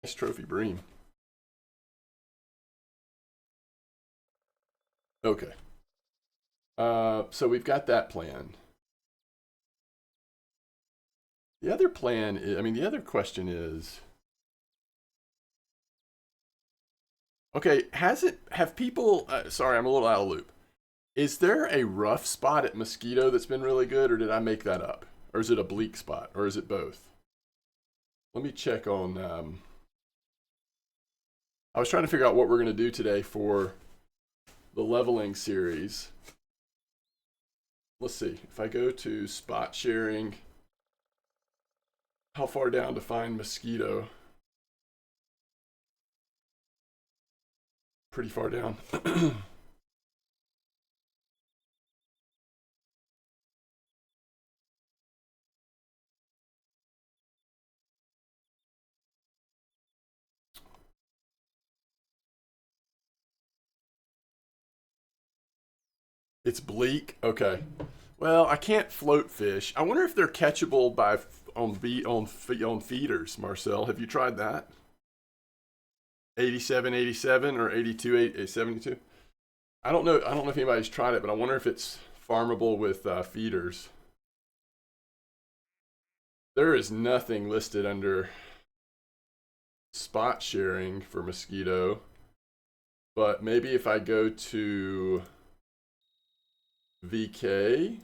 Nice trophy bream. Okay. So we've got that plan. The other plan is, I mean, the other question is, okay, have people, sorry, I'm a little out of loop. Is there a rough spot at Mosquito that's been really good, or did I make that up? Or is it a bleak spot, or is it both? Let me check on, I was trying to figure out what we're going to do today for the leveling series. Let's see, if I go to spot sharing, how far down to find Mosquito? Pretty far down. It's bleak. Okay. Well, I can't float fish. I wonder if they're catchable by on feeders. Marcel, have you tried that? 87, 87, or 82, 72. I don't know. I don't know if anybody's tried it, but I wonder if it's farmable with feeders. There is nothing listed under spot sharing for mosquito, but maybe if I go to VK,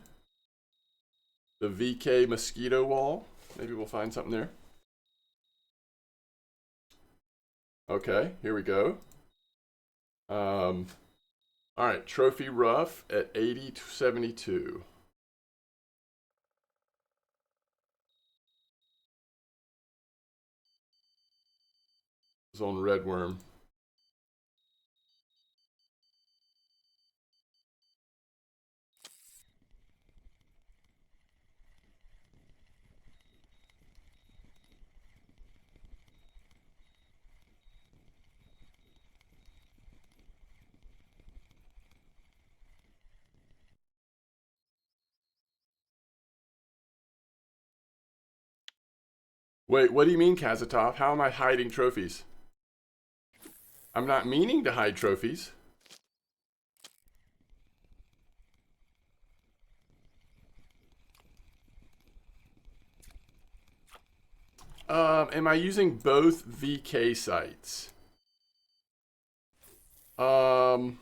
the VK mosquito wall, maybe we'll find something there. Okay, here we go. All right, trophy rough at 80 to 72. It's on redworm. Wait, what do you mean, Kazatov? How am I hiding trophies? I'm not meaning to hide trophies. Am I using both VK sites? Um,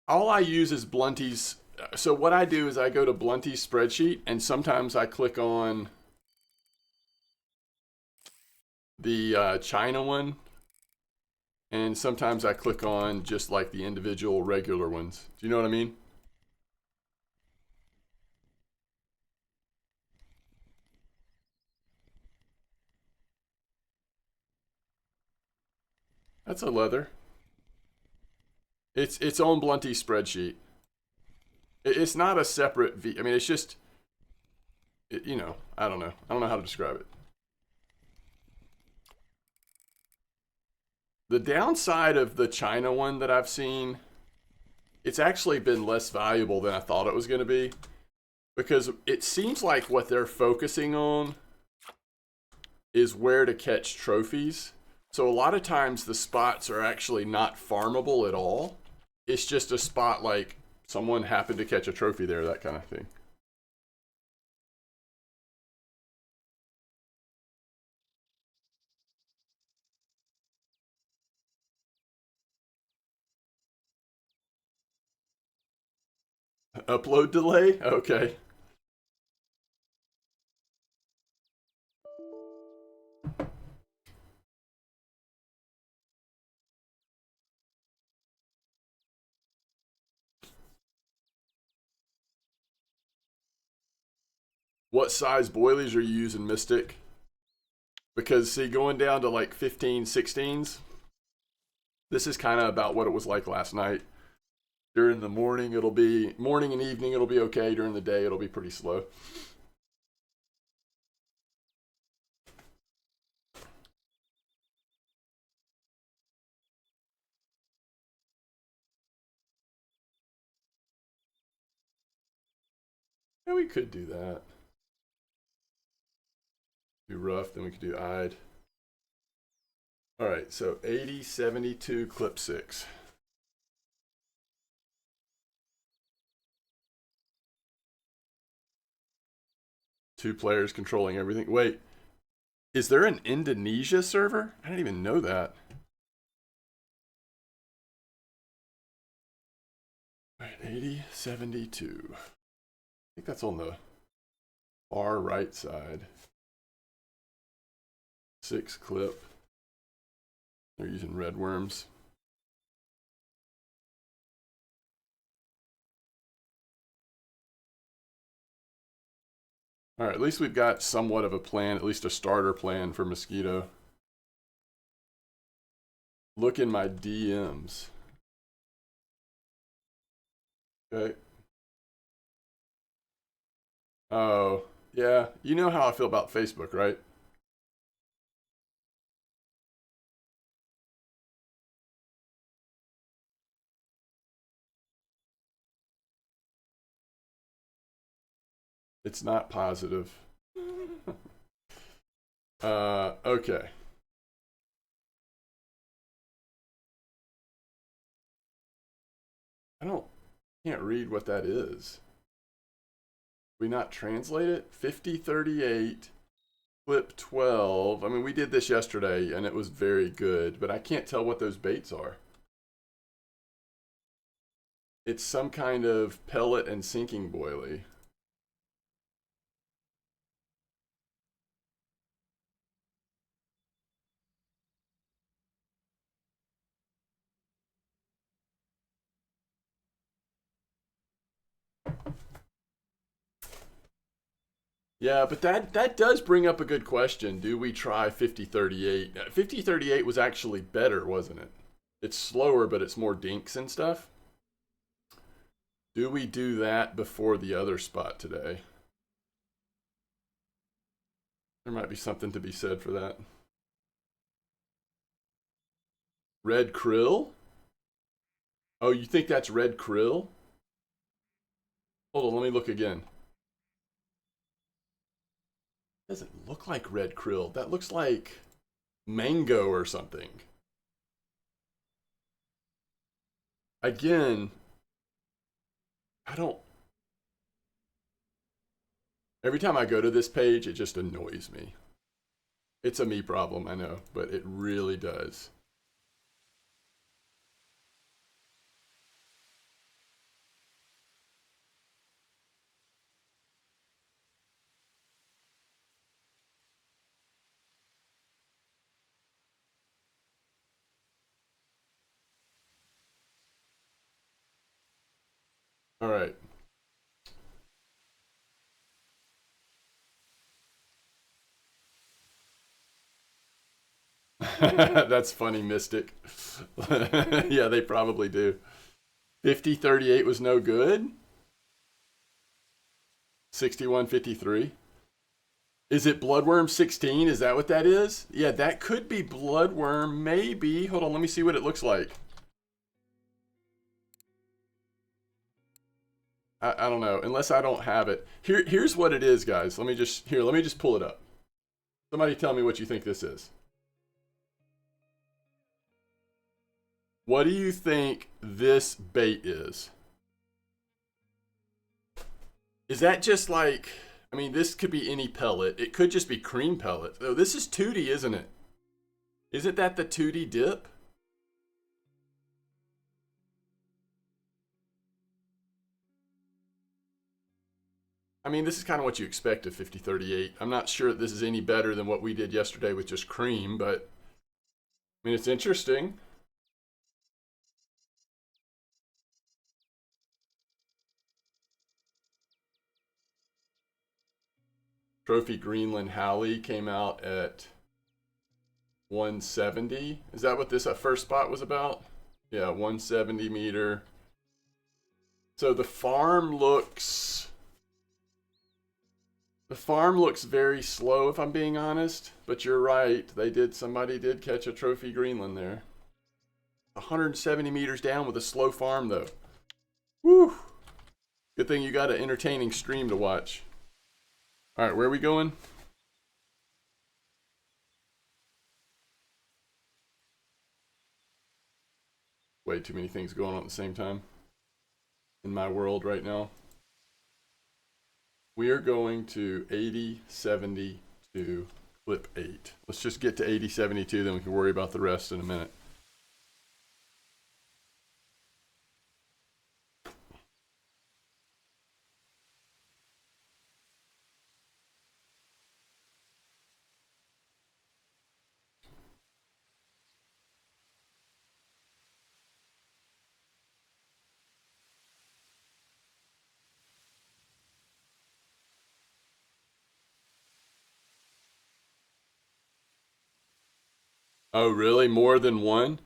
all I use is Blunty's. So what I do is I go to Blunty's spreadsheet, and sometimes I click on the China one, and sometimes I click on just like the individual regular ones. Do you know what I mean? That's a leather. It's on Blunty's spreadsheet. It's not a separate V. I mean, it's just you know. I don't know. I don't know how to describe it. The downside of the China one that I've seen, it's actually been less valuable than I thought it was going to be because it seems like what they're focusing on is where to catch trophies. So a lot of times the spots are actually not farmable at all. It's just a spot like someone happened to catch a trophy there, that kind of thing. Upload delay? Okay. What size boilies are you using, Mystic? Because, see, going down to like 15, 16s, this is kind of about what it was like last night. During the morning, it'll be morning and evening, it'll be okay. During the day, it'll be pretty slow. Yeah, we could do that. Do rough, then we could do eyed. All right, so 8072 clip 6. Two players controlling everything. Wait, is there an Indonesia server? I didn't even know that. All right, 8072. I think that's on the far right side. 6 clip. They're using red worms. All right, at least we've got somewhat of a plan, at least a starter plan for Mosquito. Look in my DMs. Okay. Oh, yeah. You know how I feel about Facebook, right? It's not positive. Okay. Can't read what that is. We not translate it? 5038, clip 12. I mean, we did this yesterday and it was very good, but I can't tell what those baits are. It's some kind of pellet and sinking boilie. Yeah, but that does bring up a good question. Do we try 5038? 5038 was actually better, wasn't it? It's slower, but it's more dinks and stuff. Do we do that before the other spot today? There might be something to be said for that. Red krill? Oh, you think that's red krill? Hold on, let me look again. Doesn't look like red krill. That looks like mango or something. Again, I don't. Every time I go to this page, it just annoys me. It's a me problem, I know, but it really does. All right. That's funny, Mystic. Yeah, they probably do. 5038 was no good. 6153. Is it Bloodworm 16? Is that what that is? Yeah, that could be Bloodworm, maybe. Hold on, let me see what it looks like. I don't know, unless I don't have it. Here's what it is, guys. Let me just pull it up. Somebody tell me what you think this is. What do you think this bait is? Is that just like, I mean, this could be any pellet. It could just be cream pellet. Oh, this is Tootie, isn't it? Isn't that the Tootie dip? I mean, this is kind of what you expect of 5038. I'm not sure that this is any better than what we did yesterday with just cream, but I mean, it's interesting. Trophy Greenland Halley came out at 170. Is that what this first spot was about? Yeah, 170 meter. So the farm looks very slow, if I'm being honest, but you're right. Somebody did catch a Trophy Greenland there. 170 meters down with a slow farm though. Woo! Good thing you got an entertaining stream to watch. All right, where are we going? Way too many things going on at the same time in my world right now. We are going to 8072 clip 8. Let's just get to 8072, then we can worry about the rest in a minute. Oh, really? More than one?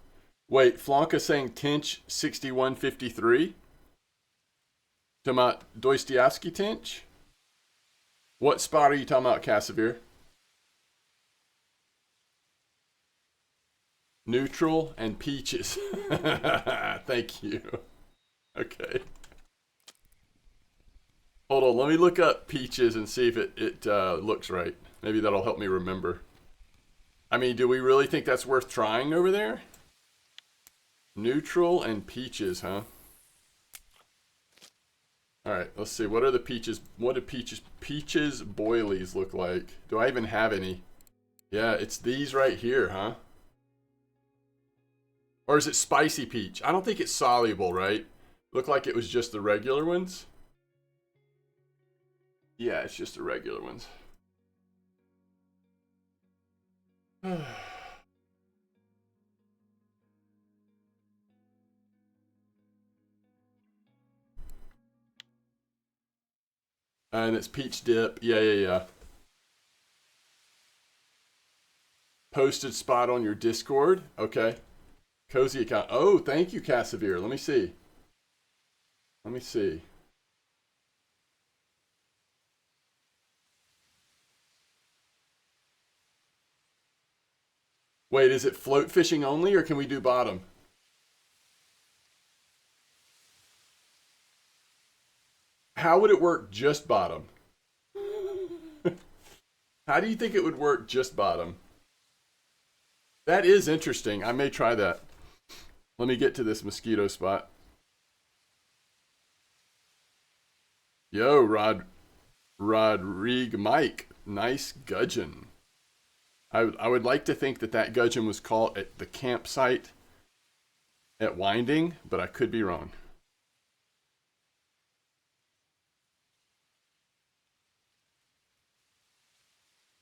Wait, Flanka saying Tinch 6153? Talking about Dostoevsky Tinch? What spot are you talking about, Casimir? Neutral and peaches. Thank you. Okay. Hold on, let me look up peaches and see if it looks right. Maybe that'll help me remember. I mean, do we really think that's worth trying over there? Neutral and peaches, huh? Alright, let's see. What are the peaches? What do peaches boilies look like? Do I even have any? Yeah, it's these right here, huh? Or is it spicy peach? I don't think it's soluble, right? Looked like it was just the regular ones. Yeah, it's just the regular ones. And it's peach dip. Yeah. Posted spot on your Discord. Okay. Cozy account. Oh, thank you, Casimir. Let me see. Wait, is it float fishing only, or can we do bottom? How would it work just bottom? How do you think it would work just bottom? That is interesting. I may try that. Let me get to this mosquito spot. Yo, Rodrigue Mike. Nice gudgeon. I would like to think that gudgeon was caught at the campsite at Winding, but I could be wrong.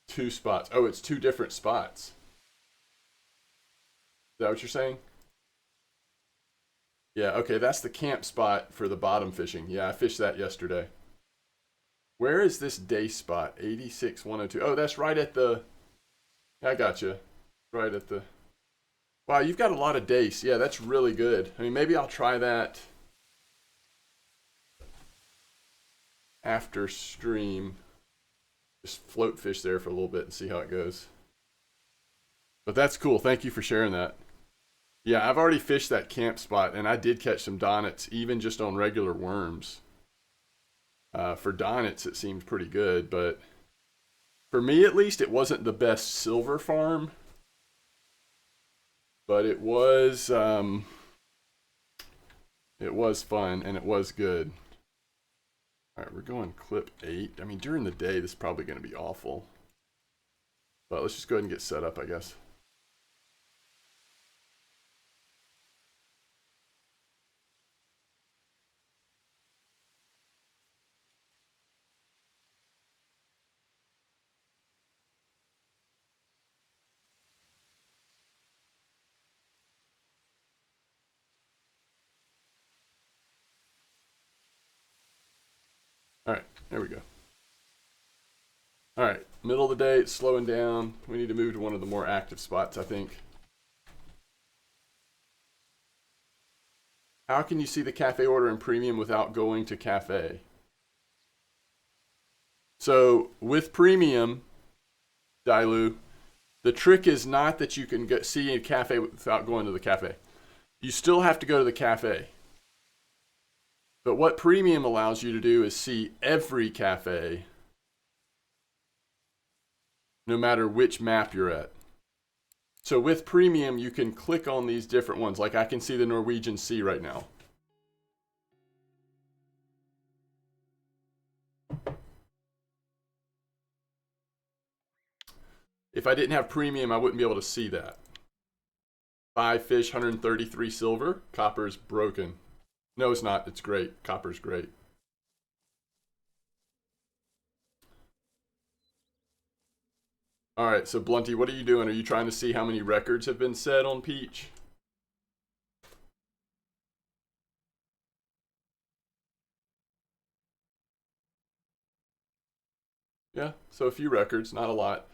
Two spots. Oh, it's two different spots. Is that what you're saying? Yeah, okay, that's the camp spot for the bottom fishing. Yeah, I fished that yesterday. Where is this day spot? 86102. Oh, that's right at the... I gotcha. Right at the... Wow, you've got a lot of dace. Yeah, that's really good. I mean, maybe I'll try that after stream. Just float fish there for a little bit and see how it goes. But that's cool. Thank you for sharing that. Yeah, I've already fished that camp spot, and I did catch some donnets, even just on regular worms. For donnets, it seemed pretty good, but for me at least, it wasn't the best silver farm. But it was fun, and it was good. All right, we're going clip 8. I mean, during the day, this is probably going to be awful. But let's just go ahead and get set up, I guess. All right, there we go. All right, middle of the day, it's slowing down. We need to move to one of the more active spots, I think. How can you see the cafe order in premium without going to cafe? So with premium, Dailu, the trick is not that you can see a cafe without going to the cafe. You still have to go to the cafe. But what premium allows you to do is see every cafe, no matter which map you're at. So with premium, you can click on these different ones. Like I can see the Norwegian Sea right now. If I didn't have premium, I wouldn't be able to see that. 5 fish, 133 silver. Copper's broken. No, it's not. It's great. Copper's great. All right, so Blunty, what are you doing? Are you trying to see how many records have been set on Peach? Yeah, so a few records, not a lot.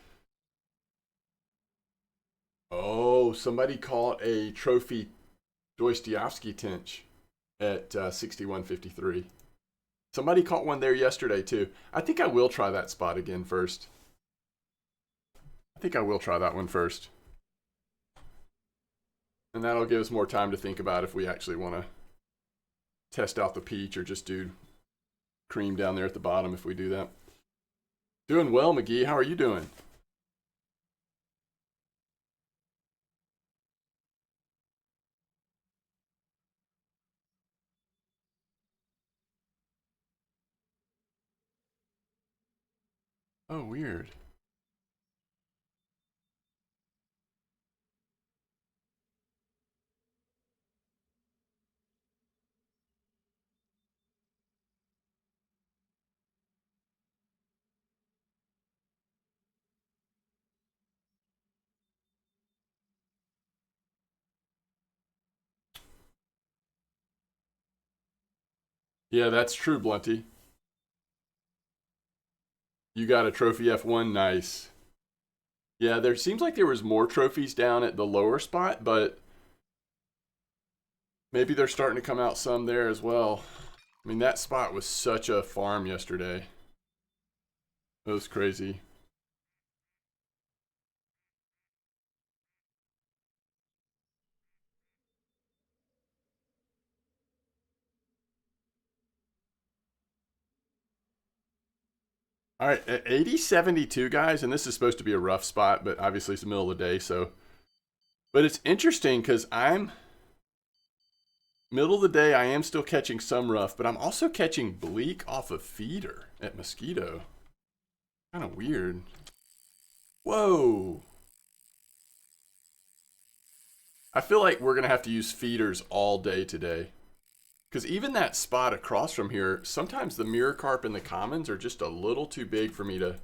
Oh, somebody caught a trophy Dostoevsky Tench at 6153. Somebody caught one there yesterday too. I think I will try that spot again first. I think I will try that one first. And that'll give us more time to think about if we actually want to test out the Peach or just do cream down there at the bottom if we do that. Doing well, McGee. How are you doing? Oh, weird. Yeah, that's true, Blunty. You got a trophy F1, nice. Yeah, there seems like there was more trophies down at the lower spot, but maybe they're starting to come out some there as well. I mean, that spot was such a farm yesterday. It was crazy. All right, at 80-72, guys, and this is supposed to be a rough spot, but obviously it's the middle of the day, so. But it's interesting because I'm middle of the day, I am still catching some rough, but I'm also catching bleak off of feeder at Mosquito. Kind of weird. Whoa. I feel like we're going to have to use feeders all day today. Because even that spot across from here, sometimes the mirror carp and the commons are just a little too big for me to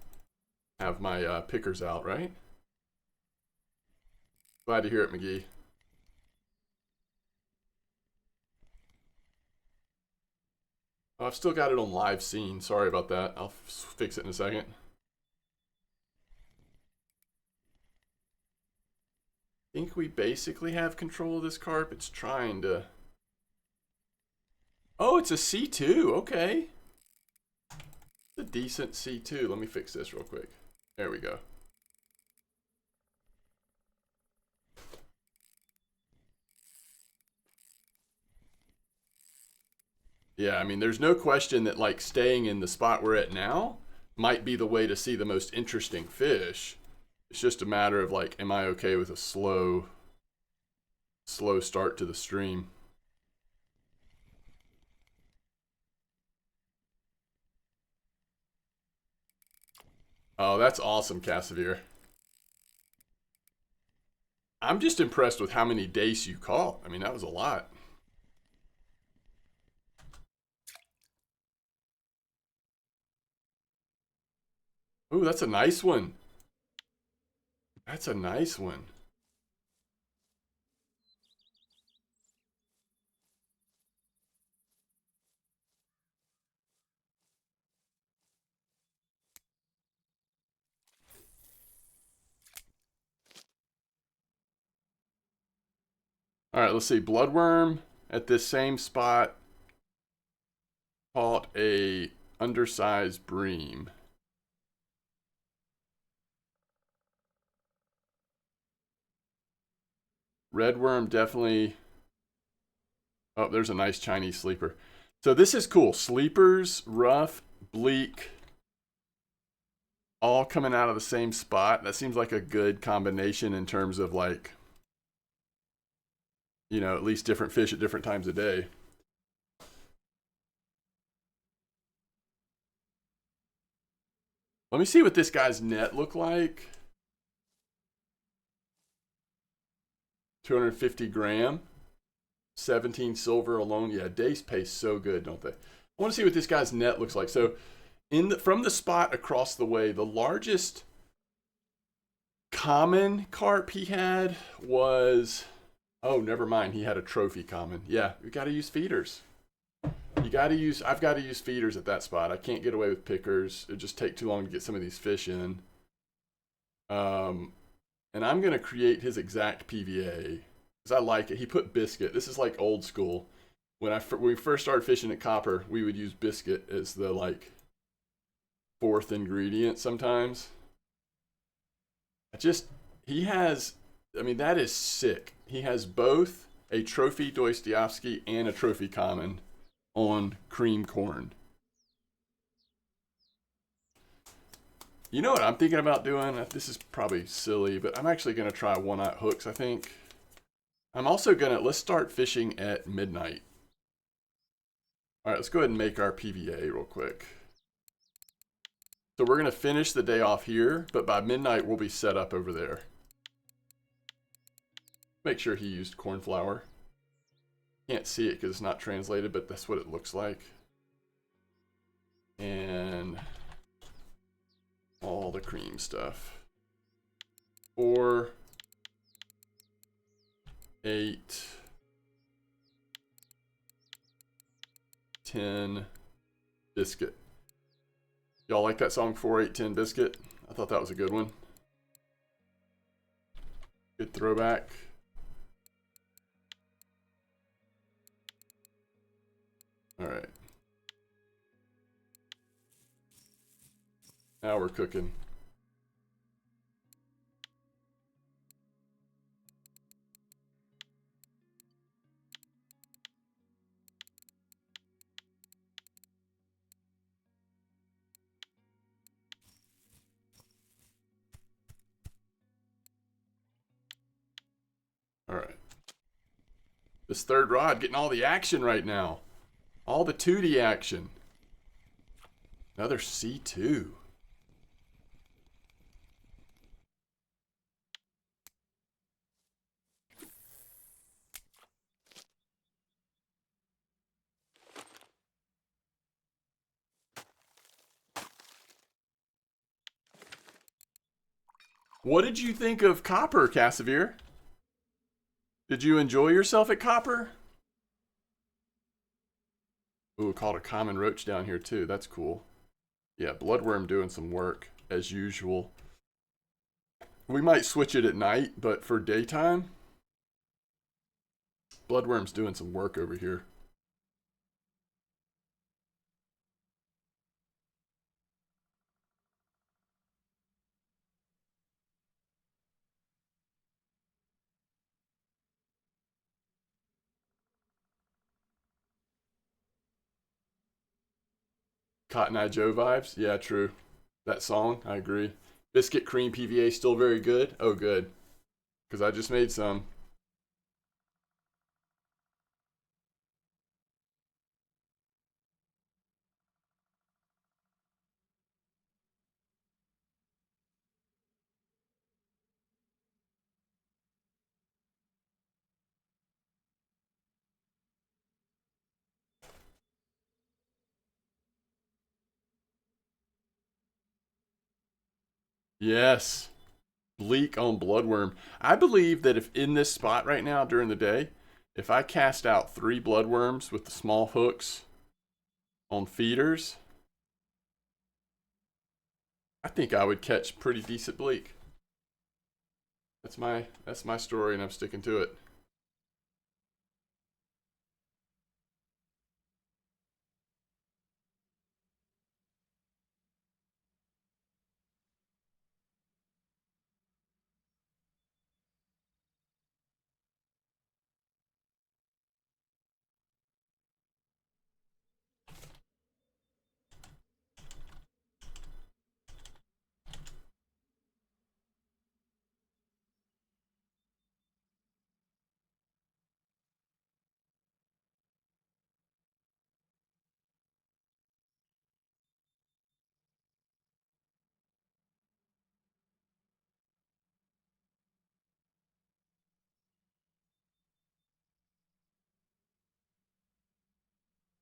have my pickers out, right? Glad to hear it, McGee. Oh, I've still got it on live scene. Sorry about that. I'll fix it in a second. I think we basically have control of this carp. It's trying to... Oh, it's a C2. Okay. It's a decent C2. Let me fix this real quick. There we go. Yeah, I mean, there's no question that like staying in the spot we're at now might be the way to see the most interesting fish. It's just a matter of like, am I okay with a slow start to the stream? Oh, that's awesome, Cassavir. I'm just impressed with how many dace you caught. I mean, that was a lot. Ooh, that's a nice one. That's a nice one. All right, let's see. Bloodworm at this same spot caught a undersized bream. Redworm definitely. Oh, there's a nice Chinese sleeper. So this is cool. Sleepers, rough, bleak. all coming out of the same spot. That seems like a good combination in terms of like, you know, at least different fish at different times of day. Let me see what this guy's net look like. 250 gram, 17 silver alone. Yeah, days pay so good, don't they? I want to see what this guy's net looks like. So from the spot across the way, the largest common carp he had was, oh, never mind. He had a trophy common. Yeah, we got to use feeders. I've got to use feeders at that spot. I can't get away with pickers. It'd just take too long to get some of these fish in. And I'm going to create his exact PVA because I like it. He put biscuit. This is like old school. When we first started fishing at Copper, we would use biscuit as the like fourth ingredient sometimes. He has, I mean, that is sick. He has both a trophy Dostoevsky and a trophy common on cream corn. You know what I'm thinking about doing? This is probably silly, but I'm actually going to try one-aught hooks, I think. I'm also going to, let's start fishing at midnight. All right, let's go ahead and make our PVA real quick. So we're going to finish the day off here, but by midnight we'll be set up over there. Make sure he used corn flour. Can't see it because it's not translated, but that's what it looks like. And all the cream stuff. 4, 8, 10 biscuit. Y'all like that song 4, 8, 10 biscuit? I thought that was a good one. Good throwback. All right. Now we're cooking. All right. This third rod getting all the action right now. All the 2D action. Another C2. What did you think of Copper, Cassavir? Did you enjoy yourself at Copper? Ooh, caught a common roach down here too. That's cool. Yeah, bloodworm doing some work as usual. We might switch it at night, but for daytime, bloodworm's doing some work over here. Cotton Eye Joe vibes? Yeah, true. That song, I agree. Biscuit cream PVA still very good? Oh, good. Because I just made some. Yes. Bleak on bloodworm. I believe that if in this spot right now during the day, if I cast out 3 bloodworms with the small hooks on feeders, I think I would catch pretty decent bleak. That's my story and I'm sticking to it.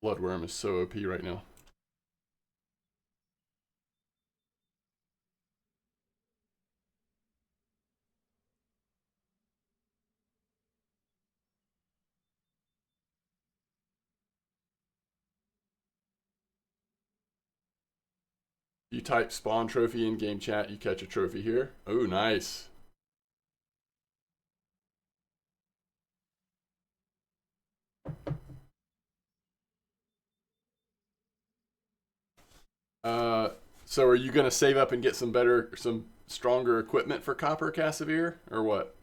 Bloodworm is so OP right now. You type spawn trophy in game chat, you catch a trophy here. Oh, nice. Uh, so are you gonna save up and get some stronger equipment for Copper Cassavir, or what?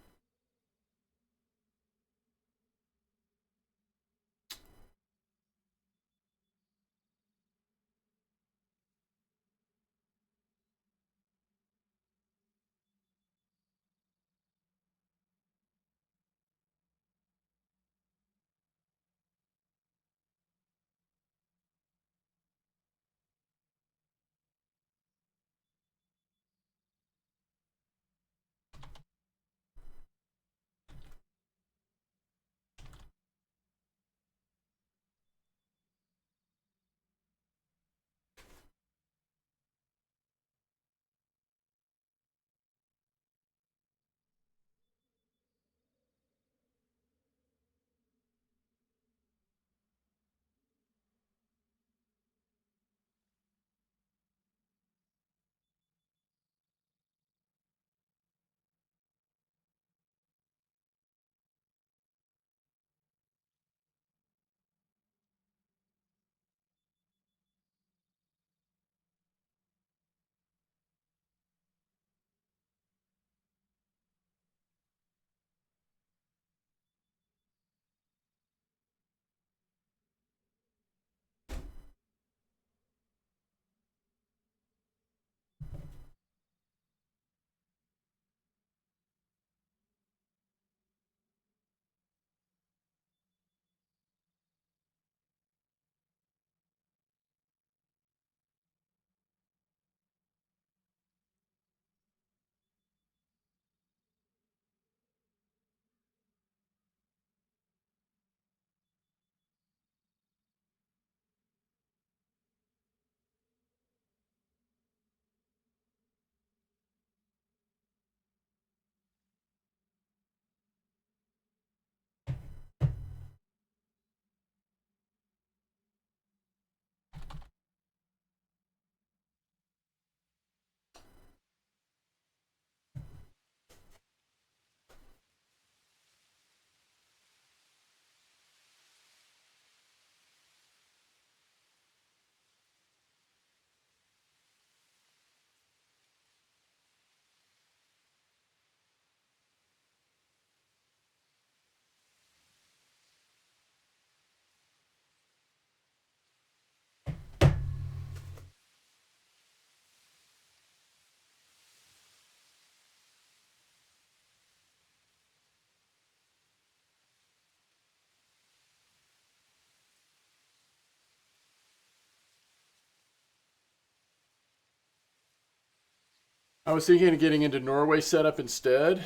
I was thinking of getting into Norway setup instead.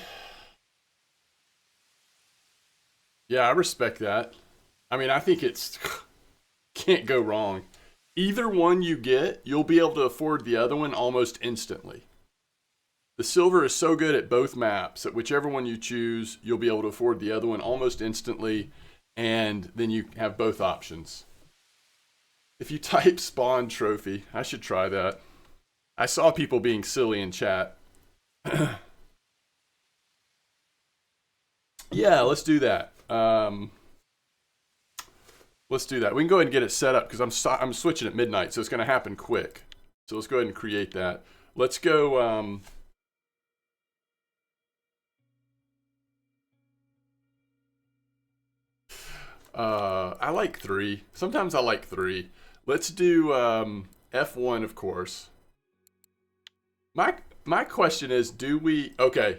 Yeah, I respect that. I mean, I think it's can't go wrong. Either one you get, you'll be able to afford the other one almost instantly. The silver is so good at both maps that whichever one you choose, you'll be able to afford the other one almost instantly, and then you have both options. If you type spawn trophy, I should try that. I saw people being silly in chat. Yeah, let's do that. Let's do that. We can go ahead and get it set up because I'm switching at midnight, so it's going to happen quick. So let's go ahead and create that. Let's go. I like 3. Sometimes I like 3. Let's do F1, of course. My question is, do we? Okay,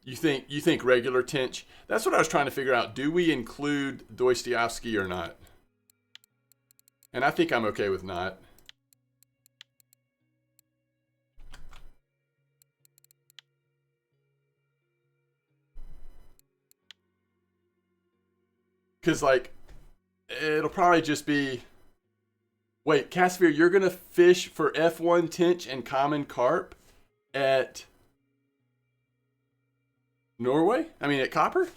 you think regular Tinch? That's what I was trying to figure out. Do we include Dostoevsky or not? And I think I'm okay with not. Because, like, it'll probably just be Wait, Casimir, you're going to fish for F1 tench and common carp at Norway? I mean, at Copper?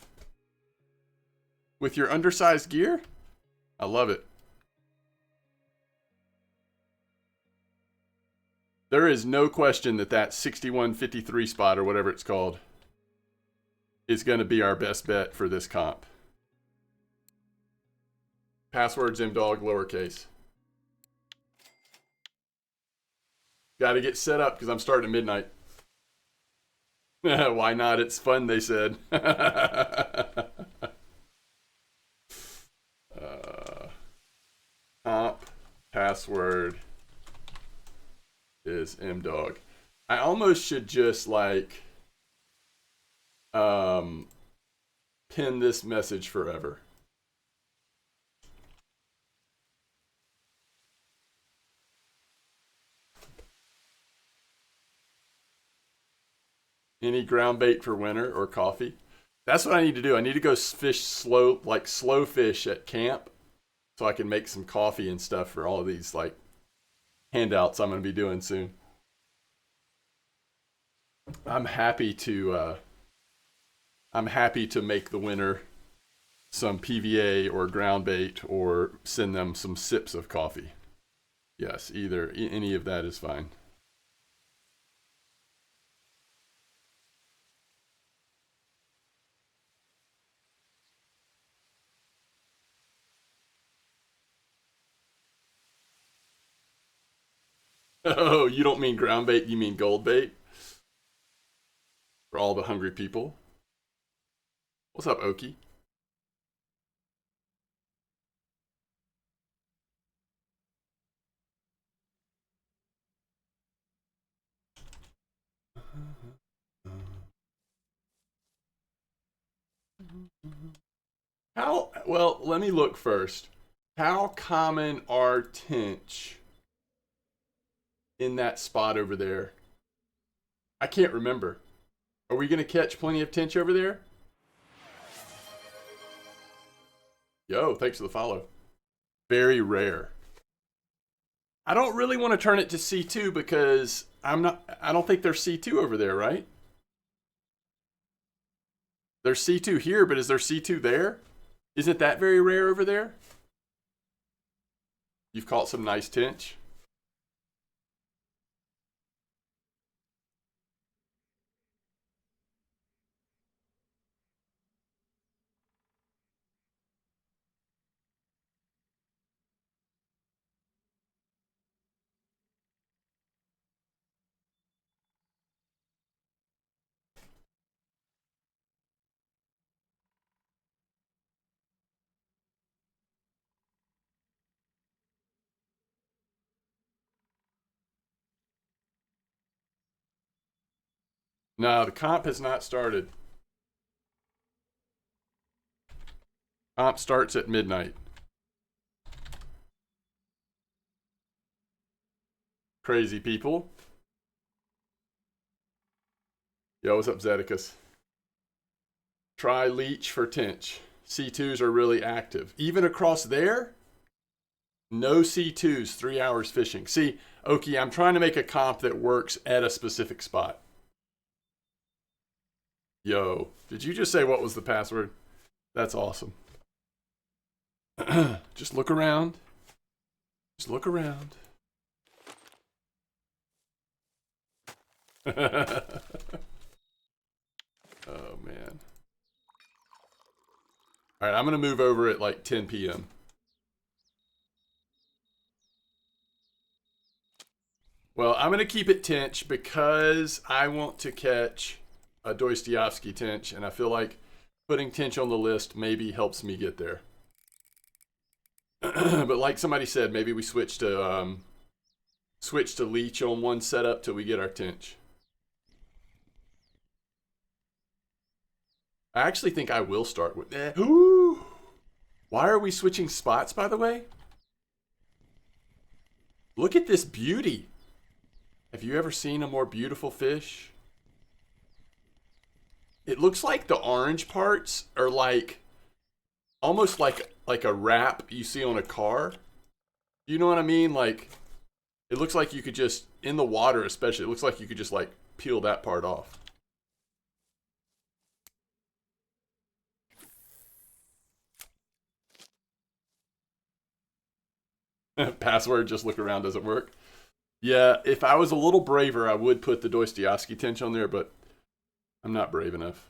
With your undersized gear? I love it. There is no question that that 6153 spot, or whatever it's called, is going to be our best bet for this comp. Passwords MDawg lowercase. Got to get set up because I'm starting at midnight. Why not? It's fun, they said. Comp password is MDawg. I almost should just like pin this message forever. Any ground bait for winter or coffee? That's what I need to do. I need to go fish slow, like slow fish at camp, so I can make some coffee and stuff for all of these like handouts I'm going to be doing soon. I'm happy to make the winner some PVA or ground bait or send them some sips of coffee. Yes, either any of that is fine. Oh, you don't mean ground bait, you mean gold bait? For all the hungry people. What's up, Oki? Well, let me look first. How common are tench in that spot over there? I can't remember. Are we going to catch plenty of tench over there? Yo, thanks for the follow. Very rare. I don't really want to turn it to C2 because I don't think there's C2 over there, right? There's C2 here, but is there C2 there? Isn't that very rare over there? You've caught some nice tench. No, the comp has not started. Comp starts at midnight. Crazy people. Yo, what's up, Zedicus? Try leech for tench. C2s are really active. Even across there, no C2s, 3 hours fishing. See, Oki, I'm trying to make a comp that works at a specific spot. Yo, did you just say what was the password? That's awesome. Just look around. Just look around. Oh, man. All right, I'm going to move over at like 10 p.m. Well, I'm going to keep it tench because I want to catch a Dostoevsky tench, and I feel like putting tench on the list maybe helps me get there. But like somebody said, maybe we switch to leech on one setup till we get our tench. I actually think I will start with Ooh. Why are we switching spots, by the way? Look at this beauty. Have you ever seen a more beautiful fish? It looks like the orange parts are like almost like a wrap you see on a car. You know what I mean? Like, it looks like you could just, in the water especially, it looks like you could just like peel that part off. Password, just look around, doesn't work. Yeah, if I was a little braver, I would put the Dostoevsky tinge on there, but I'm not brave enough.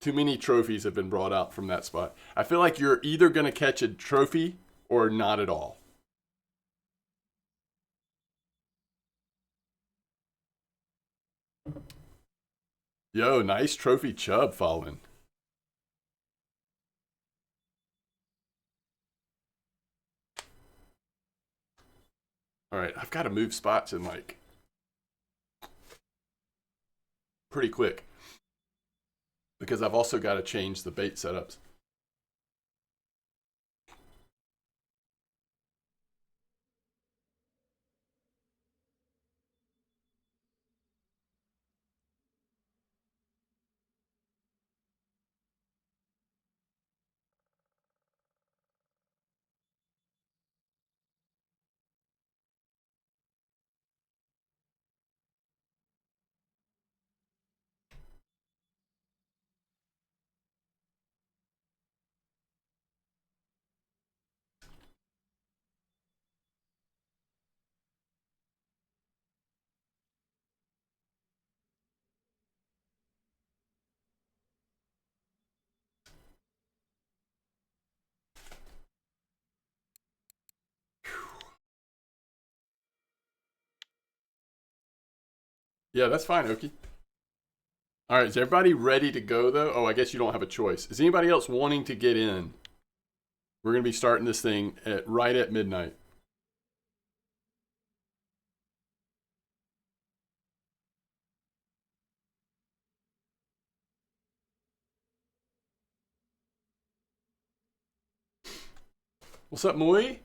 Too many trophies have been brought out from that spot. I feel like you're either going to catch a trophy or not at all. Yo, nice trophy chub following. All right, I've got to move spots in like pretty quick because I've also got to change the bait setups. Yeah, that's fine, Oki. All right, is everybody ready to go though? Oh, I guess you don't have a choice. Is anybody else wanting to get in? We're going to be starting this thing at right at midnight. What's up, Moy?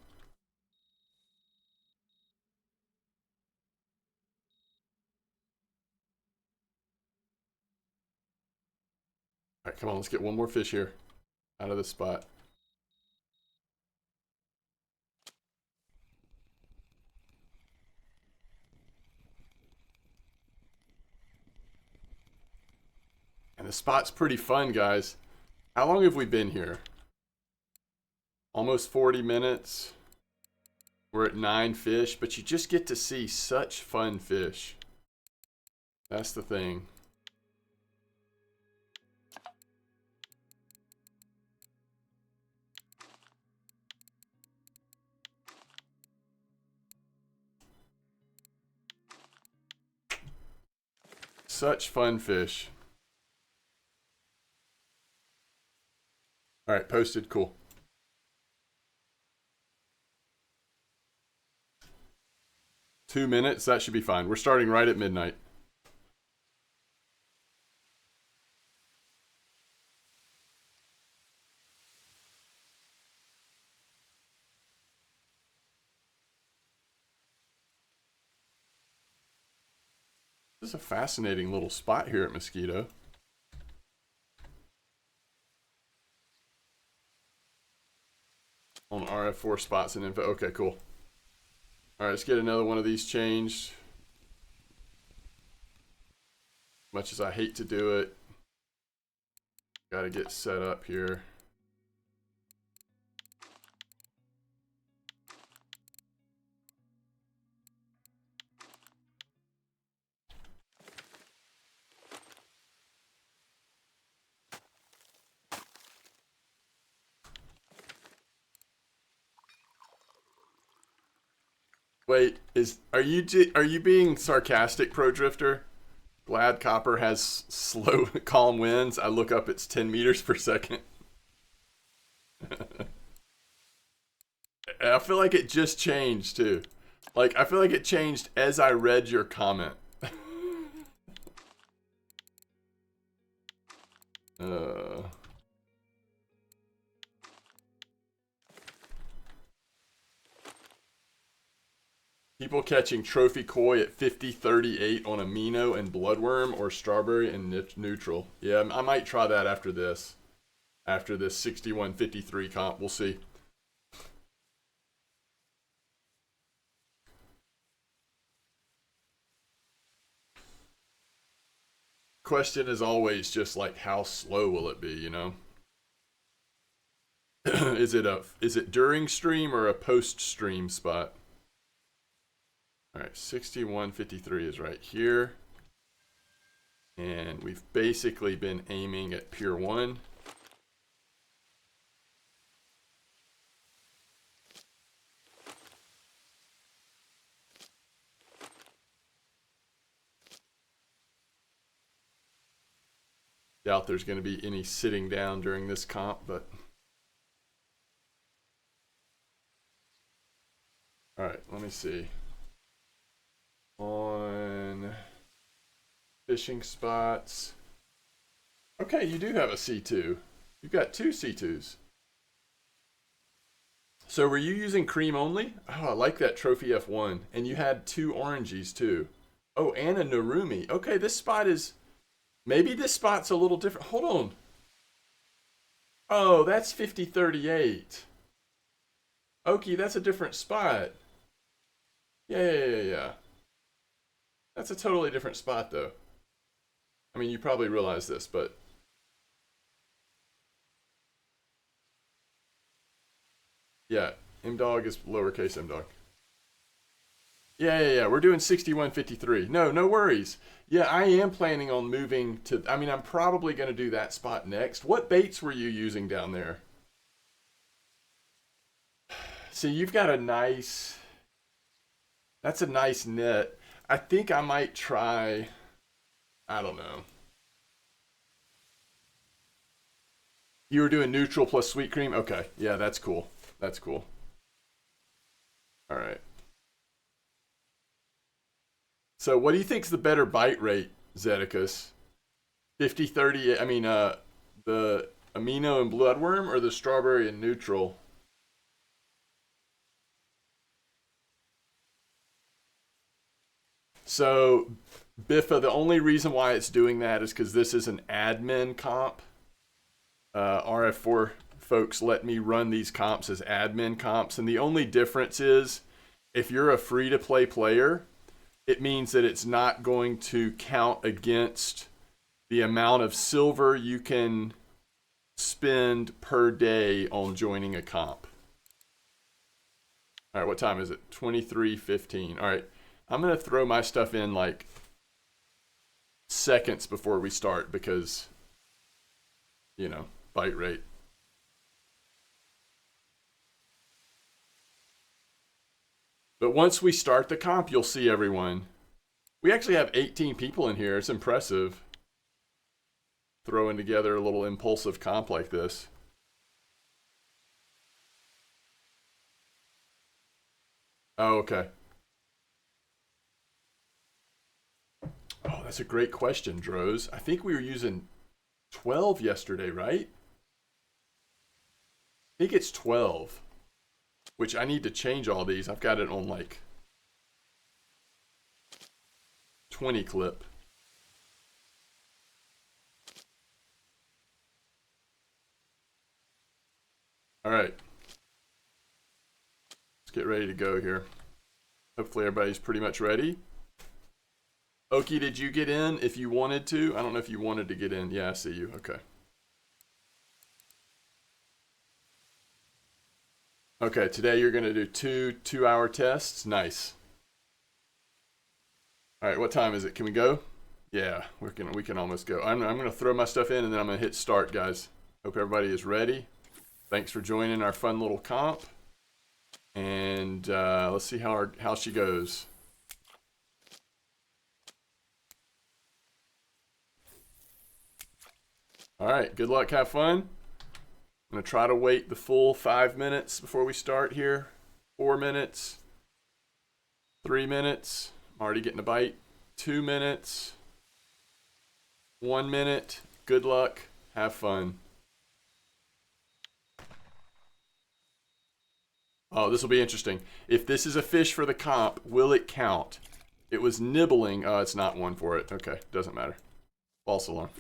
All right, come on, let's get one more fish here out of this spot. And the spot's pretty fun, guys. How long have we been here? Almost 40 minutes. We're at 9 fish, but you just get to see such fun fish. That's the thing. Such fun fish. All right, posted. Cool. Two minutes. That should be fine. We're starting right at midnight. This is a fascinating little spot here at Mosquito. On RF4 spots and info. Okay, cool. All right, let's get another one of these changed. Much as I hate to do it, got to get set up here. Wait, are you being sarcastic, Pro Drifter? Glad copper has slow, calm winds. I look up, it's 10 meters per second. I feel like it just changed too. Like, I feel like it changed as I read your comment. uh, People catching trophy koi at 50.38 on amino and bloodworm or strawberry and neutral. Yeah, I might try that after this. After this 61.53 comp, we'll see. question is always just like, how slow will it be, you know? Is it during stream or a post stream spot? All right, 6153 is right here. And we've basically been aiming at Pier 1. Doubt there's going to be any sitting down during this comp, but... All right, let me see. On fishing spots. Okay, you do have a C2. You've got 2 C2s. So were you using cream only? Oh, I like that Trophy F1. And you had 2 oranges too. Oh, and a Narumi. Okay, this spot is... Maybe this spot's a little different. Hold on. Oh, that's 5038. Okie, that's a different spot. Yeah. That's a totally different spot, though. I mean, you probably realize this, but... Yeah, MDawg is lowercase MDawg. Yeah. We're doing 6153. No worries. Yeah, I am planning on moving to... I mean, I'm probably going to do that spot next. What baits were you using down there? See, you've got a nice... That's a nice net. I think I might try... I don't know. You were doing neutral plus sweet cream? Okay, yeah, that's cool. That's cool. All right. So what do you think's the better bite rate, Zeticus? 50-30, I mean, the amino and bloodworm or the strawberry and neutral? So, Biffa, the only reason why it's doing that is because this is an admin comp. RF4 folks let me run these comps as admin comps, and the only difference is if you're a free-to-play player, it means that it's not going to count against the amount of silver you can spend per day on joining a comp. All right, what time is it? 23:15. All right, I'm going to throw my stuff in like seconds before we start because, you know, bite rate. But once we start the comp, you'll see everyone. We actually have 18 people in here. It's impressive. Throwing together a little impulsive comp like this. Oh, okay. Oh, that's a great question, Droz. I think we were using 12 yesterday, right? I think it's 12. Which I need to change all these. I've got it on like 20 clip. All right. Let's get ready to go here. Hopefully everybody's pretty much ready. Okie, did you get in if you wanted to? I don't know if you wanted to get in. Yeah, I see you. Okay. Okay, today you're going to do two-hour tests. Nice. All right, what time is it? Can we go? Yeah, we can almost go. I'm going to throw my stuff in and then I'm going to hit start, guys. Hope everybody is ready. Thanks for joining our fun little comp. And let's see how she goes. All right, good luck, have fun. I'm going to try to wait the full 5 minutes before we start here. 4 minutes. 3 minutes. I'm already getting a bite. 2 minutes. 1 minute. Good luck. Have fun. Oh, this will be interesting. If this is a fish for the comp, will it count? It was nibbling. Oh, it's not one for it. Okay, doesn't matter. False alarm.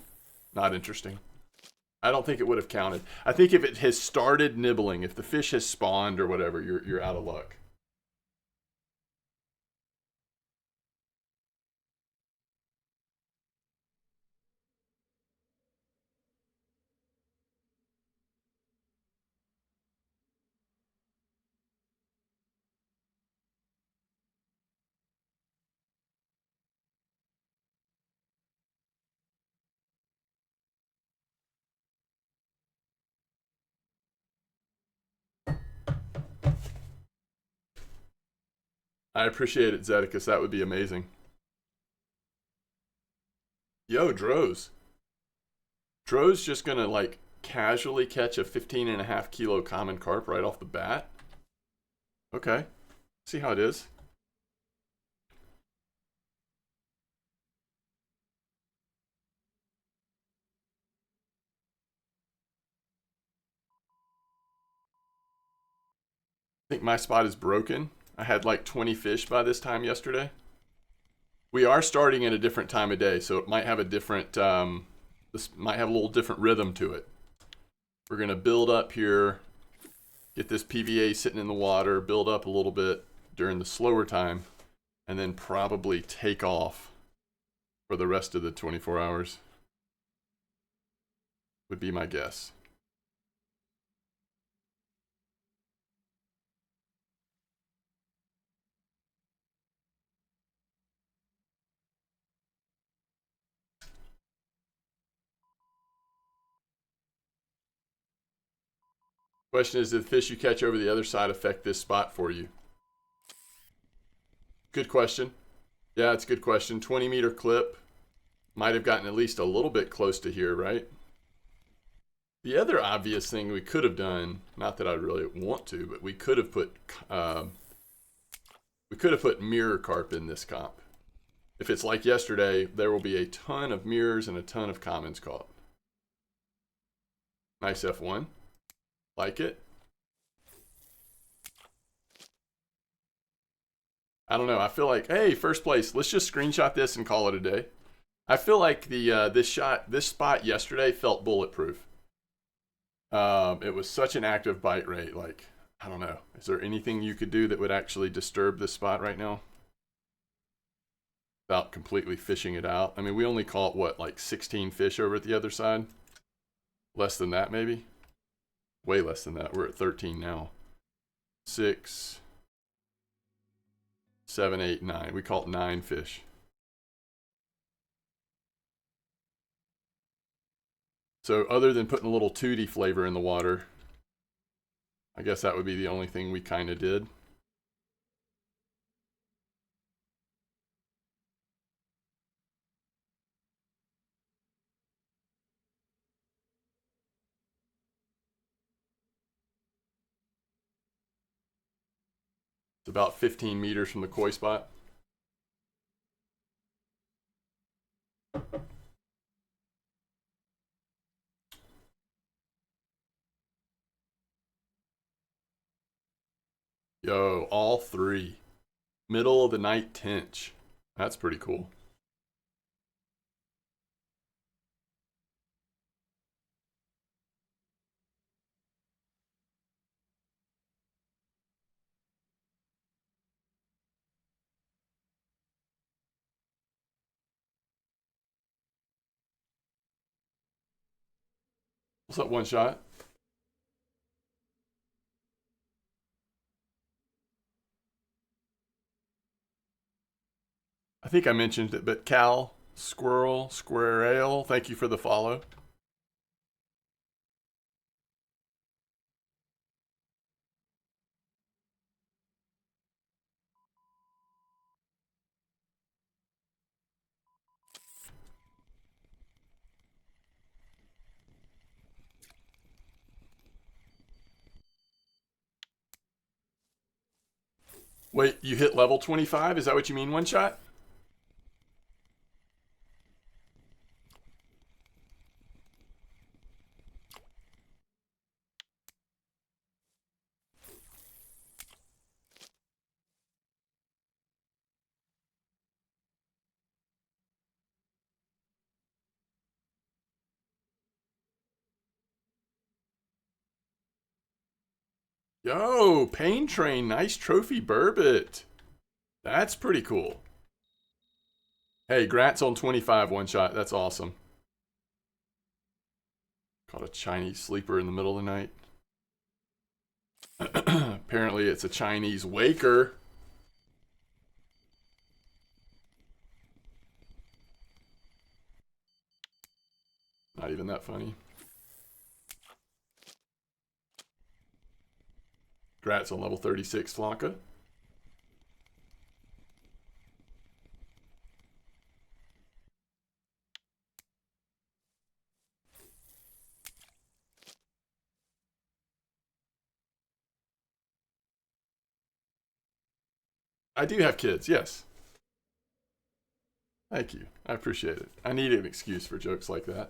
Not interesting. I don't think it would have counted. I think if it has started nibbling, if the fish has spawned or whatever, you're out of luck. I appreciate it, Zeticus. That would be amazing. Yo, Droz. Dro's just gonna like casually catch a 15.5 kilo common carp right off the bat. Okay. See how it is. I think my spot is broken. I had like 20 fish by this time yesterday. We are starting at a different time of day, so it might have a different, this might have a little different rhythm to it. We're gonna build up here, get this PVA sitting in the water, build up a little bit during the slower time, and then probably take off for the rest of the 24 hours. Would be my guess. Question is, did the fish you catch over the other side affect this spot for you? Good question. Yeah, it's a good question. 20-meter clip. Might have gotten at least a little bit close to here, right? The other obvious thing we could have done, not that I really want to, but we could have put mirror carp in this comp. If it's like yesterday, there will be a ton of mirrors and a ton of commons caught. Nice F1. Like it. I don't know. I feel like, hey, first place. Let's just screenshot this and call it a day. I feel like the this spot yesterday felt bulletproof. It was such an active bite rate. Like, I don't know. Is there anything you could do that would actually disturb this spot right now? Without completely fishing it out. I mean, we only caught, what, like 16 fish over at the other side? Less than that, maybe? Way less than that. We're at 13 now. 6, 7, 8, 9. We caught 9 fish. So other than putting a little tooty flavor in the water, I guess that would be the only thing we kind of did. It's about 15 meters from the koi spot. Yo, all 3. Middle of the night tench. That's pretty cool. What's up, one shot? I think I mentioned it, but Cal, Squirrel, Square Ale, thank you for the follow. Wait, you hit level 25? Is that what you mean, one shot? Yo, Pain Train, nice trophy burbot. That's pretty cool. Hey, Grats on 25 one shot. That's awesome. Caught a Chinese sleeper in the middle of the night. Apparently it's a Chinese waker. Not even that funny. Grats on level 36, Flanka. I do have kids, yes. Thank you. I appreciate it. I need an excuse for jokes like that.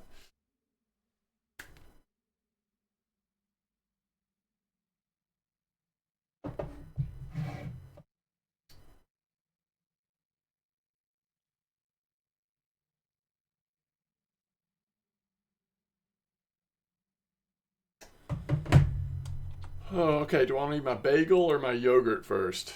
Oh, okay. Do I want to eat my bagel or my yogurt first?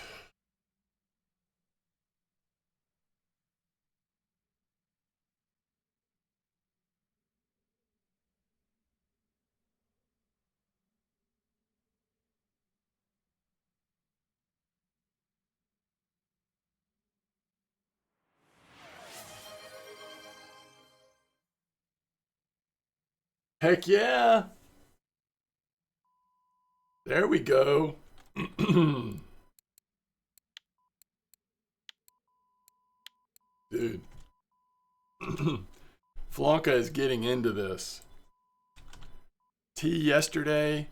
Heck yeah! There we go. Dude. Flonka is getting into this. Tea yesterday,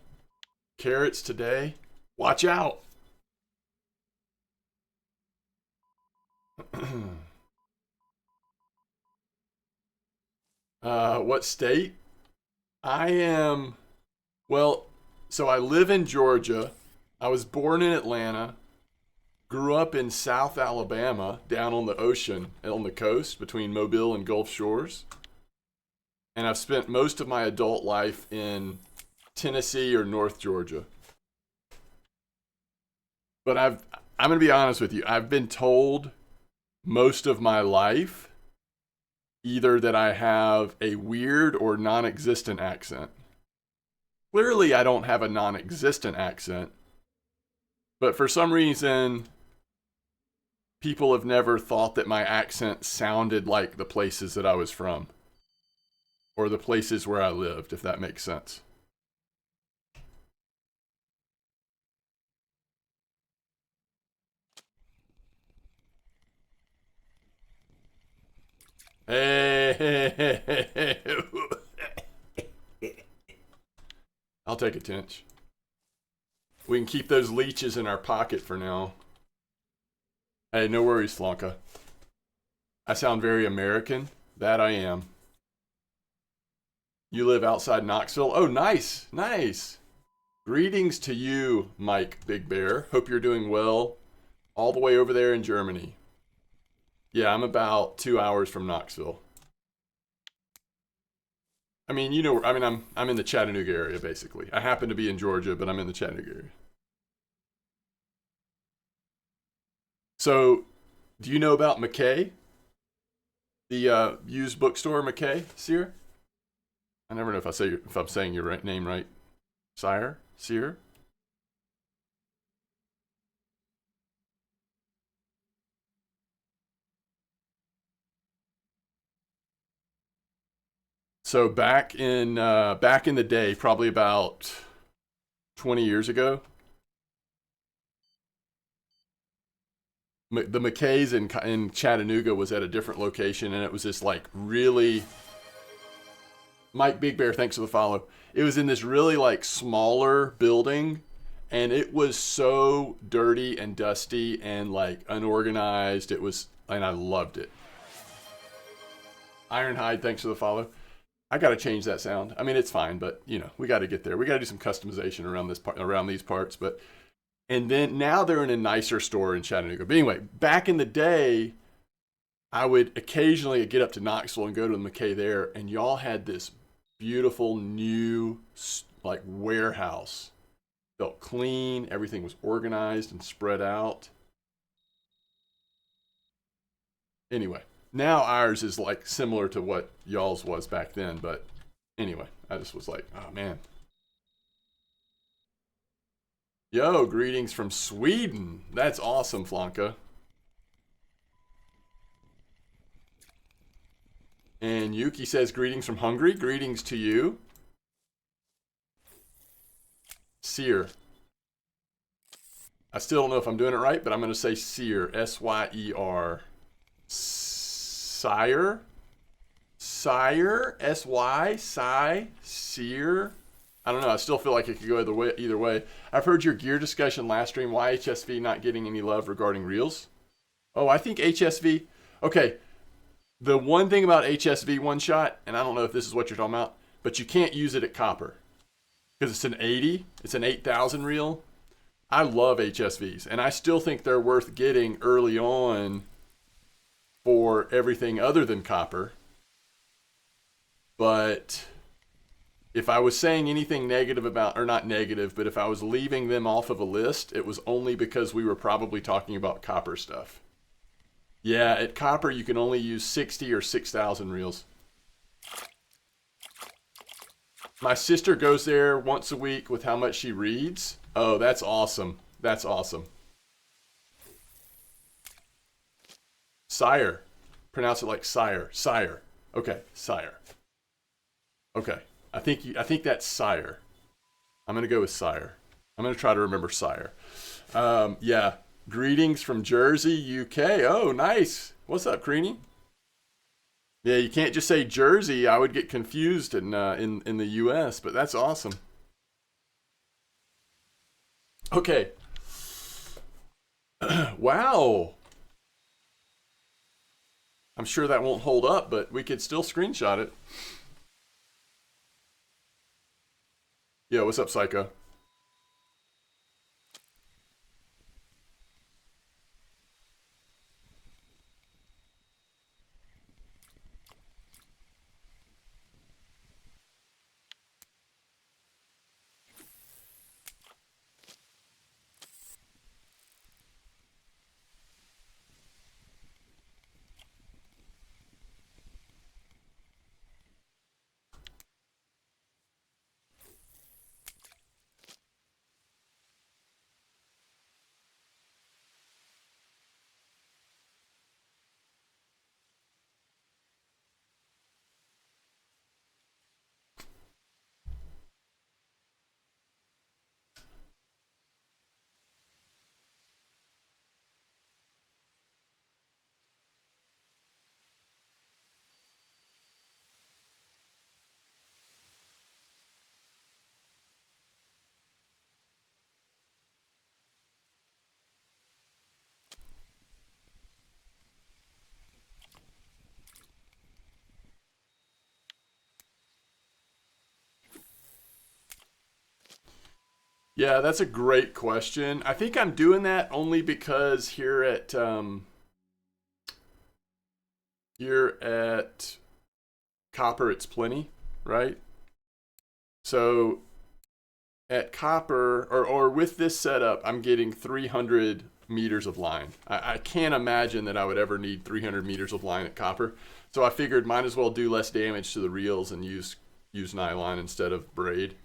carrots today. Watch out. What state? I am, well, so I live in Georgia. I was born in Atlanta, grew up in South Alabama, down on the ocean, on the coast between Mobile and Gulf Shores. And I've spent most of my adult life in Tennessee or North Georgia. But I'm going to be honest with you. I've been told most of my life either that I have a weird or non-existent accent. Clearly, I don't have a non-existent accent. But for some reason, people have never thought that my accent sounded like the places that I was from. Or the places where I lived, if that makes sense. Hey. I'll take a tinch. We can keep those leeches in our pocket for now. Hey, no worries, Flonka. I sound very American. That I am. You live outside Knoxville? Oh, nice. Nice. Greetings to you, Mike Big Bear. Hope you're doing well. All the way over there in Germany. Yeah, I'm about 2 hours from Knoxville. I mean, you know, I'm in the Chattanooga area, basically. I happen to be in Georgia, but I'm in the Chattanooga area. So, do you know about McKay? The used bookstore, McKay, Sear? I never know if I'm saying your name right. Sear? So back in the day, probably about 20 years ago, the McKay's in Chattanooga was at a different location, and it was this like really Mike Big Bear, thanks for the follow. It was in this really like smaller building, and it was so dirty and dusty and like unorganized. And I loved it. Ironhide, thanks for the follow. I got to change that sound. I mean, it's fine, but you know, we got to get there. We got to do some customization around these parts. But and then now they're in a nicer store in Chattanooga. But anyway, back in the day, I would occasionally get up to Knoxville and go to the McKay there, and y'all had this beautiful new like warehouse. Felt clean. Everything was organized and spread out. Anyway, now ours is like similar to what y'all's was back then. But anyway, I just was like, oh man. Yo, greetings from Sweden. That's awesome, Flanka. And Yuki says, greetings from Hungary. Greetings to you. Sear. I still don't know if I'm doing it right, but I'm going to say Sear. S-Y-E-R. Sire? Sire? S-Y? Sigh? Sear? I don't know. I still feel like it could go either way. I've heard your gear discussion last stream. Why HSV not getting any love regarding reels? Oh, I think HSV. Okay, the one thing about HSV one shot, and I don't know if this is what you're talking about, but you can't use it at copper because it's an 80. It's an 8,000 reel. I love HSVs, and I still think they're worth getting early on for everything other than copper. But if I was saying anything negative about, or not negative, but if I was leaving them off of a list, it was only because we were probably talking about copper stuff. Yeah, at copper you can only use 60 or 6,000 reels. My sister goes there once a week with how much she reads. Oh, that's awesome. That's awesome. Sire. Pronounce it like sire. Sire. Okay, sire. Okay. I think that's sire. I'm gonna go with sire. I'm gonna try to remember sire. Yeah. Greetings from Jersey, UK. Oh, nice. What's up, Creanie? Yeah, you can't just say Jersey. I would get confused in the US, but that's awesome. Okay. Wow. I'm sure that won't hold up, but we could still screenshot it. Yeah, what's up, Psycho? Yeah, that's a great question. I think I'm doing that only because here at Copper it's plenty, right? So at Copper or with this setup, I'm getting 300 meters of line. I can't imagine that I would ever need 300 meters of line at Copper. So I figured might as well do less damage to the reels and use nylon instead of braid.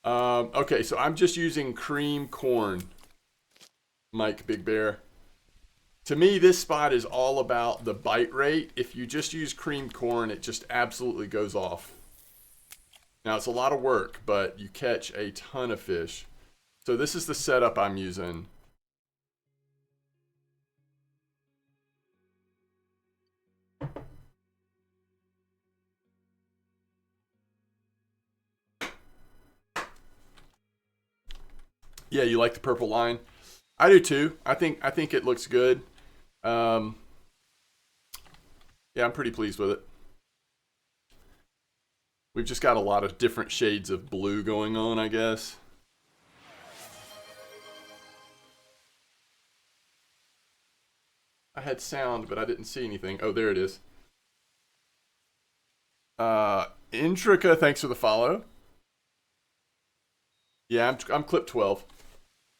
Okay, so I'm just using cream corn, Mike Big Bear. To me, this spot is all about the bite rate. If you just use cream corn, it just absolutely goes off. Now, it's a lot of work, but you catch a ton of fish. So this is the setup I'm using. Yeah, you like the purple line? I do too. I think it looks good. Um, yeah, I'm pretty pleased with it. We've just got a lot of different shades of blue going on, I guess. I had sound, but I didn't see anything. Oh, there it is. Intrica, thanks for the follow. Yeah, I'm clip 12.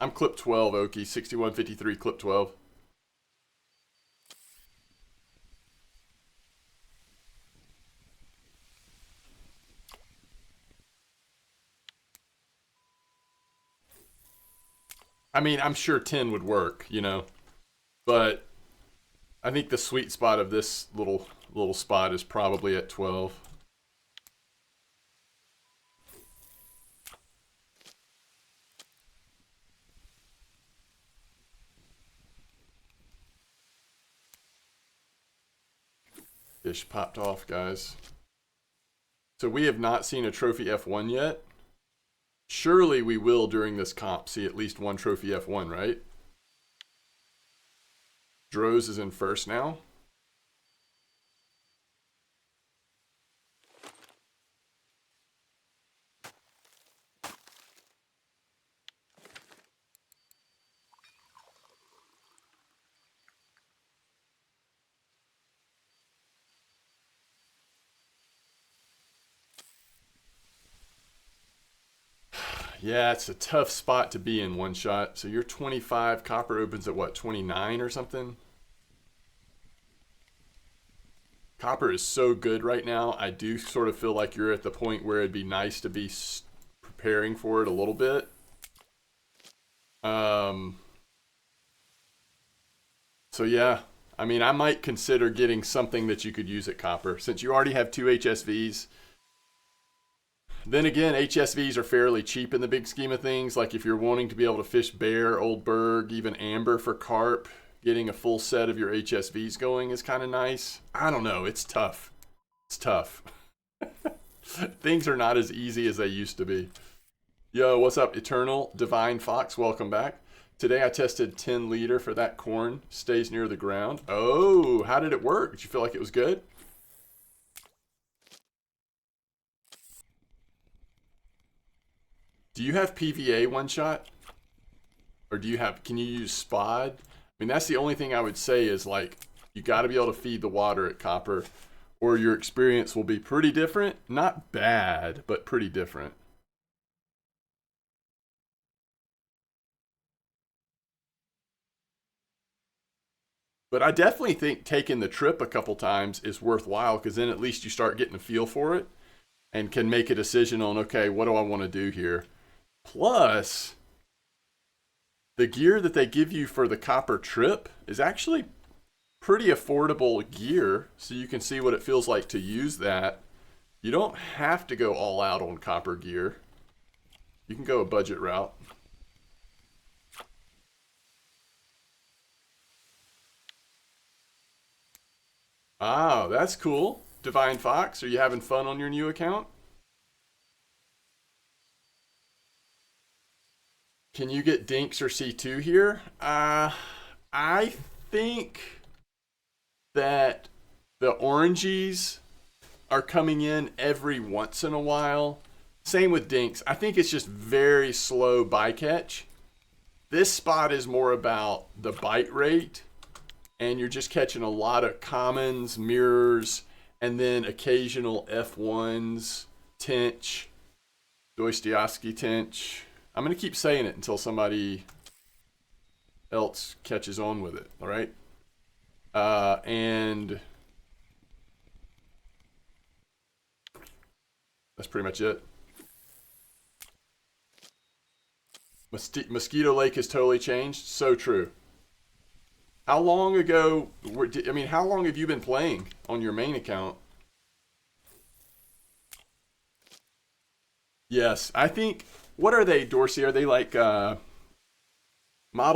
I'm clip 12, Oki. 6153, clip 12. I mean, I'm sure 10 would work, but I think the sweet spot of this little spot is probably at 12. Fish popped off, guys. So we have not seen a trophy F1 yet. Surely we will, during this comp, see at least one trophy F1, right? Droz is in first now. Yeah, it's a tough spot to be in one shot. So you're 25. Copper opens at what, 29 or something? Copper is so good right now. I do sort of feel like you're at the point where it'd be nice to be preparing for it a little bit. So yeah, I mean, I might consider getting something that you could use at Copper since you already have 2 HSVs. Then again, HSVs are fairly cheap in the big scheme of things. Like if you're wanting to be able to fish bear, old berg, even amber for carp, getting a full set of your HSVs going is kind of nice. I don't know. It's tough. It's tough. Things are not as easy as they used to be. Yo, what's up, Eternal Divine Fox? Welcome back. Today I tested 10 liter for that corn. Stays near the ground. Oh, how did it work? Did you feel like it was good? Do you have PVA one shot? Or do you have, can you use spod? I mean, that's the only thing I would say is like, you got to be able to feed the water at Copper or your experience will be pretty different. Not bad, but pretty different. But I definitely think taking the trip a couple times is worthwhile because then at least you start getting a feel for it and can make a decision on, okay, what do I want to do here? Plus, the gear that they give you for the Copper trip is actually pretty affordable gear, so you can see what it feels like to use that. You don't have to go all out on Copper gear. You can go a budget route. Ah, that's cool. Divine Fox, are you having fun on your new account? Can you get Dinks or C2 here? I think that the orangies are coming in every once in a while. Same with Dinks. I think it's just very slow bycatch. This spot is more about the bite rate, and you're just catching a lot of commons, mirrors, and then occasional F1s, tench, Dostoevsky tench. I'm going to keep saying it until somebody else catches on with it, all right? And that's pretty much it. Mosquito Lake has totally changed. So true. How long ago, I mean, how long have you been playing on your main account? Yes, I think, what are they, Dorsey? Are they like Model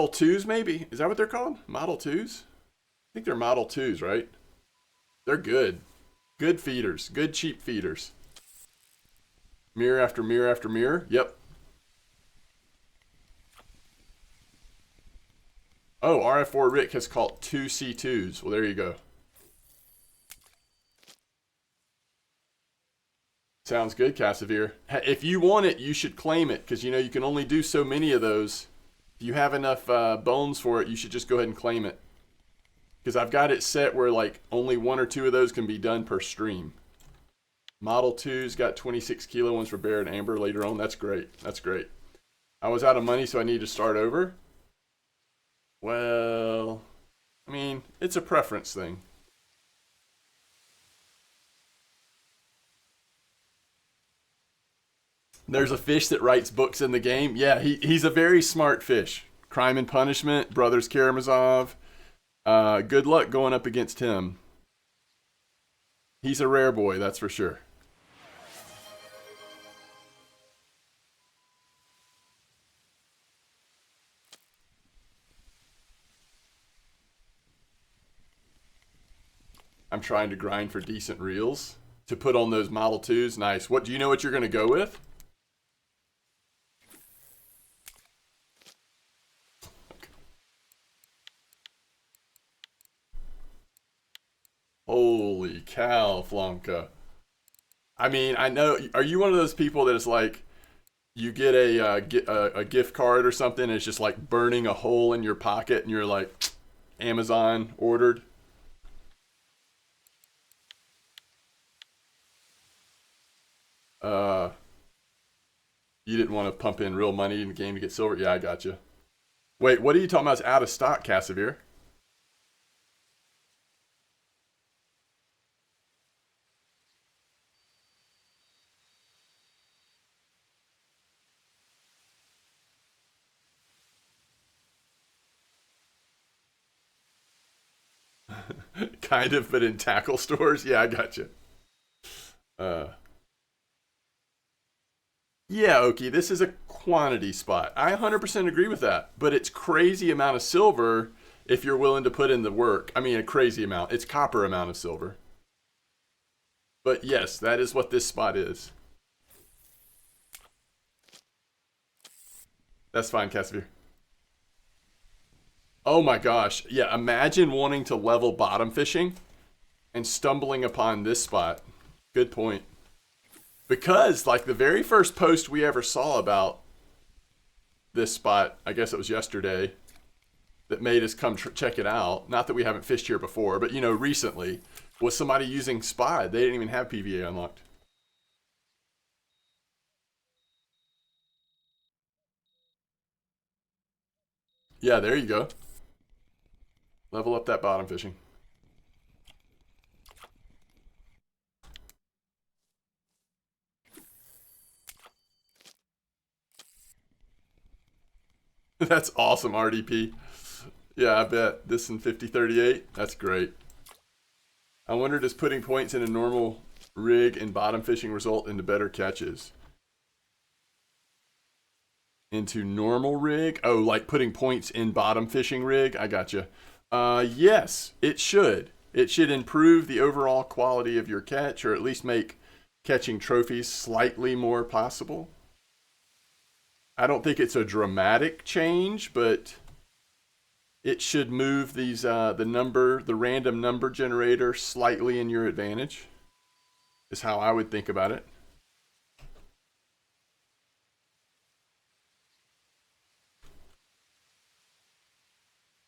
2s maybe? Is that what they're called? Model 2s? I think they're Model 2s, right? They're good. Good feeders. Good cheap feeders. Mirror after mirror after mirror. Yep. Oh, RF4 Rick has caught 2 C2s. Well, there you go. Sounds good, Cassavir. If you want it, you should claim it, because you know you can only do so many of those. If you have enough bones for it, you should just go ahead and claim it. Because I've got it set where like only 1 or 2 of those can be done per stream. Model 2's got 26 kilo ones for Bear and Amber later on. That's great. That's great. I was out of money, so I need to start over. Well, I mean, it's a preference thing. There's a fish that writes books in the game. Yeah, he's a very smart fish. Crime and Punishment, Brothers Karamazov. Good luck going up against him. He's a rare boy, that's for sure. I'm trying to grind for decent reels to put on those Model 2s. Nice. What do you know what you're going to go with? Holy cow, Flonka. I mean, I know. Are you one of those people that is like, you get a gift card or something, and it's just like burning a hole in your pocket, and you're like, Amazon ordered? Uh, you didn't want to pump in real money in the game to get silver? Yeah, I got you. Wait, what are you talking about? It's out of stock, Cassavir. Kind of, but in tackle stores. Yeah, I got you. Uh, yeah, Oki, this is a quantity spot. I 100% agree with that, but it's crazy amount of silver if you're willing to put in the work. I mean, a crazy amount. It's copper amount of silver. But yes, that is what this spot is. That's fine, Casimir. Oh my gosh. Yeah, imagine wanting to level bottom fishing and stumbling upon this spot. Good point. Because, like, the very first post we ever saw about this spot, I guess it was yesterday, that made us come check it out. Not that we haven't fished here before, but, you know, recently, was somebody using Spy. They didn't even have PVA unlocked. Yeah, there you go. Level up that bottom fishing. That's awesome, RDP. Yeah, I bet. This in 5038. That's great. I wonder, does putting points in a normal rig and bottom fishing result into better catches? Into normal rig? Oh, like putting points in bottom fishing rig? I gotcha. Yes, it should. It should improve the overall quality of your catch, or at least make catching trophies slightly more possible. I don't think it's a dramatic change, but it should move these the random number generator slightly in your advantage. Is how I would think about it.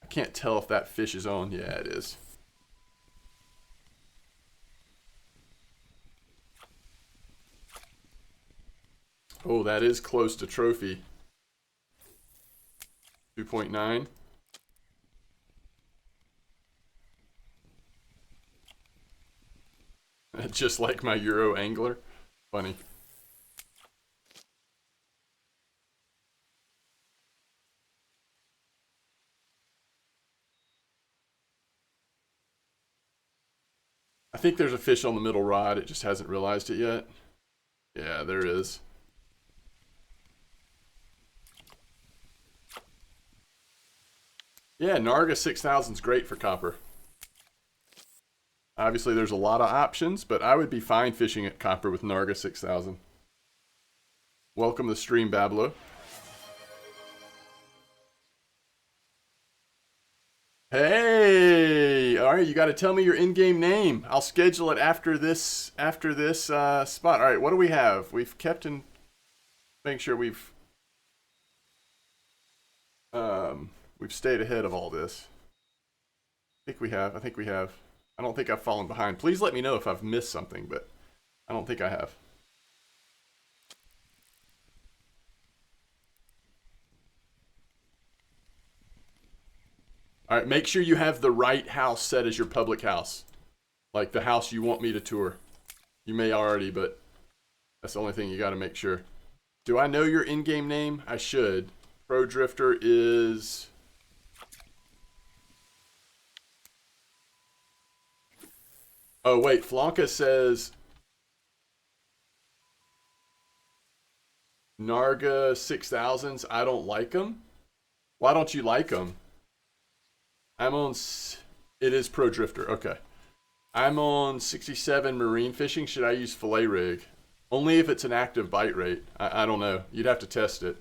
I can't tell if that fish is on. Yeah, it is. Oh, that is close to trophy. 2.9. Just like my Euro angler. Funny. I think there's a fish on the middle rod. It just hasn't realized it yet. Yeah, there is. Yeah, Narga 6000 is great for copper. Obviously, there's a lot of options, but I would be fine fishing at copper with Narga 6000. Welcome to the stream, Bablo. Hey, all right, you got to tell me your in-game name. I'll schedule it after this spot. All right, what do we have? We've kept in. Make sure we've stayed ahead of all this. I think we have. I think we have. I don't think I've fallen behind. Please let me know if I've missed something, but I don't think I have. All right, make sure you have the right house set as your public house. Like the house you want me to tour. You may already, but that's the only thing you got to make sure. Do I know your in-game name? I should. Pro Drifter is... Oh, wait. Flonka says... Narga 6000s, I don't like them. Why don't you like them? I'm on... It is Pro Drifter. Okay. I'm on 67 marine fishing. Should I use fillet rig? Only if it's an active bite rate. I don't know. You'd have to test it.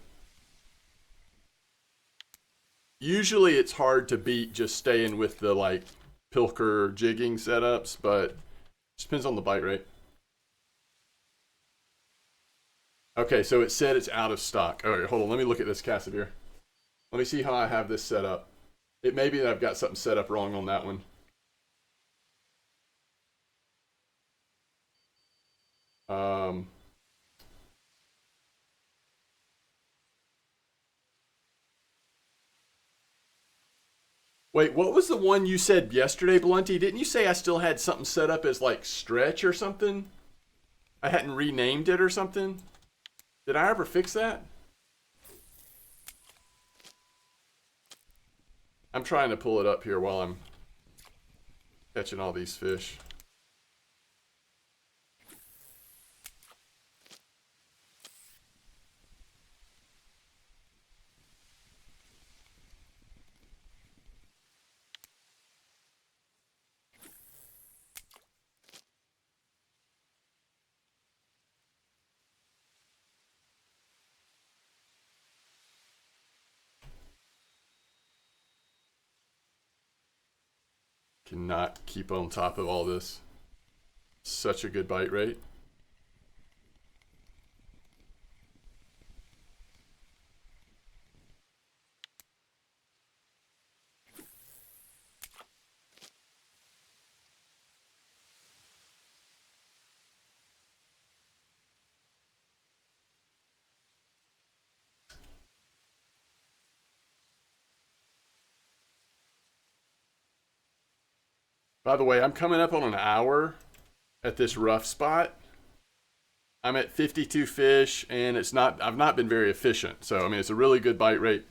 Usually it's hard to beat just staying with the, like, pilker jigging setups, but it depends on the bite rate. Okay, so it said it's out of stock. All right, hold on. Let me look at this Cassavir. Let me see how I have this set up. It may be that I've got something set up wrong on that one. Wait, what was the one you said yesterday, Blunty? Didn't you say I still had something set up as like stretch or something? I hadn't renamed it or something? Did I ever fix that? I'm trying to pull it up here while I'm catching all these fish. Cannot keep on top of all this. Such a good bite rate. By the way, I'm coming up on an hour at this rough spot. I'm at 52 fish, and I've not been very efficient. So, I mean, it's a really good bite rate.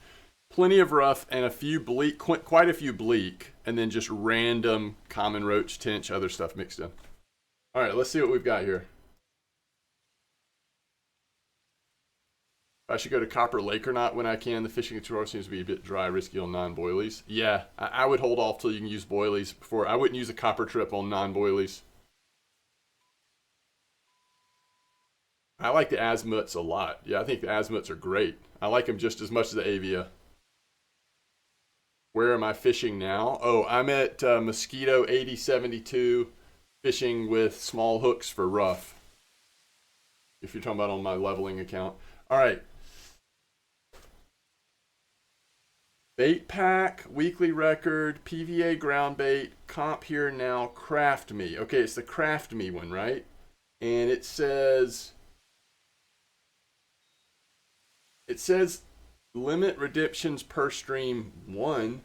Plenty of rough and a few bleak, quite a few bleak, and then just random common roach, tench, other stuff mixed in. All right, let's see what we've got here. I should go to Copper Lake or not when I can. The fishing tutorial seems to be a bit dry, risky on non-boilies. Yeah, I would hold off till you can use boilies before. I wouldn't use a copper trip on non-boilies. I like the azimuths a lot. Yeah, I think the azimuths are great. I like them just as much as the avia. Where am I fishing now? Oh, I'm at Mosquito 8072, fishing with small hooks for rough. If you're talking about on my leveling account. All right. Bait pack, weekly record, PVA ground bait, comp here now, craft me. Okay, it's the craft me one, right? And it says limit redemptions per stream 1.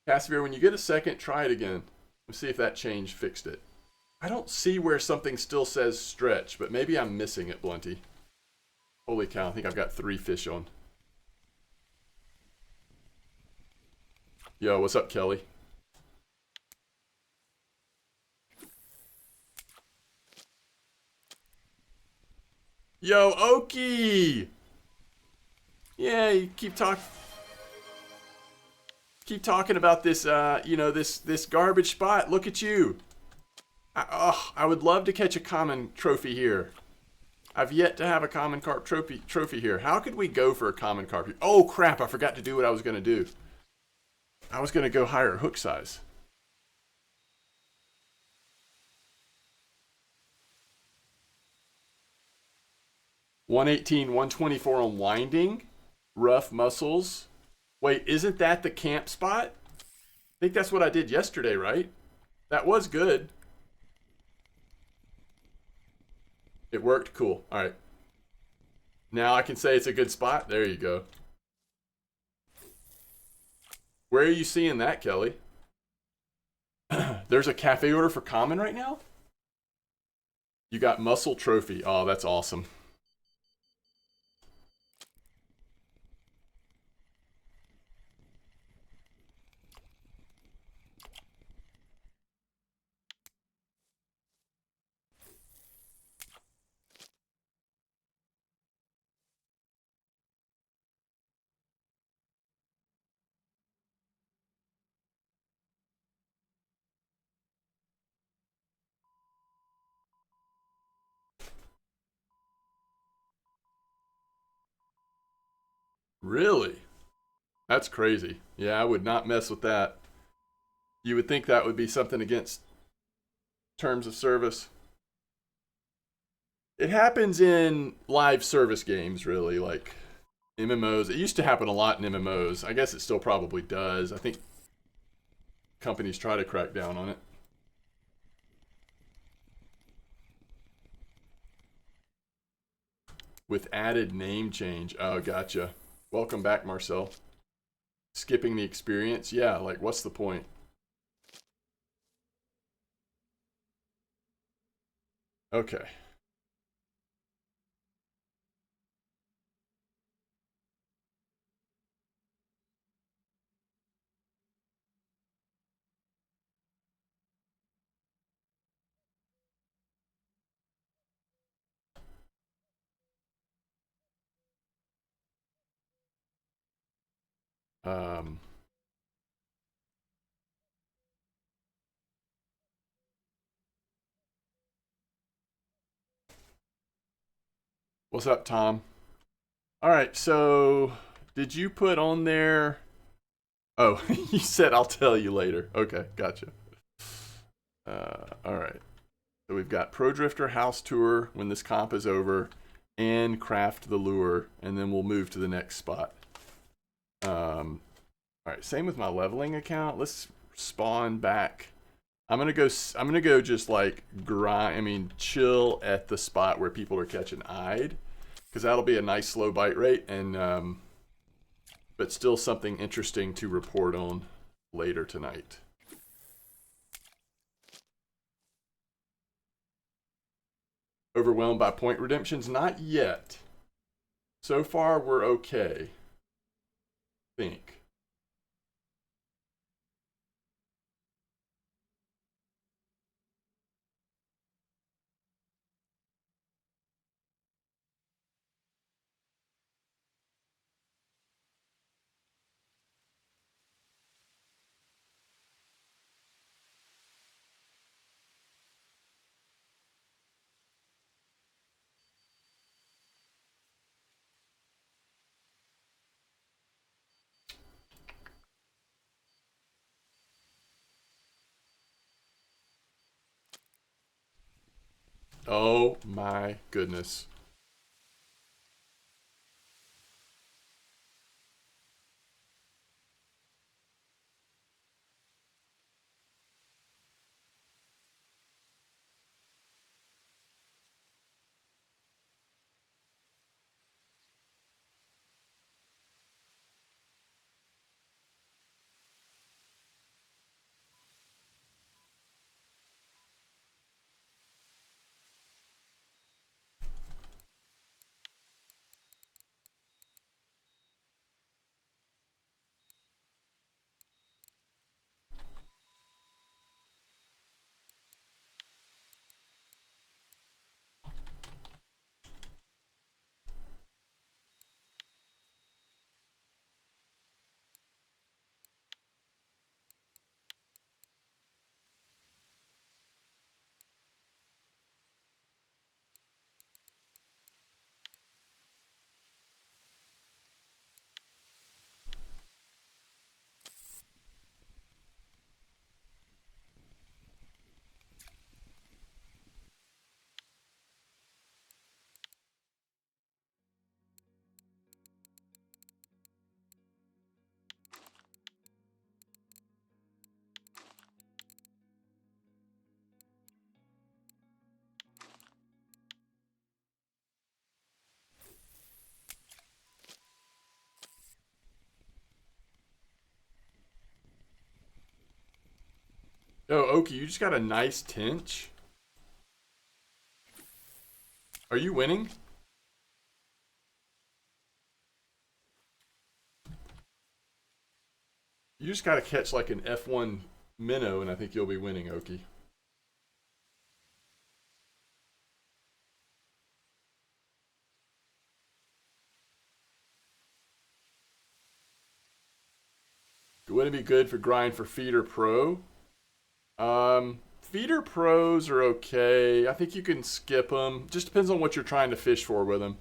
Cassavir, when you get a second, try it again. Let's see if that change fixed it. I don't see where something still says stretch, but maybe I'm missing it, Blunty. Holy cow, I think I've got 3 fish on. Yo, what's up, Kelly? Yo, Okie! Yeah, you keep talking about this, this garbage spot. Look at you. I would love to catch a common trophy here. I've yet to have a common carp trophy here. How could we go for a common carp here? Oh, crap, I forgot to do what I was going to do. I was going to go higher hook size. $118, $124 on winding. Rough mussels. Wait, isn't that the camp spot? I think that's what I did yesterday, right? That was good. It worked? Cool. All right. Now I can say it's a good spot. There you go. Where are you seeing that, Kelly? There's a cafe order for common right now? You got mussel trophy. Oh, that's awesome. Really? That's crazy. Yeah, I would not mess with that. You would think that would be something against terms of service. It happens in live service games, really, like MMOs. It used to happen a lot in MMOs. I guess it still probably does. I think companies try to crack down on it. With added name change. Oh, gotcha. Welcome back, Marcel. Skipping the experience? Yeah, like, what's the point? Okay. Um, what's up, Tom? All right, so did you put on there? Oh, you said I'll tell you later. Okay, gotcha. All right. So we've got Pro Drifter House Tour when this comp is over, and Craft the Lure, and then we'll move to the next spot. All right, same with my leveling account. Let's spawn back. I'm gonna go just like grind. I mean, chill at the spot where people are catching eyed, because that'll be a nice slow bite rate, and but still something interesting to report on later tonight. Overwhelmed by point redemptions? Not yet. So far, we're okay. I think. Oh my goodness. Oh, Oki, you just got a nice tinch. Are you winning? You just got to catch like an F1 minnow, and I think you'll be winning, Oki. Wouldn't it be good for grind for Feeder Pro? Feeder Pros are okay. I think you can skip them. Just depends on what you're trying to fish for with them.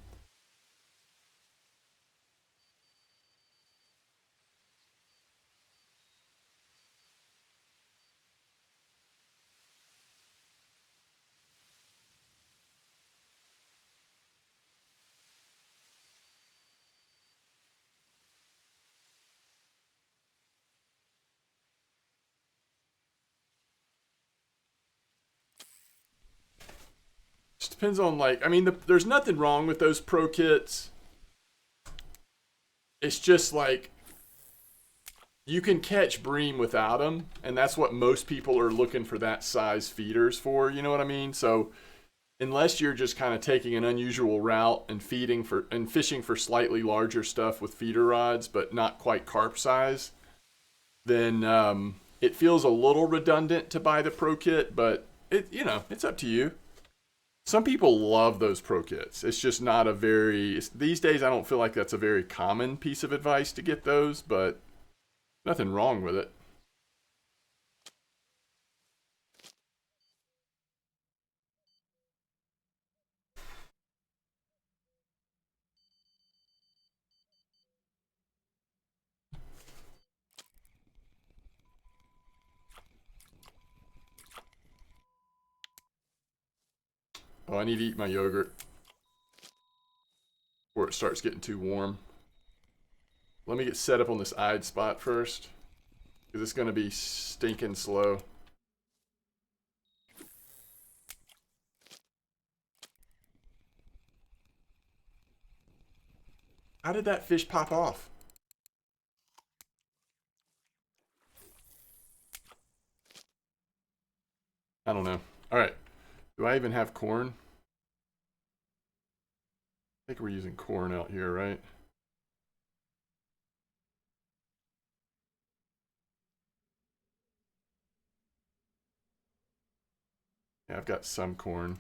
Just depends on, like, I mean, there's nothing wrong with those pro kits. It's just like you can catch bream without them, and that's what most people are looking for that size feeders for. You know what I mean? So unless you're just kind of taking an unusual route and feeding for and fishing for slightly larger stuff with feeder rods, but not quite carp size, then it feels a little redundant to buy the pro kit. But it's up to you. Some people love those pro kits. It's just not a very these days. I don't feel like that's a very common piece of advice to get those, but nothing wrong with it. Oh, I need to eat my yogurt before it starts getting too warm. Let me get set up on this eyed spot first, because it's going to be stinking slow. How did that fish pop off? I don't know. All right. Do I even have corn? I think we're using corn out here, right? Yeah, I've got some corn.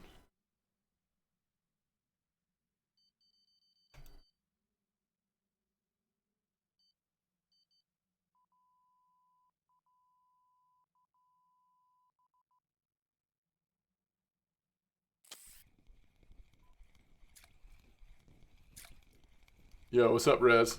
Yo, what's up, Rez?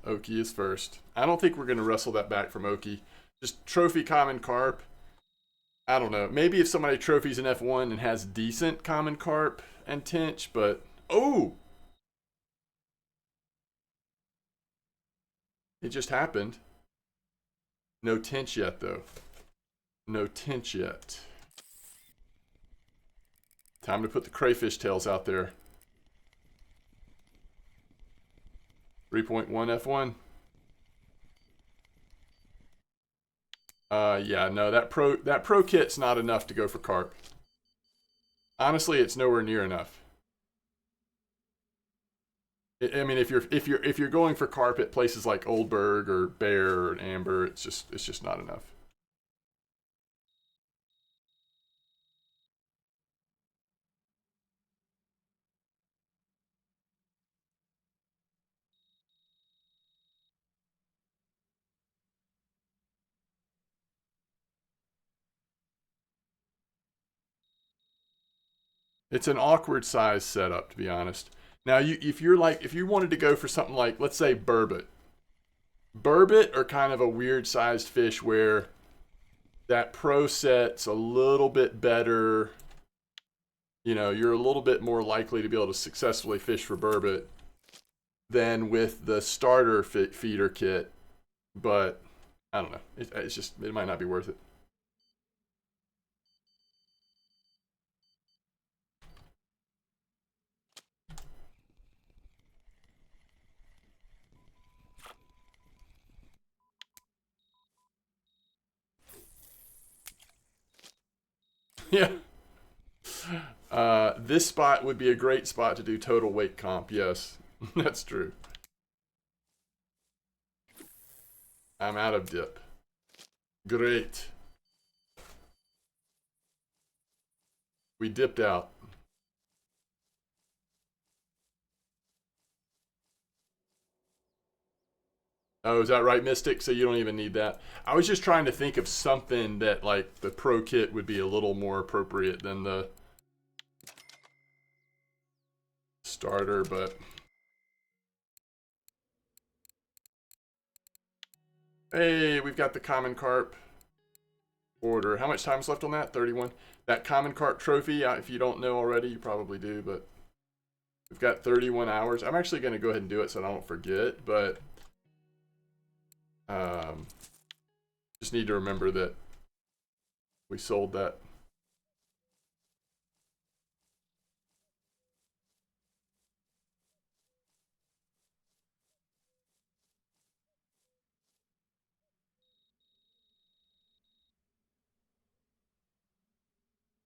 Okie is first. I don't think we're going to wrestle that back from Okie. Just trophy common carp. I don't know. Maybe if somebody trophies an F1 and has decent common carp and tench, but oh, it just happened. No tench yet, though. No tench yet. Time to put the crayfish tails out there. 3.1 F1. Yeah, no, that pro kit's not enough to go for carp. Honestly, it's nowhere near enough. I mean, if you're going for carp at places like Oldberg or Bear or Amber, it's just not enough. It's an awkward size setup, to be honest. Now, if you wanted to go for something like, let's say, burbot. Burbot are kind of a weird sized fish where that pro set's a little bit better. You know, you're a little bit more likely to be able to successfully fish for burbot than with the starter feeder kit. But I don't know. It's just, it might not be worth it. Yeah. This spot would be a great spot to do total weight comp. Yes, that's true. I'm out of dip. Great. We dipped out. Oh, is that right, Mystic? So you don't even need that. I was just trying to think of something that, like, the pro kit would be a little more appropriate than the starter, but hey, we've got the common carp. order. How much time's left on that? 31. That common cart trophy, if you don't know already, you probably do, but we've got 31 hours. I'm actually going to go ahead and do it so I don't forget, but just need to remember that we sold that.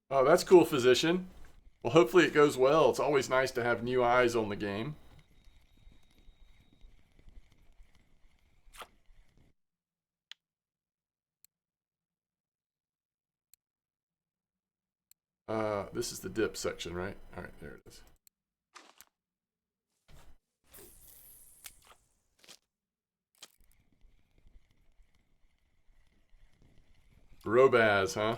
Oh, that's cool, physician. Well, hopefully it goes well. It's always nice to have new eyes on the game. This is the dip section, right? All right, there it is. Robaz, huh?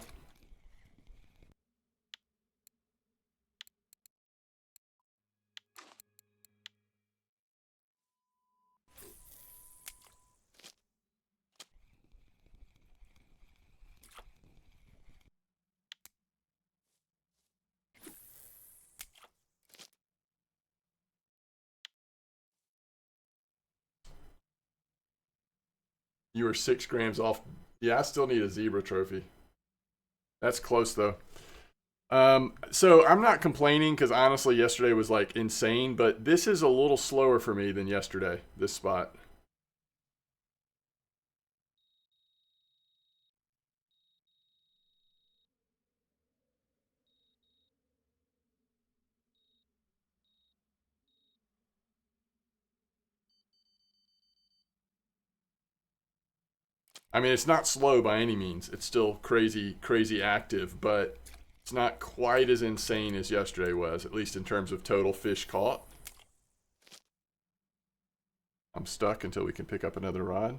You were 6 grams off. Yeah, I still need a zebra trophy. That's close though. So I'm not complaining because honestly, yesterday was like insane, but this is a little slower for me than yesterday. This spot. I mean, it's not slow by any means. It's still crazy, crazy active, but it's not quite as insane as yesterday was, at least in terms of total fish caught. I'm stuck until we can pick up another rod.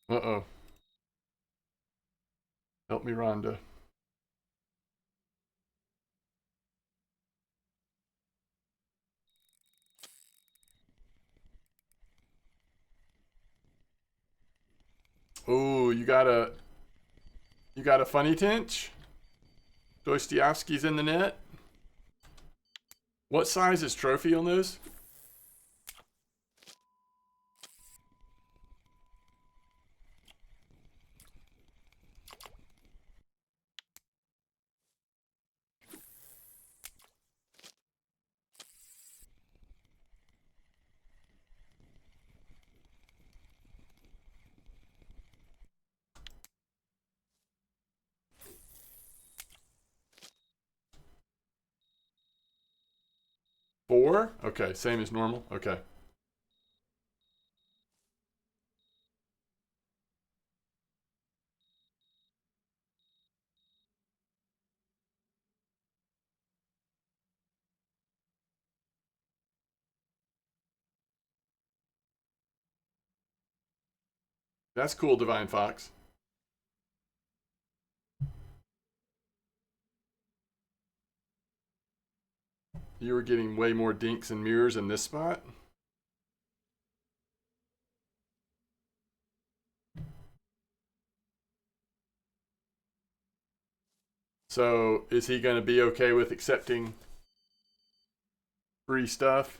Uh-oh. Help me, Rhonda. Oh, you got a funny tinch? Dostoevsky's in the net. What size is trophy on those? Four? Okay, same as normal. Okay. That's cool, Divine Fox. You were getting way more dinks and mirrors in this spot. So is he going to be okay with accepting free stuff.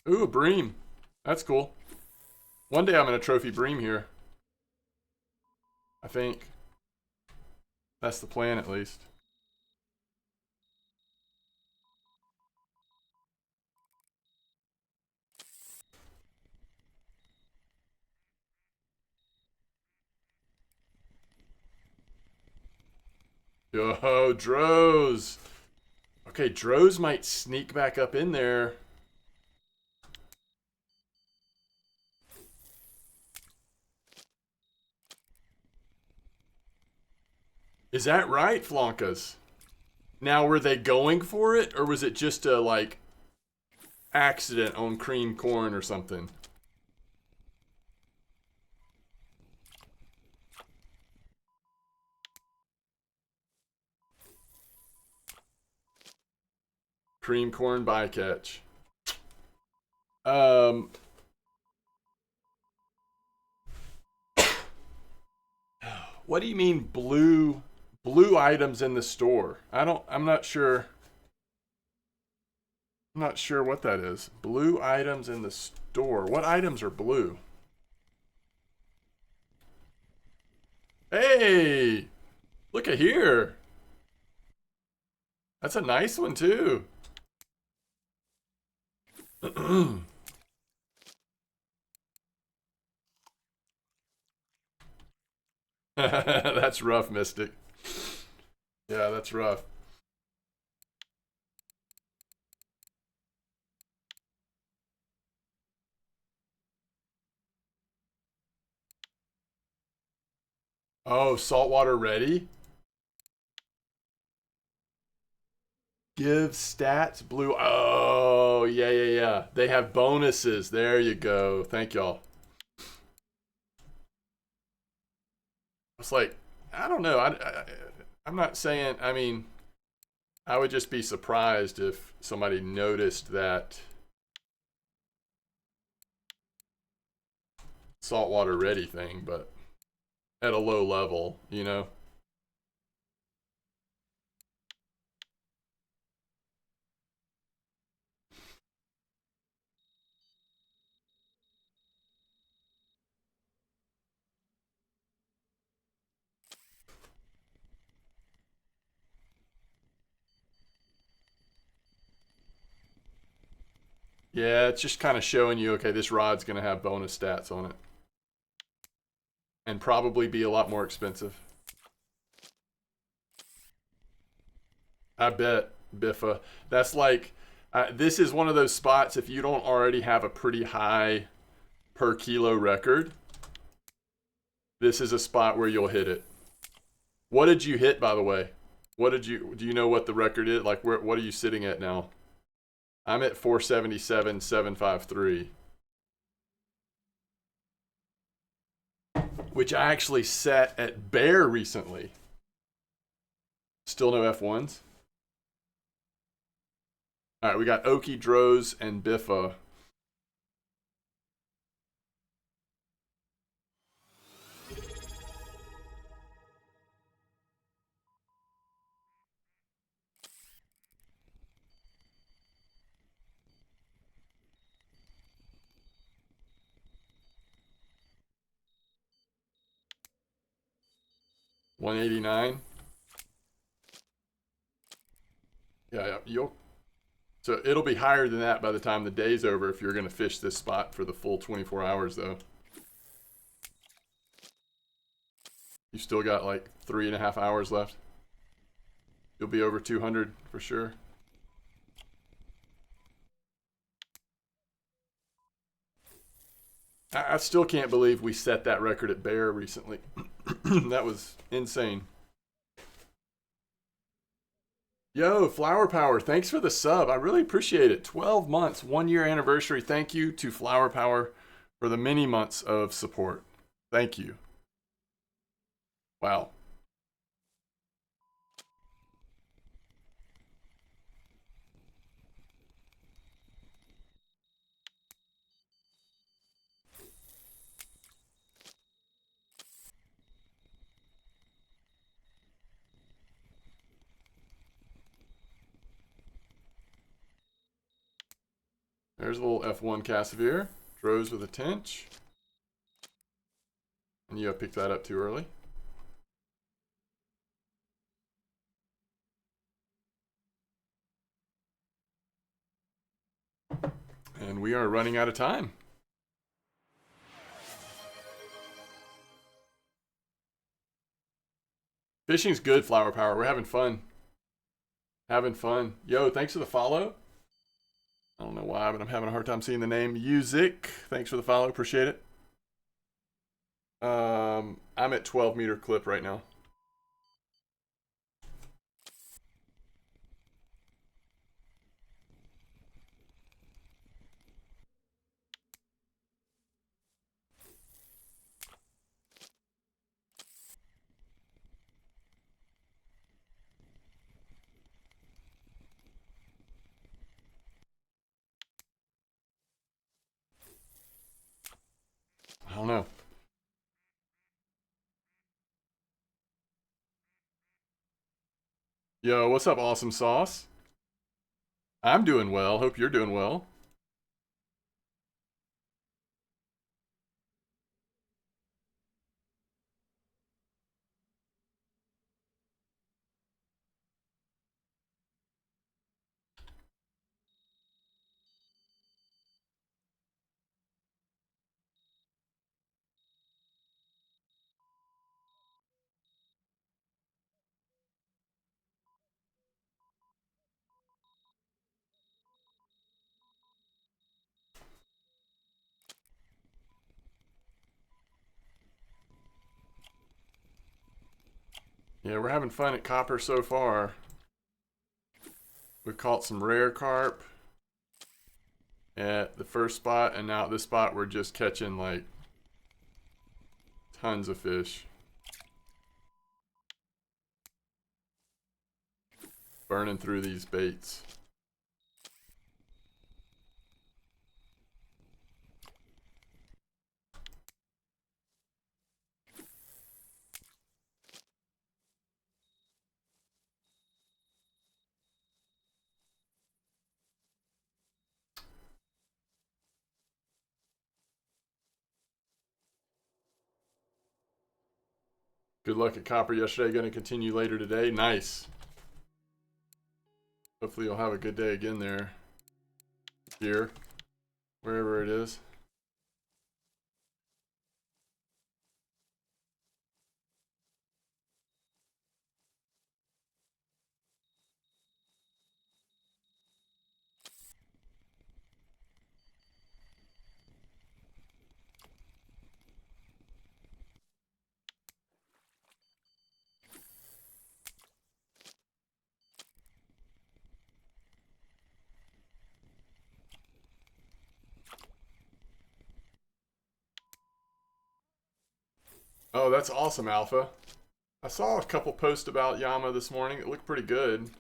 Ooh, a bream. That's cool. One day I'm going to trophy bream here. I think. That's the plan, at least. Yo, Droz. Okay, Droz might sneak back up in there. Is that right, Flonkas? Now, were they going for it, or was it just a, like, accident on cream corn or something? Cream corn bycatch. What do you mean blue items in the store? I'm not sure. I'm not sure what that is. Blue items in the store. What items are blue? Hey! Look at here. That's a nice one too. That's rough, Mystic. Yeah, that's rough. Oh, saltwater ready? Give stats blue. Oh, yeah. They have bonuses. There you go. Thank y'all. It's like, I don't know. I'm not saying, I mean, I would just be surprised if somebody noticed that saltwater ready thing, but at a low level, you know? Yeah, it's just kind of showing you, okay, this rod's going to have bonus stats on it. And probably be a lot more expensive. I bet, Biffa. That's like, this is one of those spots, if you don't already have a pretty high per kilo record, this is a spot where you'll hit it. What did you hit, by the way? Do you know what the record is? Like, what are you sitting at now? I'm at 477,753. Which I actually set at bear recently. Still no F1s. All right, we got Oki, Droz, and Biffa. $189. Yeah, so it'll be higher than that by the time the day's over if you're going to fish this spot for the full 24 hours, though. You still got like 3.5 hours left. You'll be over 200 for sure. I still can't believe we set that record at bear recently. That was insane. Yo, Flower Power, thanks for the sub. I really appreciate it. 12 months, 1 year anniversary. Thank you to Flower Power for the many months of support. Thank you. Wow. There's a little F1 Cassavir. Drows with a Tench. And you picked that up too early. And we are running out of time. Fishing's good, Flower Power. We're having fun. Having fun. Yo, thanks for the follow. I don't know why, but I'm having a hard time seeing the name. Music. Thanks for the follow. Appreciate it. I'm at 12-meter clip right now. I don't know. Yo, what's up, Awesome Sauce? I'm doing well. Hope you're doing well. Yeah, we're having fun at Copper so far. We've caught some rare carp at the first spot, and now at this spot we're just catching like tons of fish. Burning through these baits. Good luck at Copper yesterday. Going to continue later today. Nice. Hopefully you'll have a good day again there. Here. Wherever it is. Oh, that's awesome, Alpha. I saw a couple posts about Yama this morning. It looked pretty good.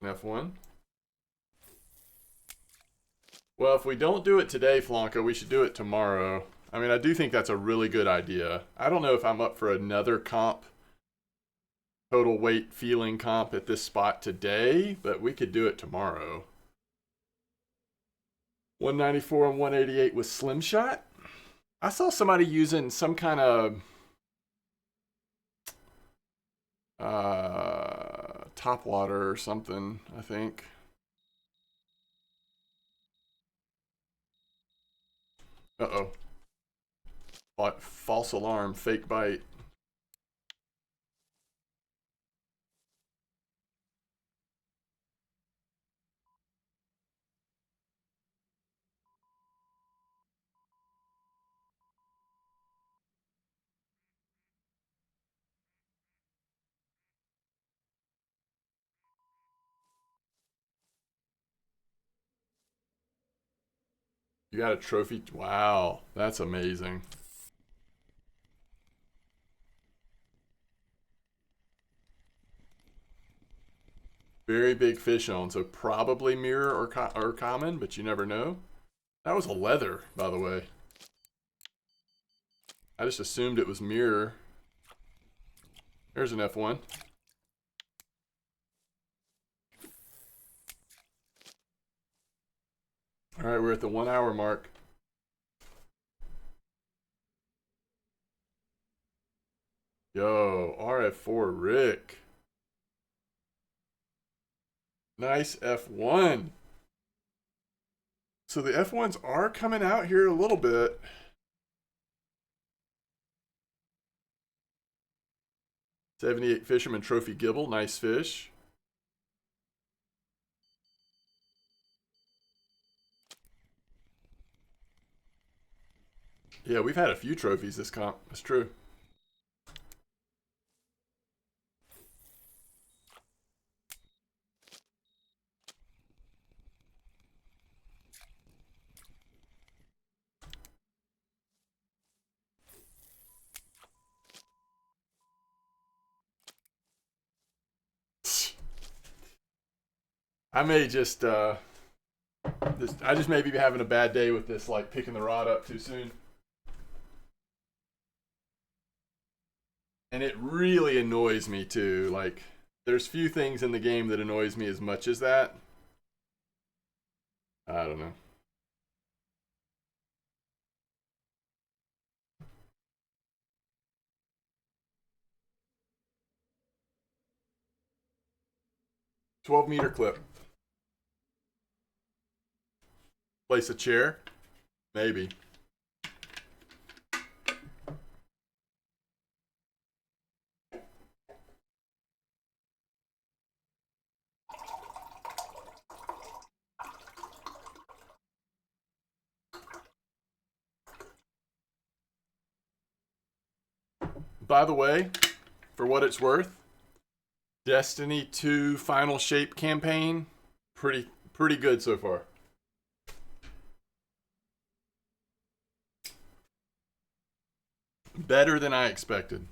F1. Well, if we don't do it today, Flanco, we should do it tomorrow. I mean, I do think that's a really good idea. I don't know if I'm up for another comp, total weight feeling comp at this spot today, but we could do it tomorrow. 194 and 188 with Slim Shot. I saw somebody using some kind of top water or something, I think. Uh-oh. False alarm, fake bite. You got a trophy. Wow, that's amazing. Very big fish on, so probably mirror or common, but you never know. That was a leather, by the way. I just assumed it was mirror. There's an F1. All right, we're at the 1 hour mark. Yo, RF4 Rick. Nice F1. So the F1s are coming out here a little bit. '78 Fisherman Trophy Gibble, nice fish. Yeah, we've had a few trophies this comp. That's true. I may just I just may be having a bad day with this, like picking the rod up too soon. And it really annoys me too. Like, there's few things in the game that annoys me as much as that. I don't know. $12-meter clip. Place a chair? Maybe. By the way, for what it's worth, Destiny 2 Final Shape campaign, pretty good so far. Better than I expected.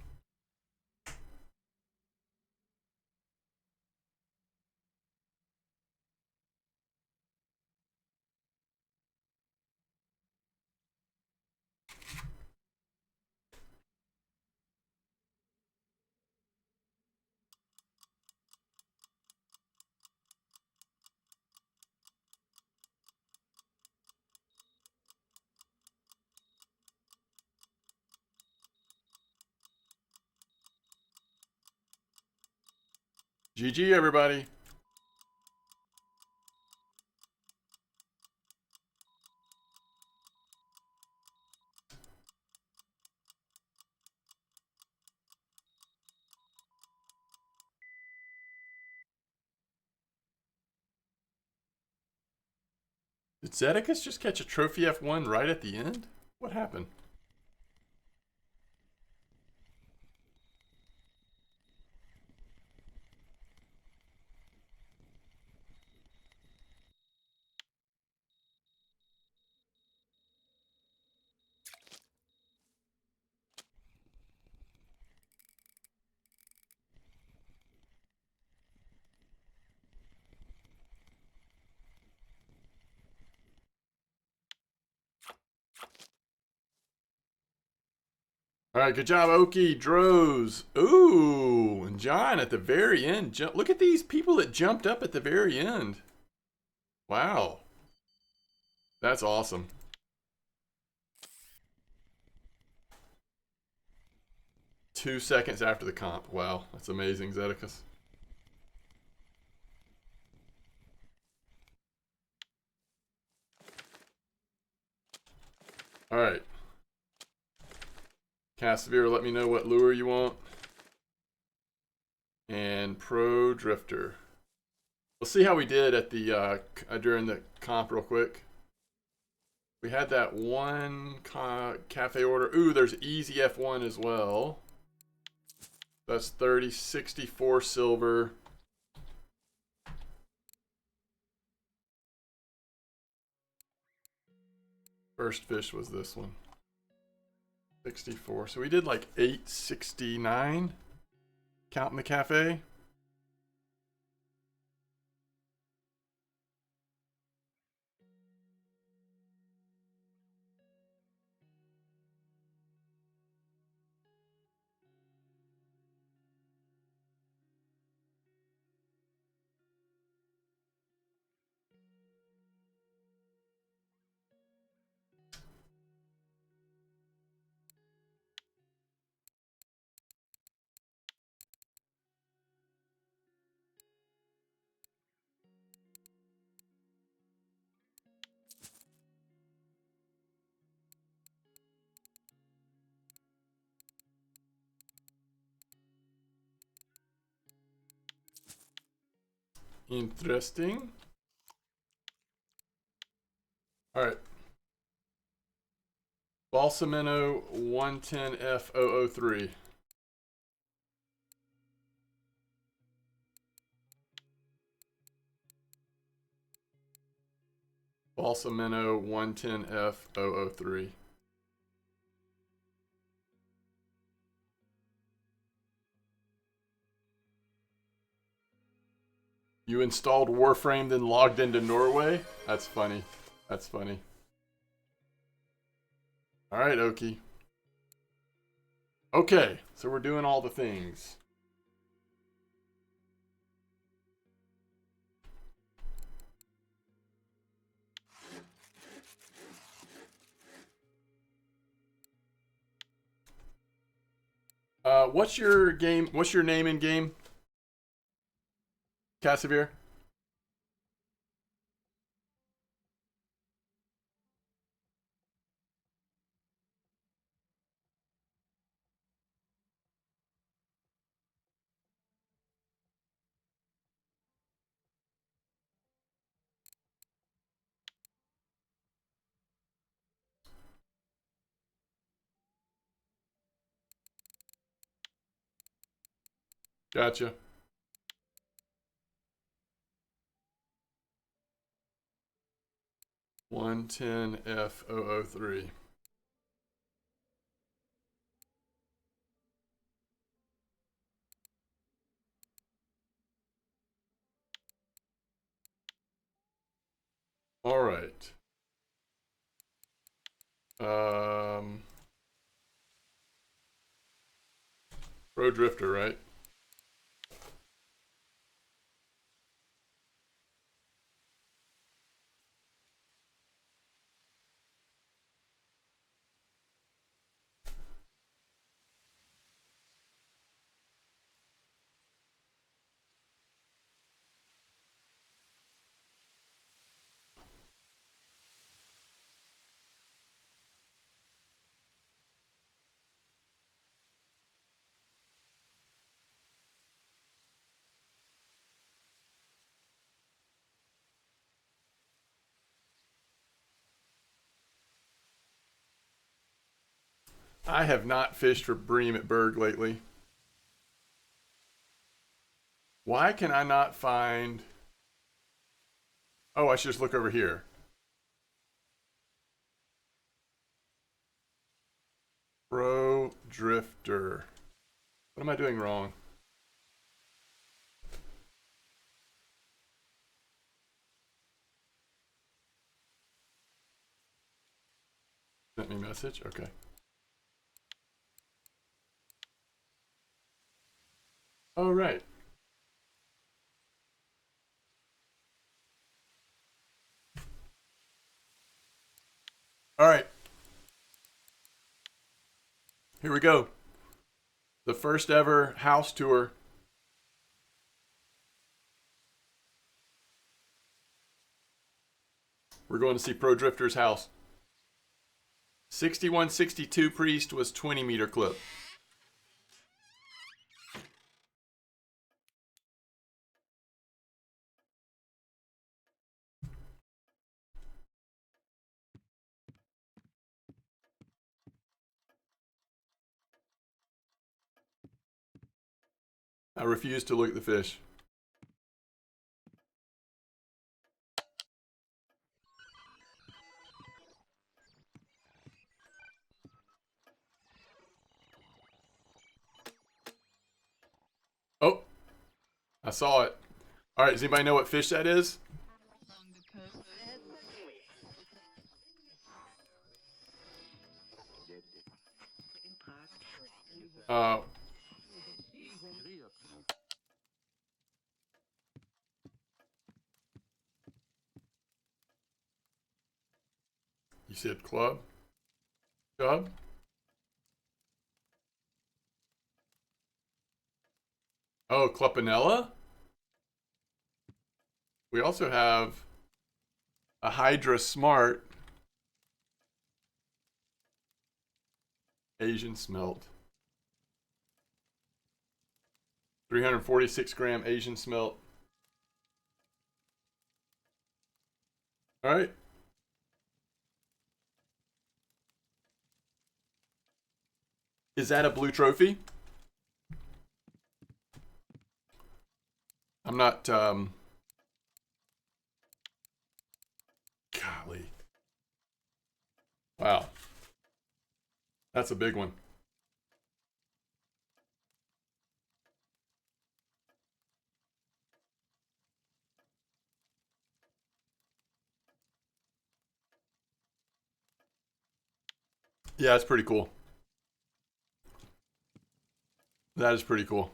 GG, everybody. Did Zedicus just catch a trophy F1 right at the end? What happened? All right, good job, Oki, Droz. Ooh, and John at the very end. Look at these people that jumped up at the very end. Wow. That's awesome. Two seconds after the comp. Wow, that's amazing, Zedicus. All right. Casavir, let me know what lure you want. And Pro Drifter. We'll see how we did at the during the comp real quick. We had that one cafe order. Ooh, there's Easy F1 as well. That's 30, 64 silver. First fish was this one. 64. So we did like 869, counting the cafe. Interesting. All right. Balsamino 110F003. Balsamino 110F003. You installed Warframe, then logged into Norway? That's funny. That's funny. All right, Oki. Okay, so we're doing all the things. What's your game? What's your name in game? Casimir? Gotcha. $110F003. All right. Pro Drifter, right? I have not fished for bream at Berg lately. Why can I not find... Oh, I should just look over here. Pro Drifter. What am I doing wrong? Sent me a message? Okay. All right. All right. Here we go. The first ever house tour. We're going to see Pro Drifter's house. 6162 Priest was 20-meter clip. I refuse to look at the fish. I saw it. All right, does anybody know what fish that is? Uh, you said club? Cub? Oh, Clupanella? We also have a Hydra Smart Asian smelt. 346 gram Asian smelt. All right. Is that a blue trophy? I'm not, golly. Wow. That's a big one. Yeah, that's pretty cool. That is pretty cool.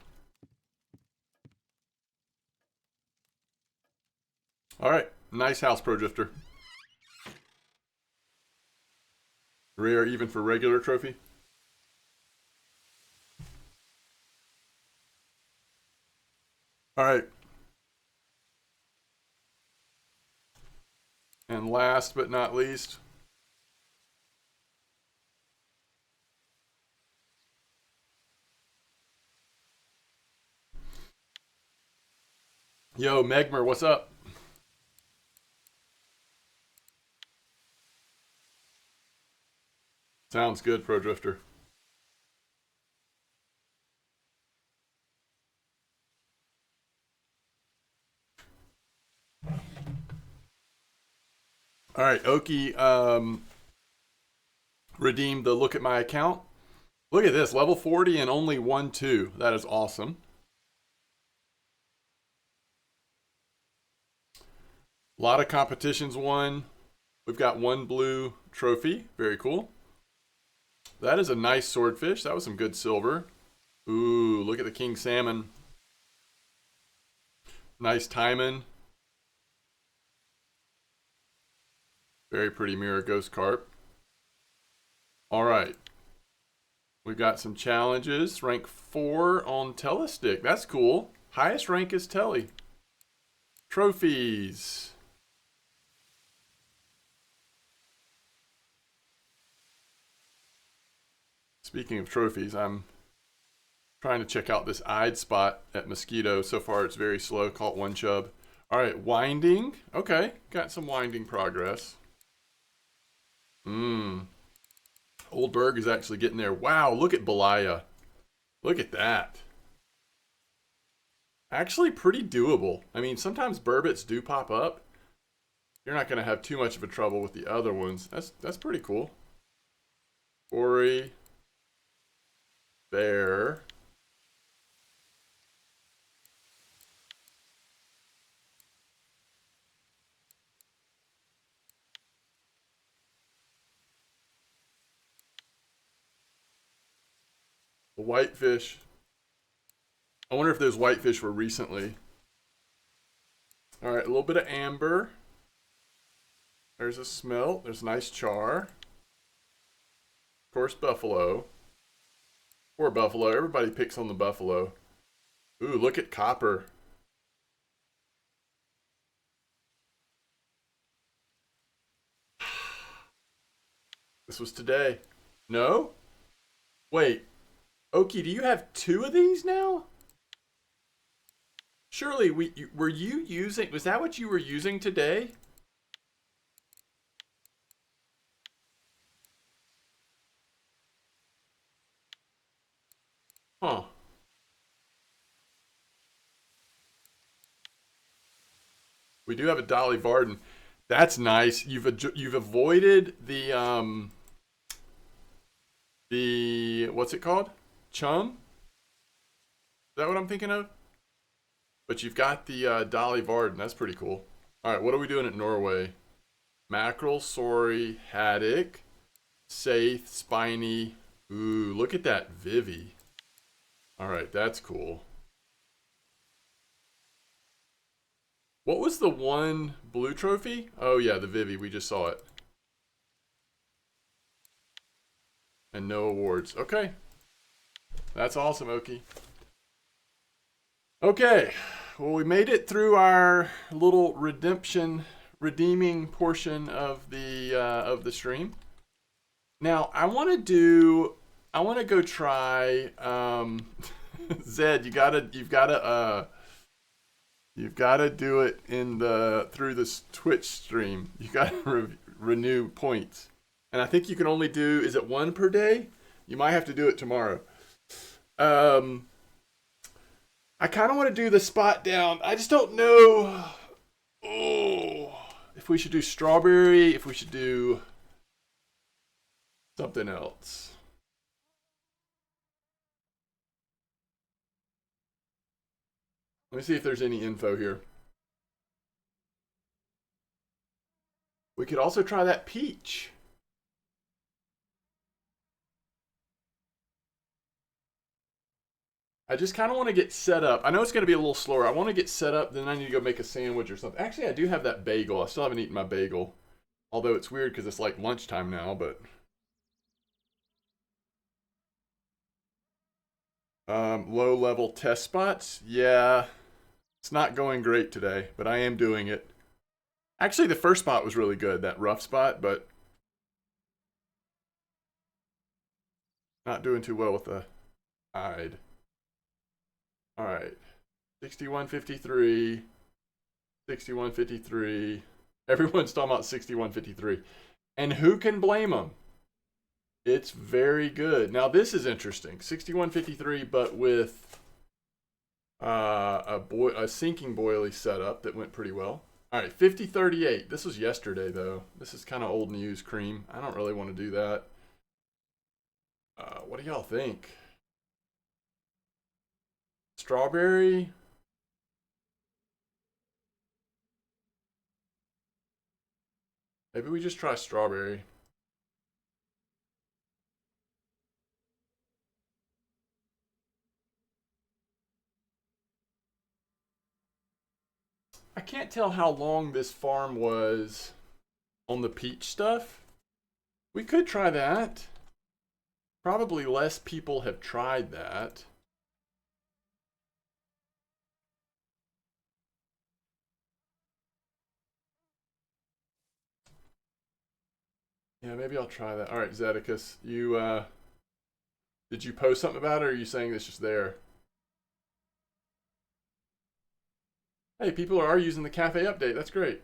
All right. Nice house, Pro Drifter. Rare even for regular trophy. All right. And last but not least, yo, Megmer, what's up? Sounds good, Pro Drifter. All right, Oki redeemed the look at my account. Look at this, level 40 and only 1-2. That is awesome. A lot of competitions won. We've got one blue trophy. Very cool. That is a nice swordfish. That was some good silver. Ooh, look at the king salmon. Nice timing. Very pretty mirror ghost carp. All right. We've got some challenges. Rank 4 on Telestick. That's cool. Highest rank is Telly. Trophies. Speaking of trophies, I'm trying to check out this eyed spot at Mosquito. So far, it's very slow. Caught one chub. All right, winding. Okay, got some winding progress. Old Berg is actually getting there. Wow, look at Belaya. Look at that. Actually pretty doable. I mean, sometimes burbits do pop up. You're not going to have too much of a trouble with the other ones. That's pretty cool. Ori. Bear. The whitefish. I wonder if those whitefish were recently. All right, a little bit of amber. There's a smelt. There's nice char. Of course, buffalo. Poor buffalo. Everybody picks on the buffalo. Ooh, look at copper. This was today. No? Wait. Oki, do you have 2 of these now? Surely, were you using... Was that what you were using today? Huh. We do have a Dolly Varden. That's nice. You've avoided the what's it called? Chum? Is that what I'm thinking of? But you've got the Dolly Varden. That's pretty cool. All right, what are we doing at Norway? Mackerel, Sorry, Haddock, Saith, Spiny. Ooh, look at that Vivi. All right, that's cool. What was the one blue trophy? Oh yeah, the Vivi. We just saw it. And no awards. Okay. That's awesome, Oki. Okay. Well, we made it through our little redeeming portion of the stream. Now, I want to go try Zed, you've gotta do it through this Twitch stream. You gotta renew points. And I think you can only do, is it one per day? You might have to do it tomorrow. I kind of want to do the spot down. I just don't know if we should do strawberry, if we should do something else. Let me see if there's any info here. We could also try that peach. I just kind of want to get set up. I know it's going to be a little slower. I want to get set up, then I need to go make a sandwich or something. Actually, I do have that bagel. I still haven't eaten my bagel. Although it's weird because it's like lunchtime now, but... low-level test spots? Yeah. It's not going great today, but I am doing it. Actually, the first spot was really good, that rough spot, but... not doing too well with the hide. Alright. 6153. 6153. Everyone's talking about 6153. And who can blame them? It's very good. Now this is interesting. 6153, but with a sinking boilie setup that went pretty well. Alright, 5038. This was yesterday though. This is kind of old news, Cream. I don't really want to do that. What do y'all think? Strawberry? Maybe we just try strawberry. I can't tell how long this farm was on the peach stuff. We could try that. Probably less people have tried that. Yeah, maybe I'll try that. All right, Zedicus, did you post something about it, or are you saying it's just there? Hey, people are using the cafe update. That's great.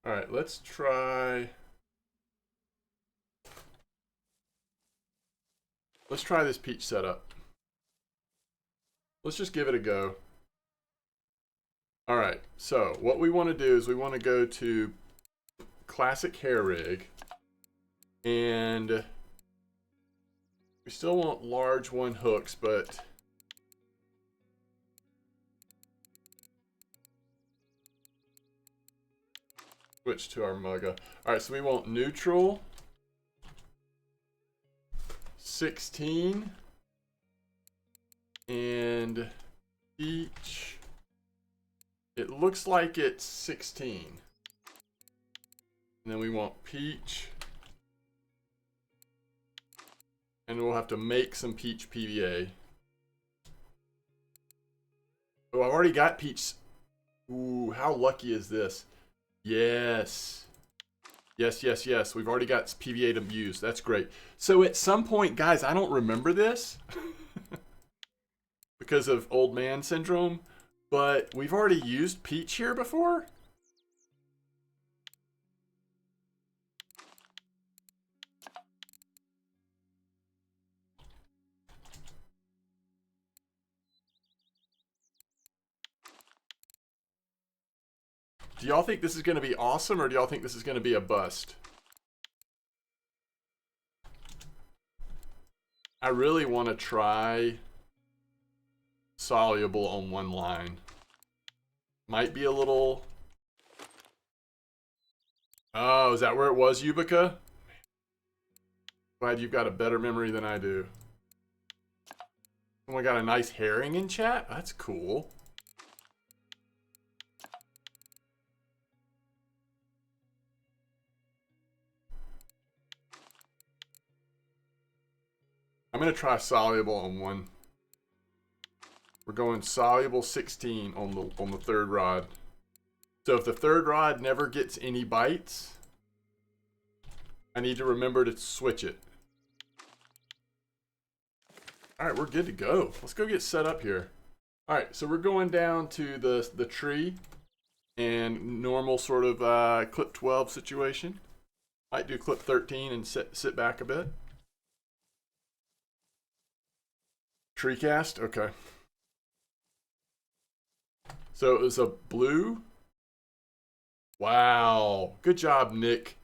All right, let's try this peach setup. Let's just give it a go. All right, so what we want to do is we want to go to classic hair rig, and we still want large one hooks, but switch to our mugga. All right, so we want neutral, 16, and peach. It looks like it's 16. And then we want peach. And we'll have to make some peach PVA. Oh, I've already got peach. Ooh, how lucky is this? Yes. Yes, yes, yes. We've already got PVA to use. That's great. So at some point, guys, I don't remember this because of old man syndrome, but we've already used peach here before. Do y'all think this is going to be awesome, or do y'all think this is going to be a bust? I really want to try soluble on one line. Might be a little... Oh, is that where it was, Yubica? Glad you've got a better memory than I do. Someone got a nice herring in chat? That's cool. I'm going to try soluble on one. We're going soluble 16 on the third rod. So if the third rod never gets any bites, I need to remember to switch it. All right, we're good to go. Let's go get set up here. All right, so we're going down to the tree and normal sort of clip 12 situation. Might do clip 13 and sit back a bit. Tree cast, okay. So it was a blue. Wow, good job, Nick.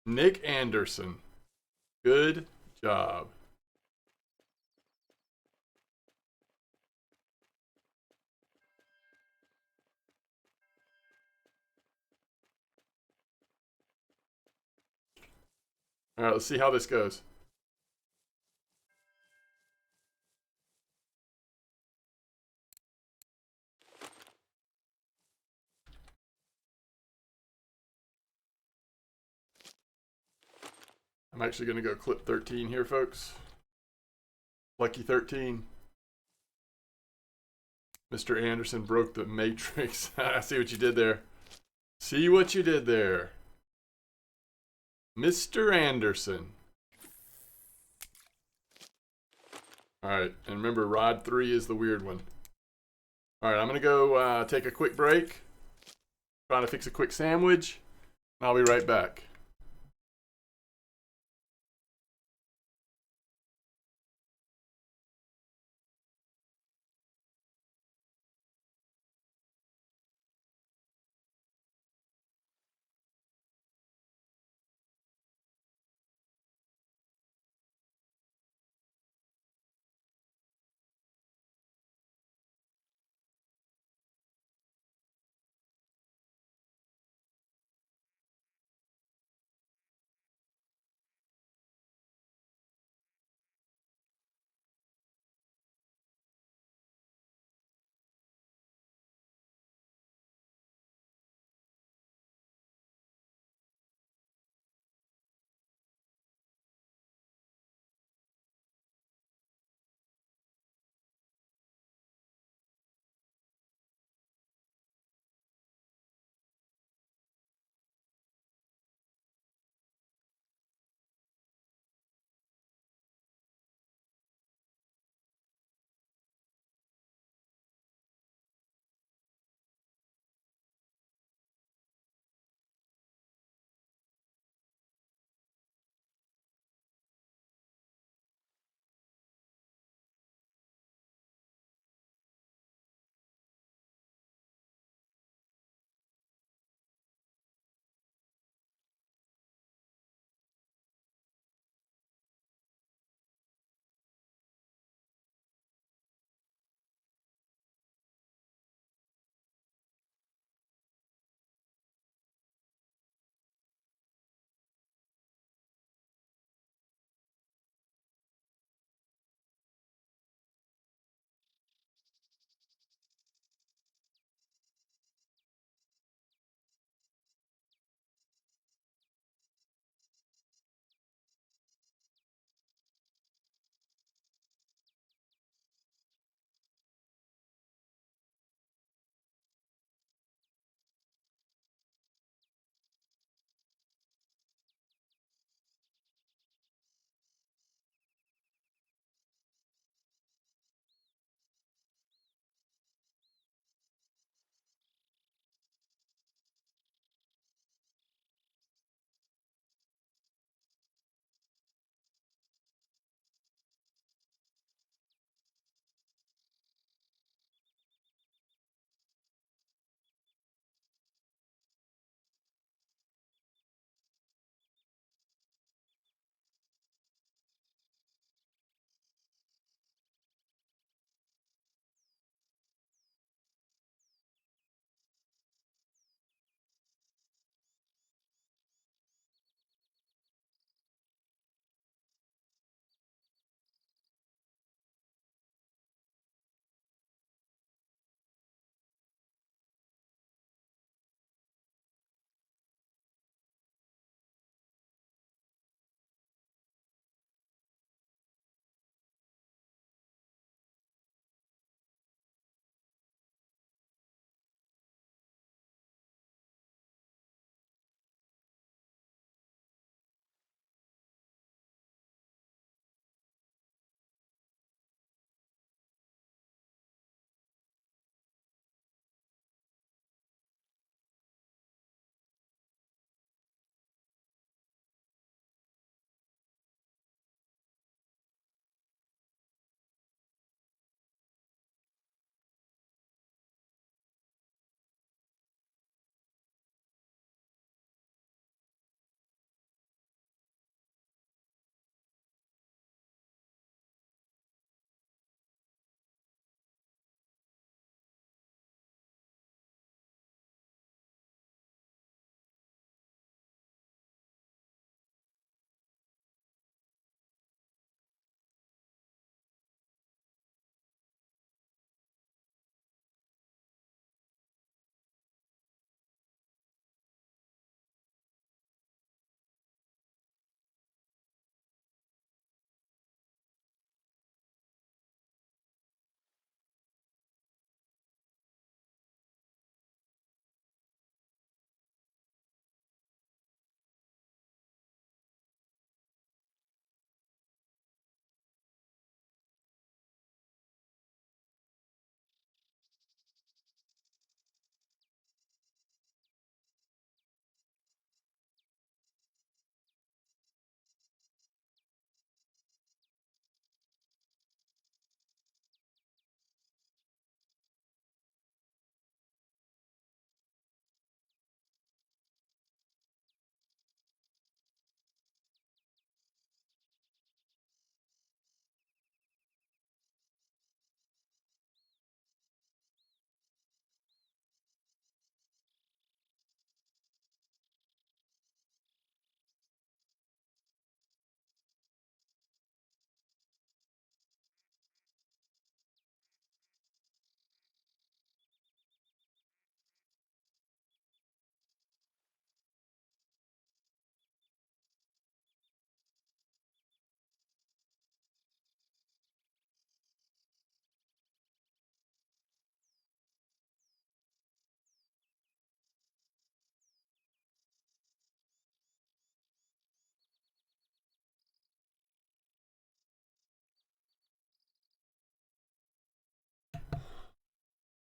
Nick Anderson. Good job. All right, let's see how this goes. I'm actually going to go clip 13 here, folks. Lucky 13. Mr. Anderson broke the matrix. I see what you did there. See what you did there. Mr. Anderson. All right, and remember, rod 3 is the weird one. All right, I'm going to go take a quick break. Trying to fix a quick sandwich. I'll be right back.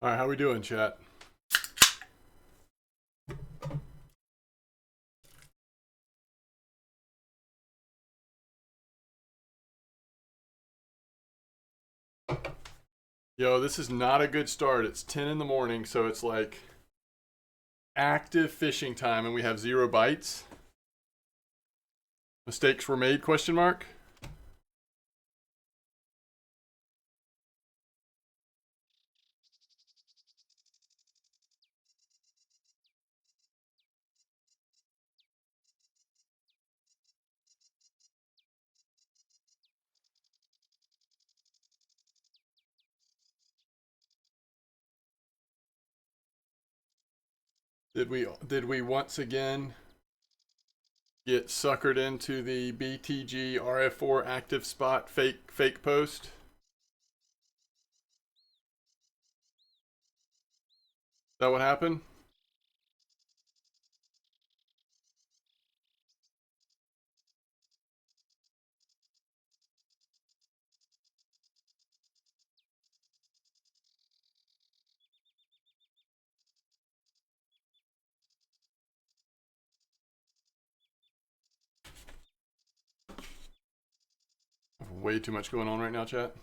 All right, how we doing, chat? Yo, this is not a good start. It's 10 in the morning, so it's like active fishing time, and we have 0 bites. Mistakes were made, question mark? Did we once again get suckered into the BTG RF4 active spot fake post? Is that what happened? Way too much going on right now, chat.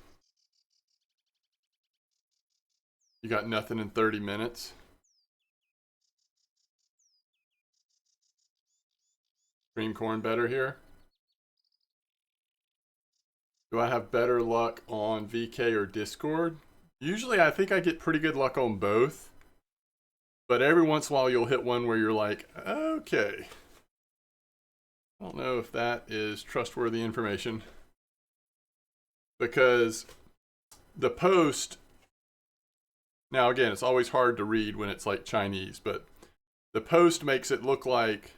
You got nothing in 30 minutes. Cream corn better here. Do I have better luck on VK or Discord? Usually I think I get pretty good luck on both. But every once in a while you'll hit one where you're like, okay. I don't know if that is trustworthy information. Because the post, now again, it's always hard to read when it's like Chinese, but the post makes it look like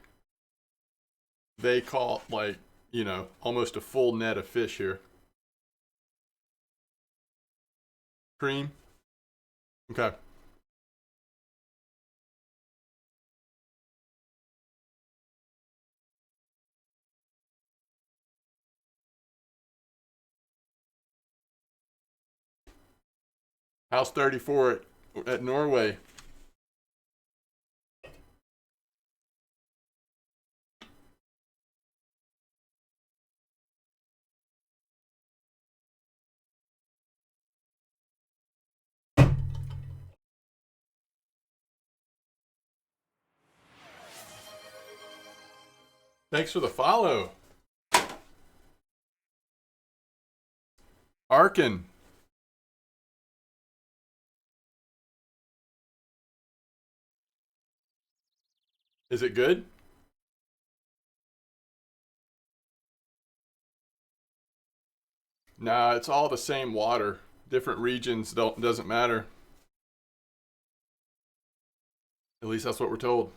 they caught like, you know, almost a full net of fish here. Cream? Okay. House 34 at Norway. Thanks for the follow. Arkin. Is it good? Nah, it's all the same water. Different regions doesn't matter. At least that's what we're told.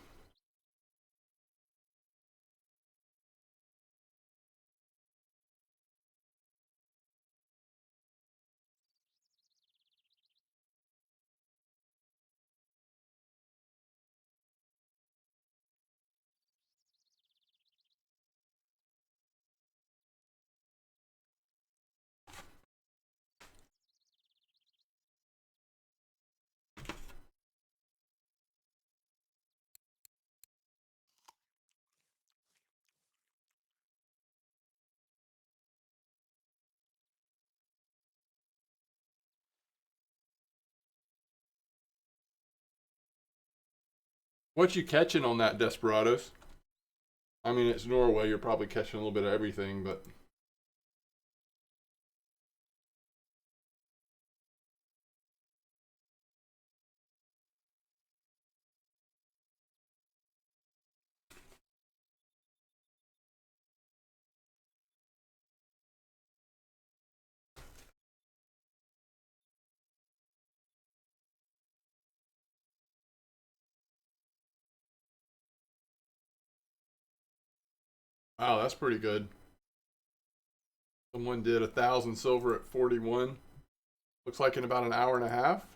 What you catching on that, Desperados? I mean, it's Norway. You're probably catching a little bit of everything, but wow, that's pretty good. Someone did 1,000 silver at 41. Looks like in about an hour and a half.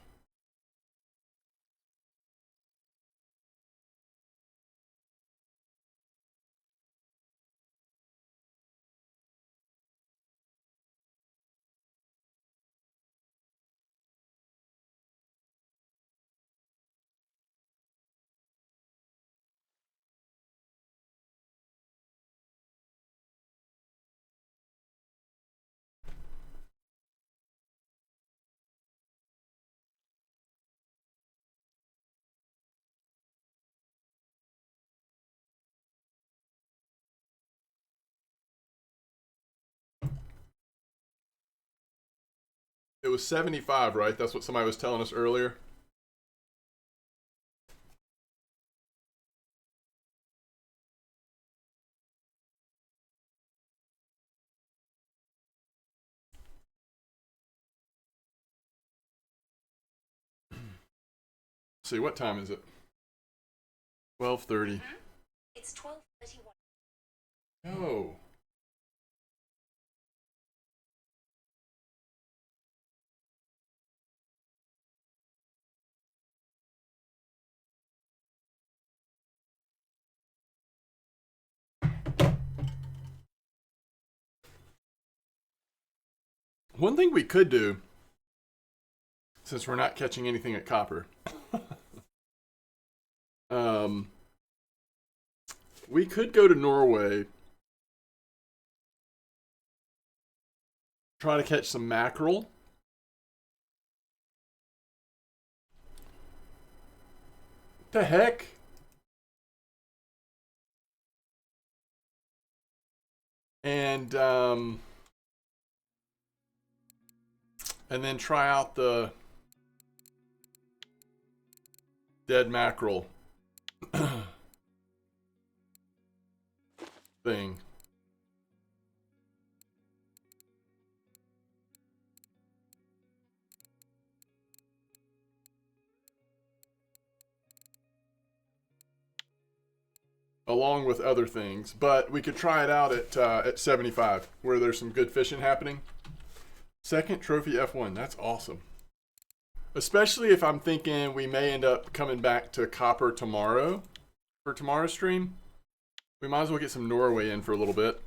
It was 75, right? That's what somebody was telling us earlier. Let's see, what time is it? 12:30. It's 12:31. Oh. One thing we could do, since we're not catching anything at copper, we could go to Norway, try to catch some mackerel. What the heck? And then try out the dead mackerel thing. Along with other things, but we could try it out at 75, where there's some good fishing happening. Second trophy F1, that's awesome. Especially if I'm thinking we may end up coming back to copper tomorrow for tomorrow's stream. We might as well get some Norway in for a little bit.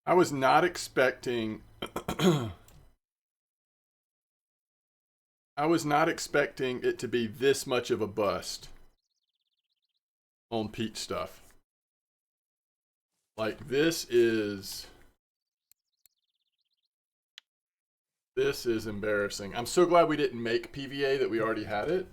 I was not expecting I was not expecting it to be this much of a bust on peach stuff. Like this is embarrassing. I'm so glad we didn't make PVA, that we already had it.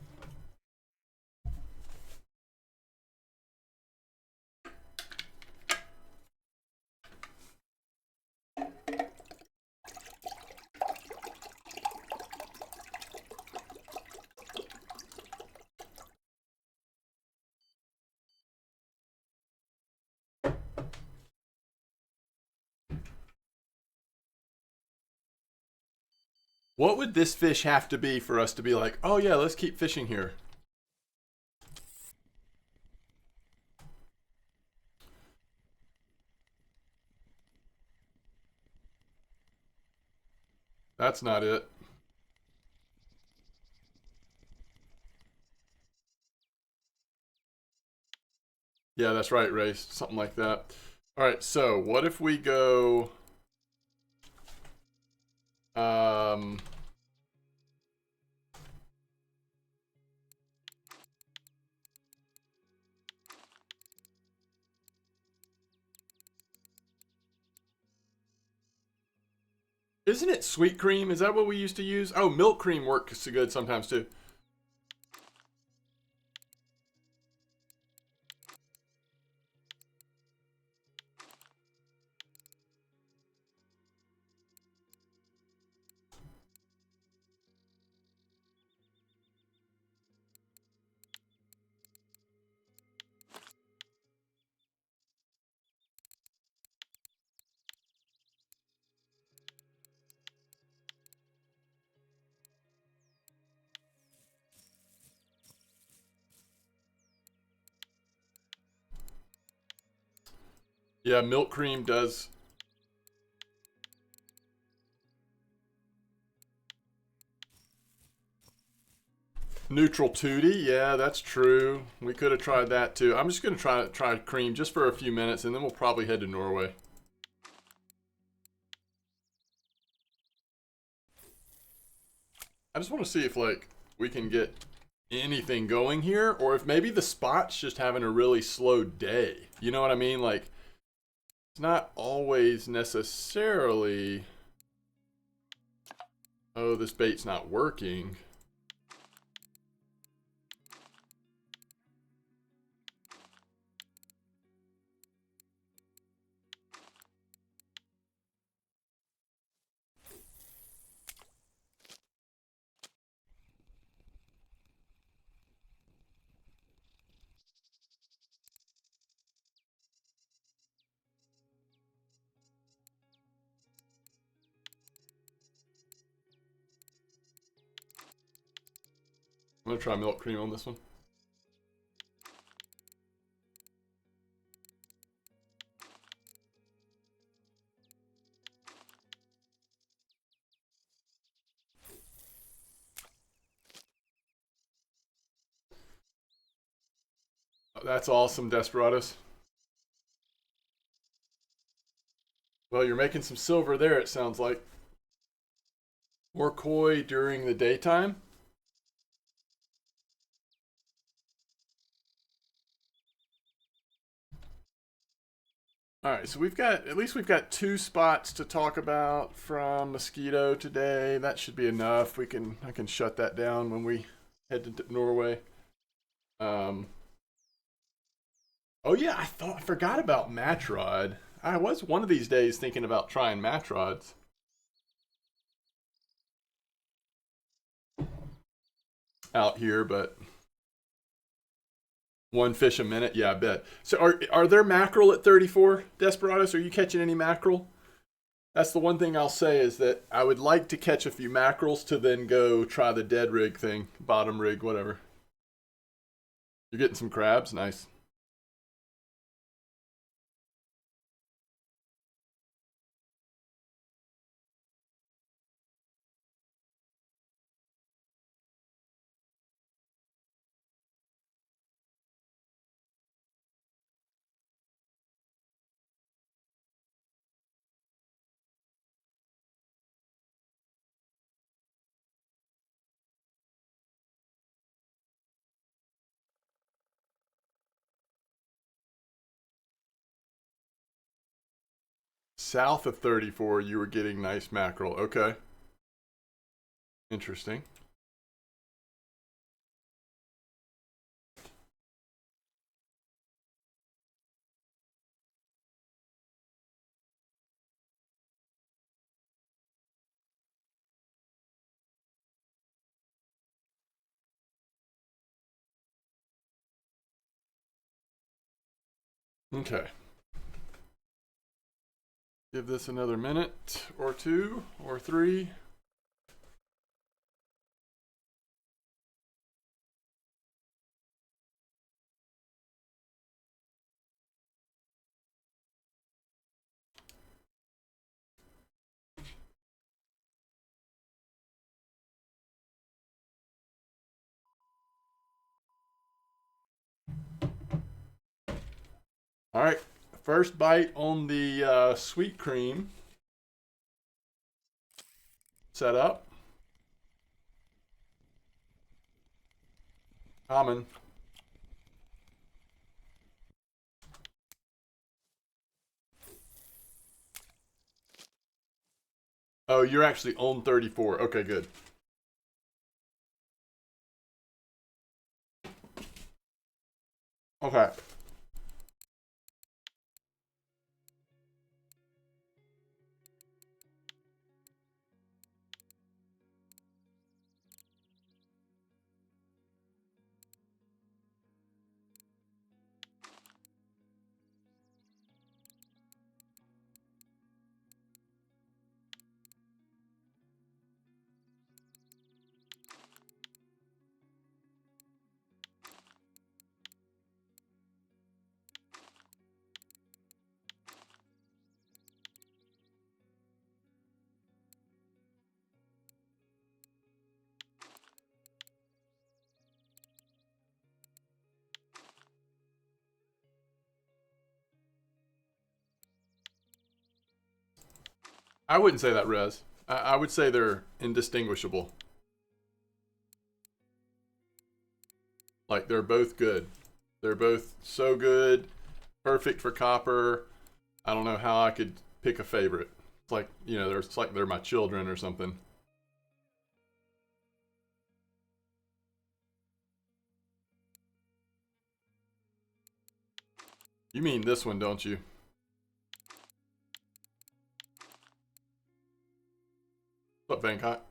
What would this fish have to be for us to be like, oh yeah, let's keep fishing here? That's not it. Yeah, that's right, Race. Something like that. All right, so what if we go... Isn't it sweet cream? Is that what we used to use? Oh, milk cream works good sometimes too. Yeah, milk cream does. Neutral Tootie, yeah, that's true. We could have tried that too. I'm just gonna try cream just for a few minutes, and then we'll probably head to Norway. I just want to see if like we can get anything going here, or if maybe the spot's just having a really slow day. You know what I mean? Like, it's not always necessarily, oh, this bait's not working. I'm gonna try milk cream on this one. That's awesome, Desperados. Well, you're making some silver there, it sounds like. More koi during the daytime. All right, so at least we've got 2 spots to talk about from Mosquito today. That should be enough. I can shut that down when we head to Norway. Oh yeah, I forgot about match rod. I was one of these days thinking about trying match rods. Out here, but 1 fish a minute, yeah, I bet. So are there mackerel at 34, Desperados? Are you catching any mackerel? That's the one thing I'll say is that I would like to catch a few mackerels to then go try the dead rig thing, bottom rig, whatever. You're getting some crabs, nice. South of 34, you were getting nice mackerel. Okay. Interesting. Okay. Give this another minute or 2 or 3. All right. First bite on the sweet cream. Set up. Common. Oh, you're actually on 34. Okay, good. Okay. I wouldn't say that, Rez. I would say they're indistinguishable. Like, they're both good. They're both so good, perfect for copper. I don't know how I could pick a favorite. It's like, it's like they're my children or something. You mean this one, don't you? What's up, Bangkok?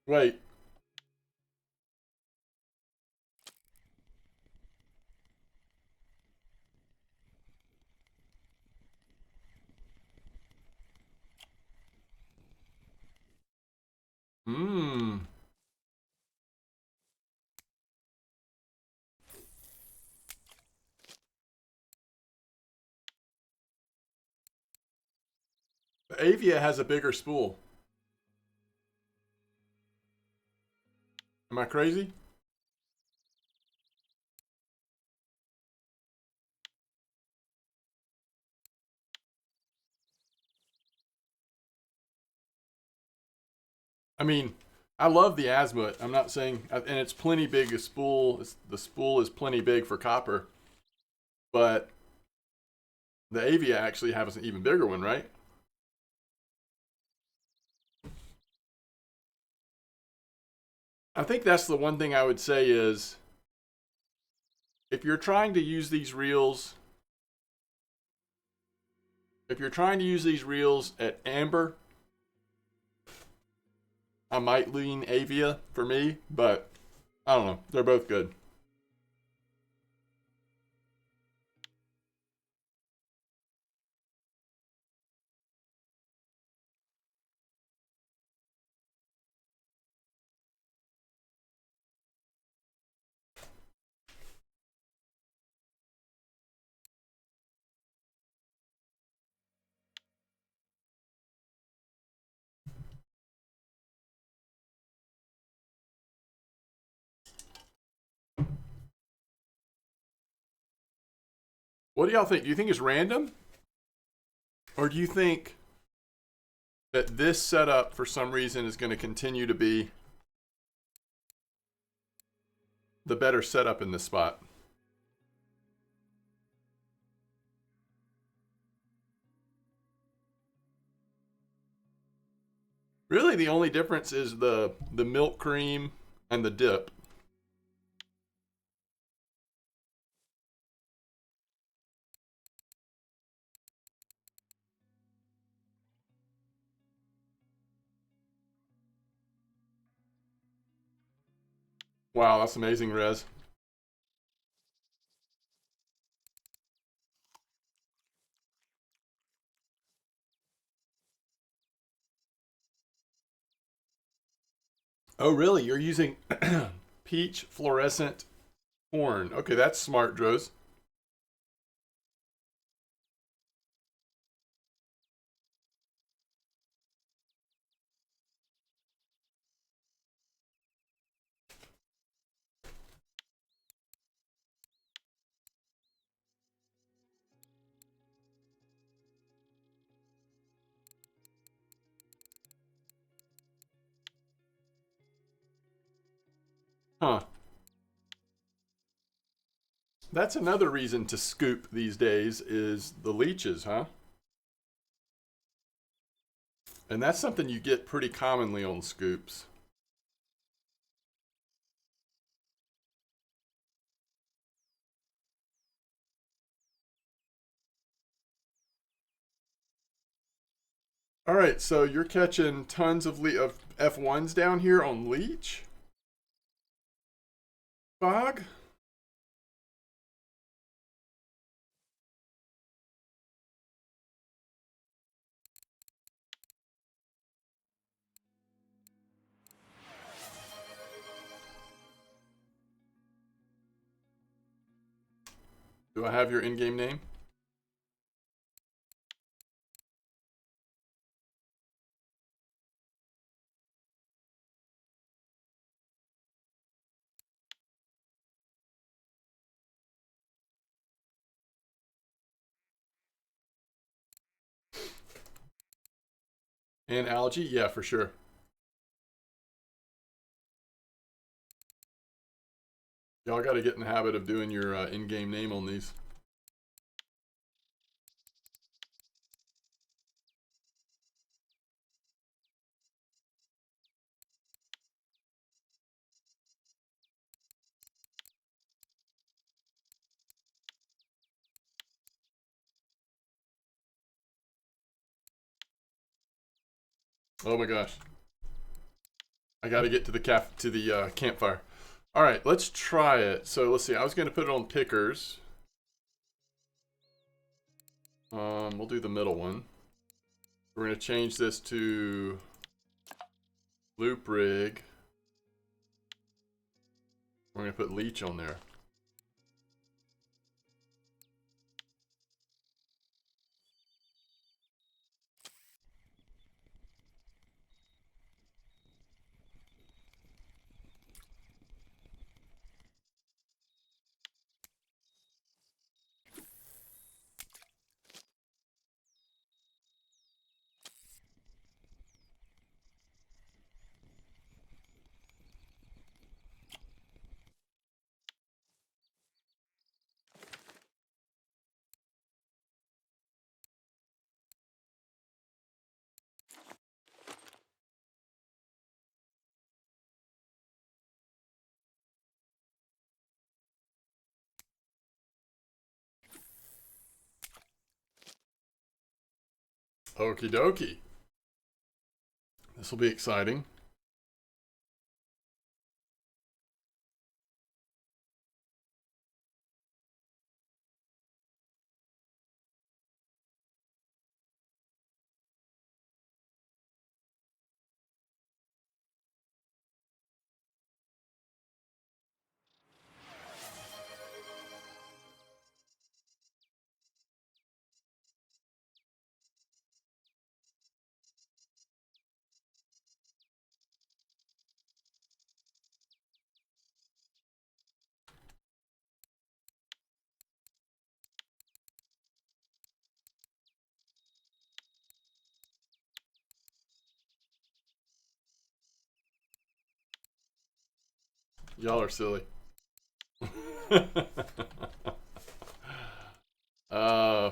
Wait. Mmm. The Avia has a bigger spool. Am I crazy? I mean, I love the azimuth. I'm not saying, and it's plenty big. A spool, the spool is plenty big for copper, but the Avia actually has an even bigger one, right? I think that's the one thing I would say is if you're trying to use these reels, if you're trying to use these reels at amber, I might lean Avia for me, but I don't know. They're both good. What do y'all think? Do you think it's random? Or do you think that this setup, for some reason, is going to continue to be the better setup in this spot? Really, the only difference is the milk cream and the dip. Wow, that's amazing, Rez. Oh, really? You're using peach fluorescent horn. Okay, that's smart, Dros. Huh. That's another reason to scoop these days is the leeches, huh? And that's something you get pretty commonly on scoops. All right, so you're catching tons of of F1s down here on leech, Bog. Do I have your in-game name? And algae? Yeah, for sure. Y'all got to get in the habit of doing your in-game name on these. Oh my gosh. I got to get to the campfire. All right, let's try it. So let's see. I was going to put it on pickers. We'll do the middle one. We're going to change this to loop rig. We're going to put leech on there. Okie dokie. This will be exciting. Y'all are silly.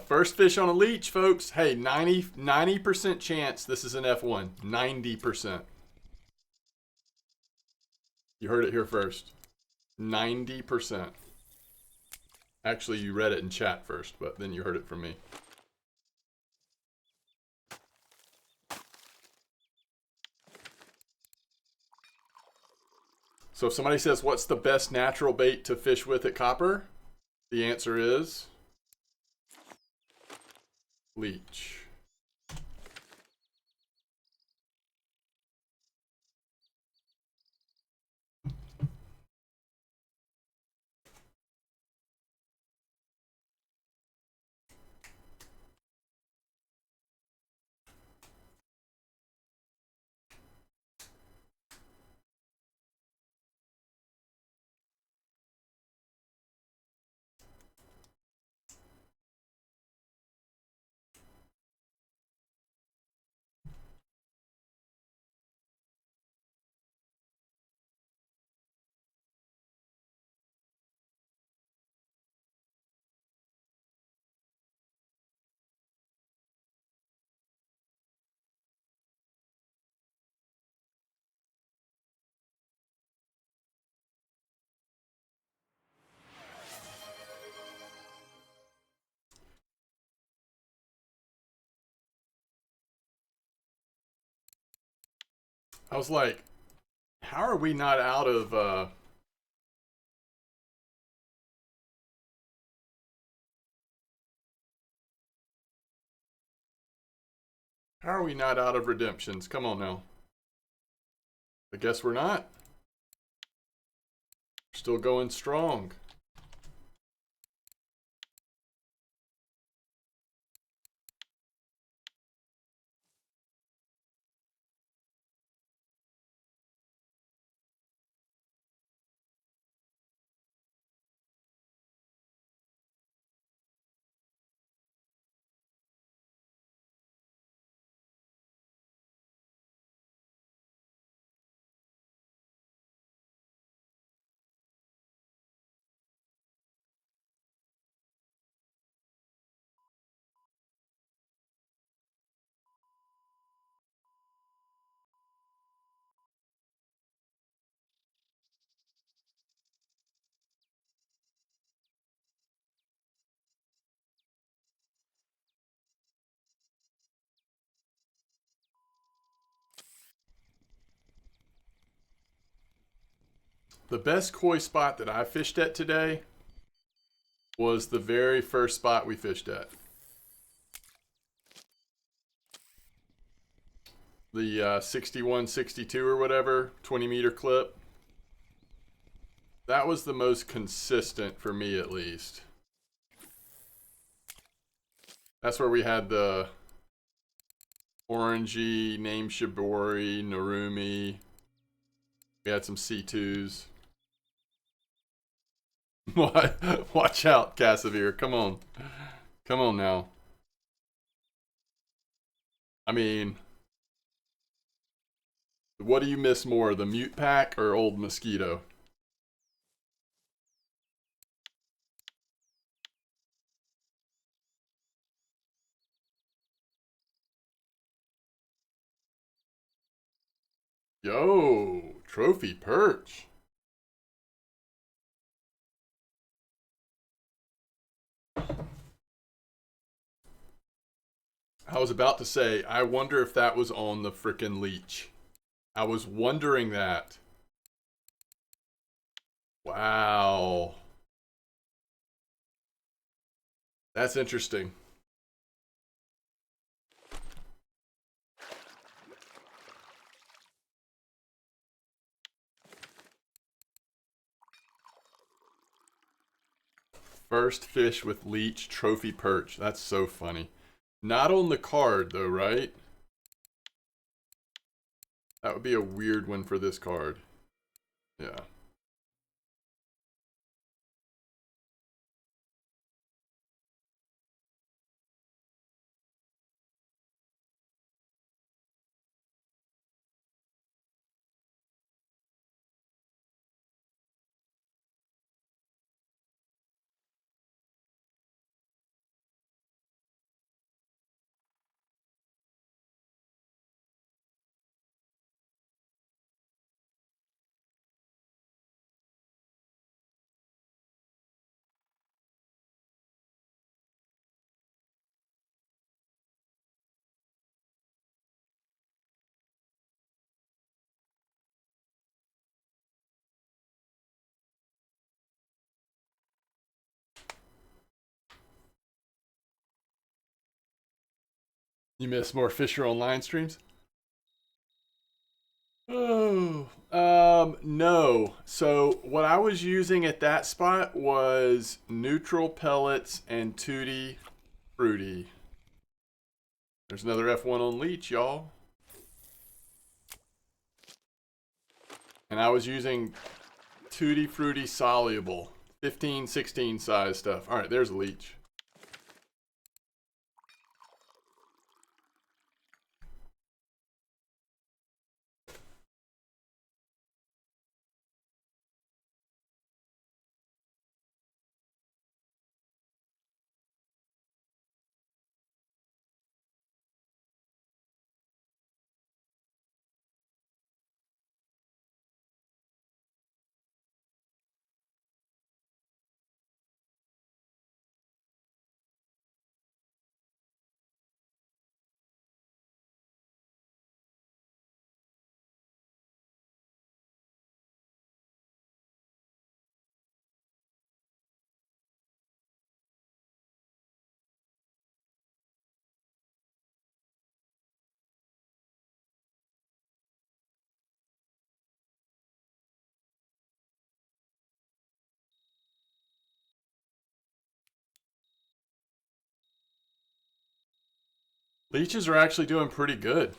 First fish on a leech, folks. Hey, 90% chance this is an F1. 90%. You heard it here first. 90%. Actually, you read it in chat first, but then you heard it from me. So if somebody says, what's the best natural bait to fish with at Copper? The answer is leech. I was like, how are we not out of how are we not out of redemptions? Come on now. I guess we're not. Still going strong. The best koi spot that I fished at today was the very first spot we fished at. The 61, 62 or whatever, 20-meter clip. That was the most consistent for me, at least. That's where we had the orangey, name shibori, narumi. We had some C2s. Watch out, Cassavir. Come on. Come on now. I mean, what do you miss more, the mute pack or old mosquito? Yo, trophy perch. I was about to say, I wonder if that was on the frickin' leech. I was wondering that. Wow. That's interesting. First fish with leech trophy perch. That's so funny. Not on the card though, right? That would be a weird one for this card. Yeah. You miss more Fisher Online streams? Oh, no. So what I was using at that spot was neutral pellets and Tutti Fruity. There's another F1 on leech, y'all. And I was using Tutti Fruity soluble, 15, 16 size stuff. All right, there's a leech. Leeches are actually doing pretty good.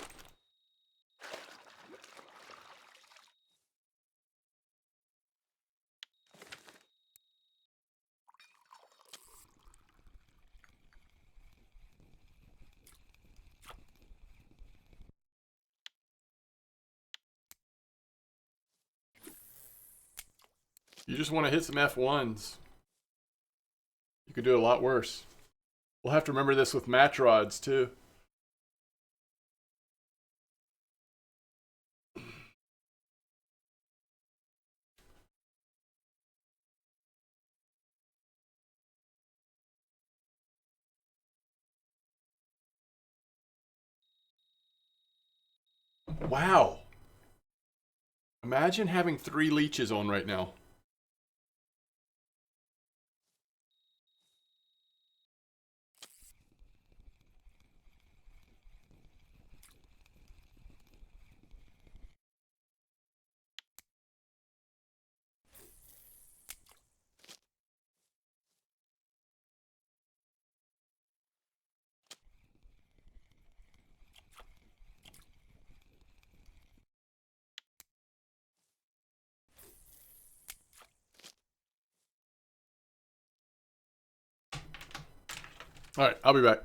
You just want to hit some F1s. You could do a lot worse. We'll have to remember this with match rods too. Wow. I Imagine having 3 leeches on right now. All right, I'll be back.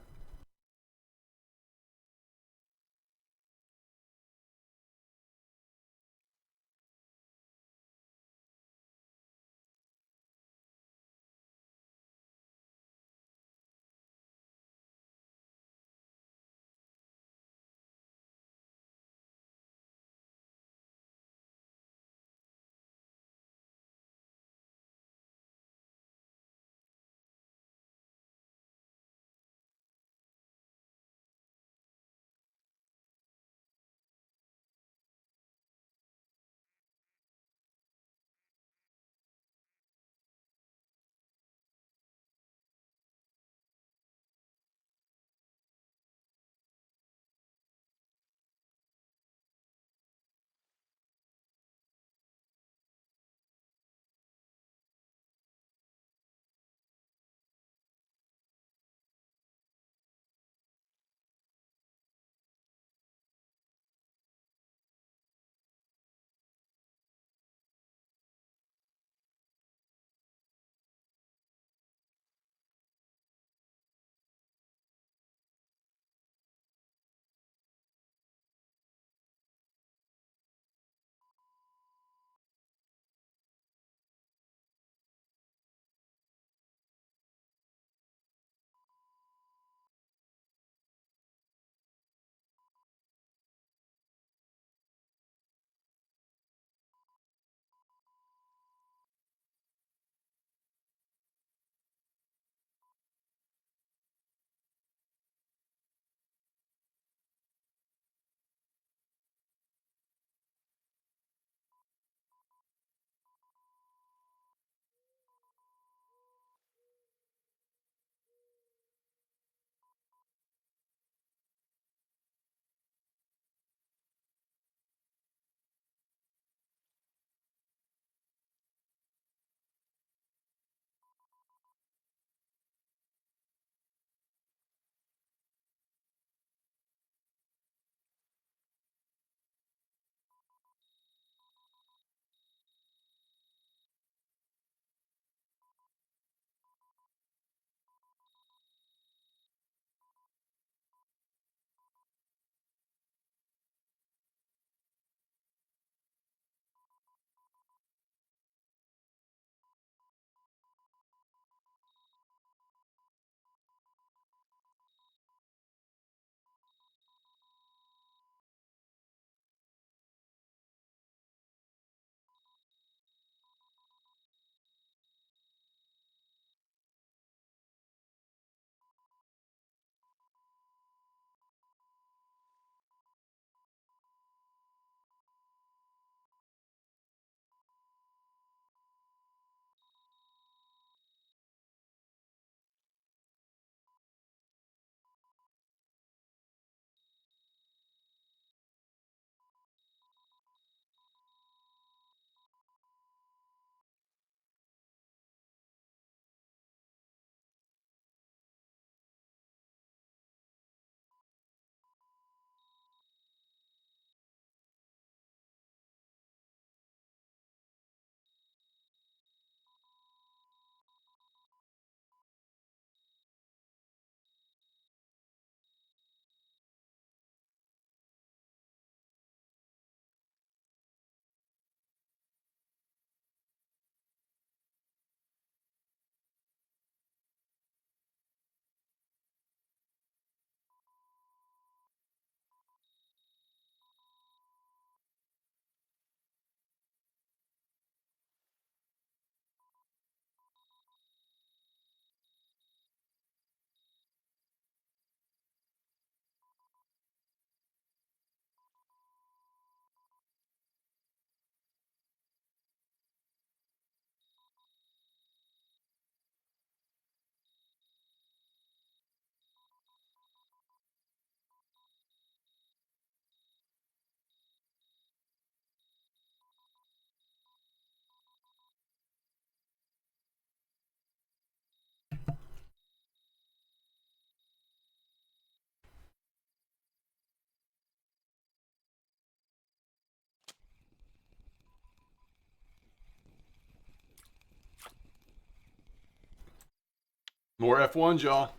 More F1s, y'all.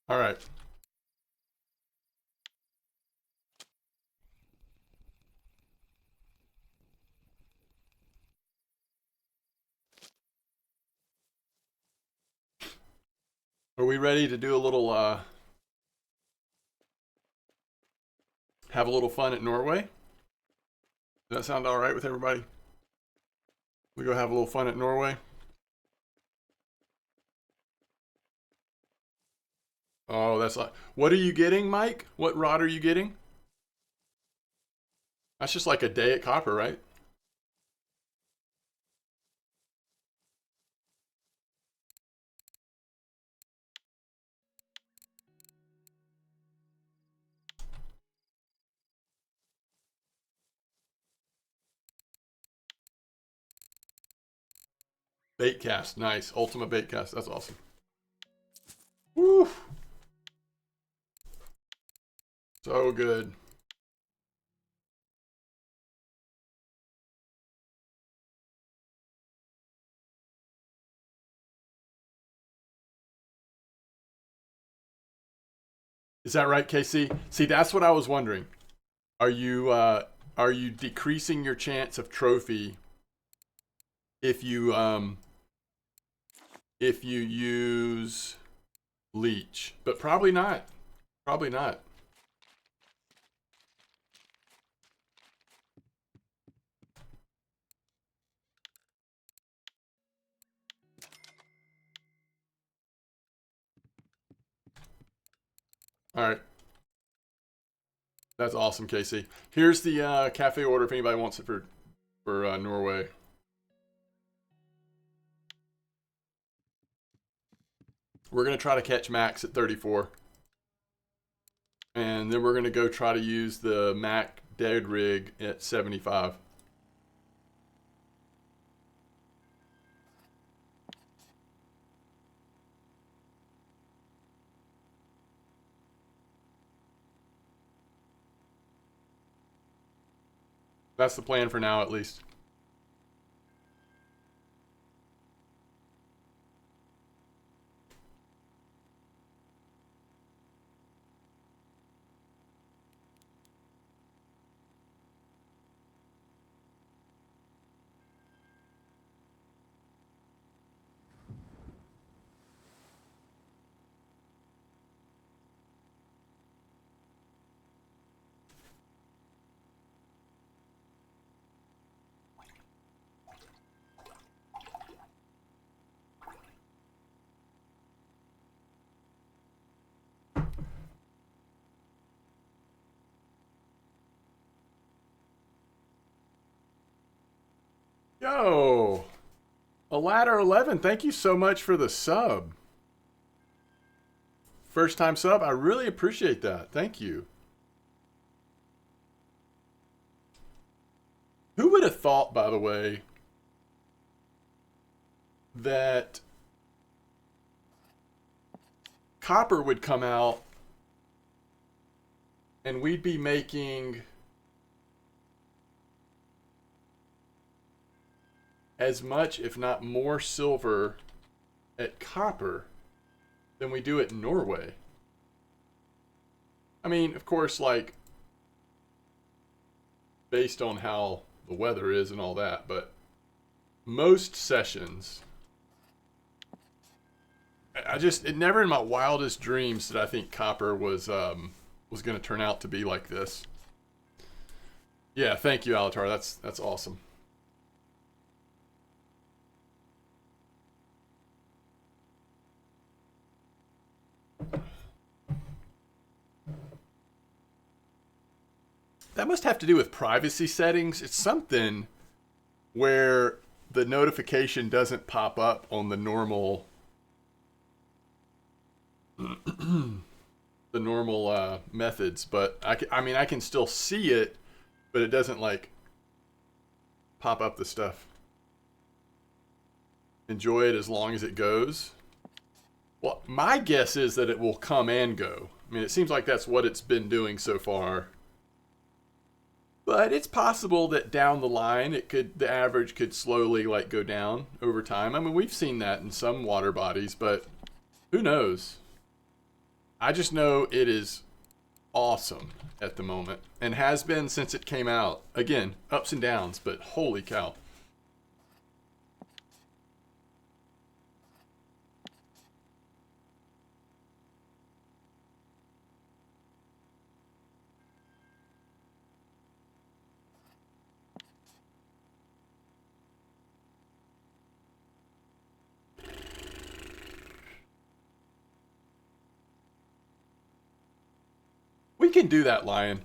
All right. Are we ready to do a little, have a little fun at Norway? Does that sound all right with everybody? We go have a little fun at Norway? Oh, that's like, what are you getting, Mike? What rod are you getting? That's just like a day at Copper, right? Bait cast, nice. Ultimate bait cast, that's awesome. Woo! So good. Is that right, KC? See, that's what I was wondering. Are you decreasing your chance of trophy if you use leech? But probably not. Probably not. All right. That's awesome, Casey. Here's the cafe order if anybody wants it for Norway. We're gonna try to catch Max at 34, and then we're gonna go try to use the Mac dead rig at 75. That's the plan for now, at least. Yo, a ladder 11. Thank you so much for the sub. First time sub. I really appreciate that. Thank you. Who would have thought, by the way, that Copper would come out and we'd be making as much, if not more, silver at Copper than we do at Norway? I mean, of course, like, based on how the weather is and all that, but most sessions, it never in my wildest dreams did I think Copper was going to turn out to be like this. Yeah, thank you, Alatar. That's awesome. That must have to do with privacy settings. It's something where the notification doesn't pop up on the normal methods, but I mean I can still see it, but it doesn't like pop up the stuff. Enjoy it as long as it goes. Well, my guess is that it will come and go. I mean, it seems like that's what it's been doing so far. But it's possible that down the line, the average could slowly like go down over time. I mean, we've seen that in some water bodies, but who knows? I just know it is awesome at the moment and has been since it came out. Again, ups and downs, but holy cow. We can do that, Lion.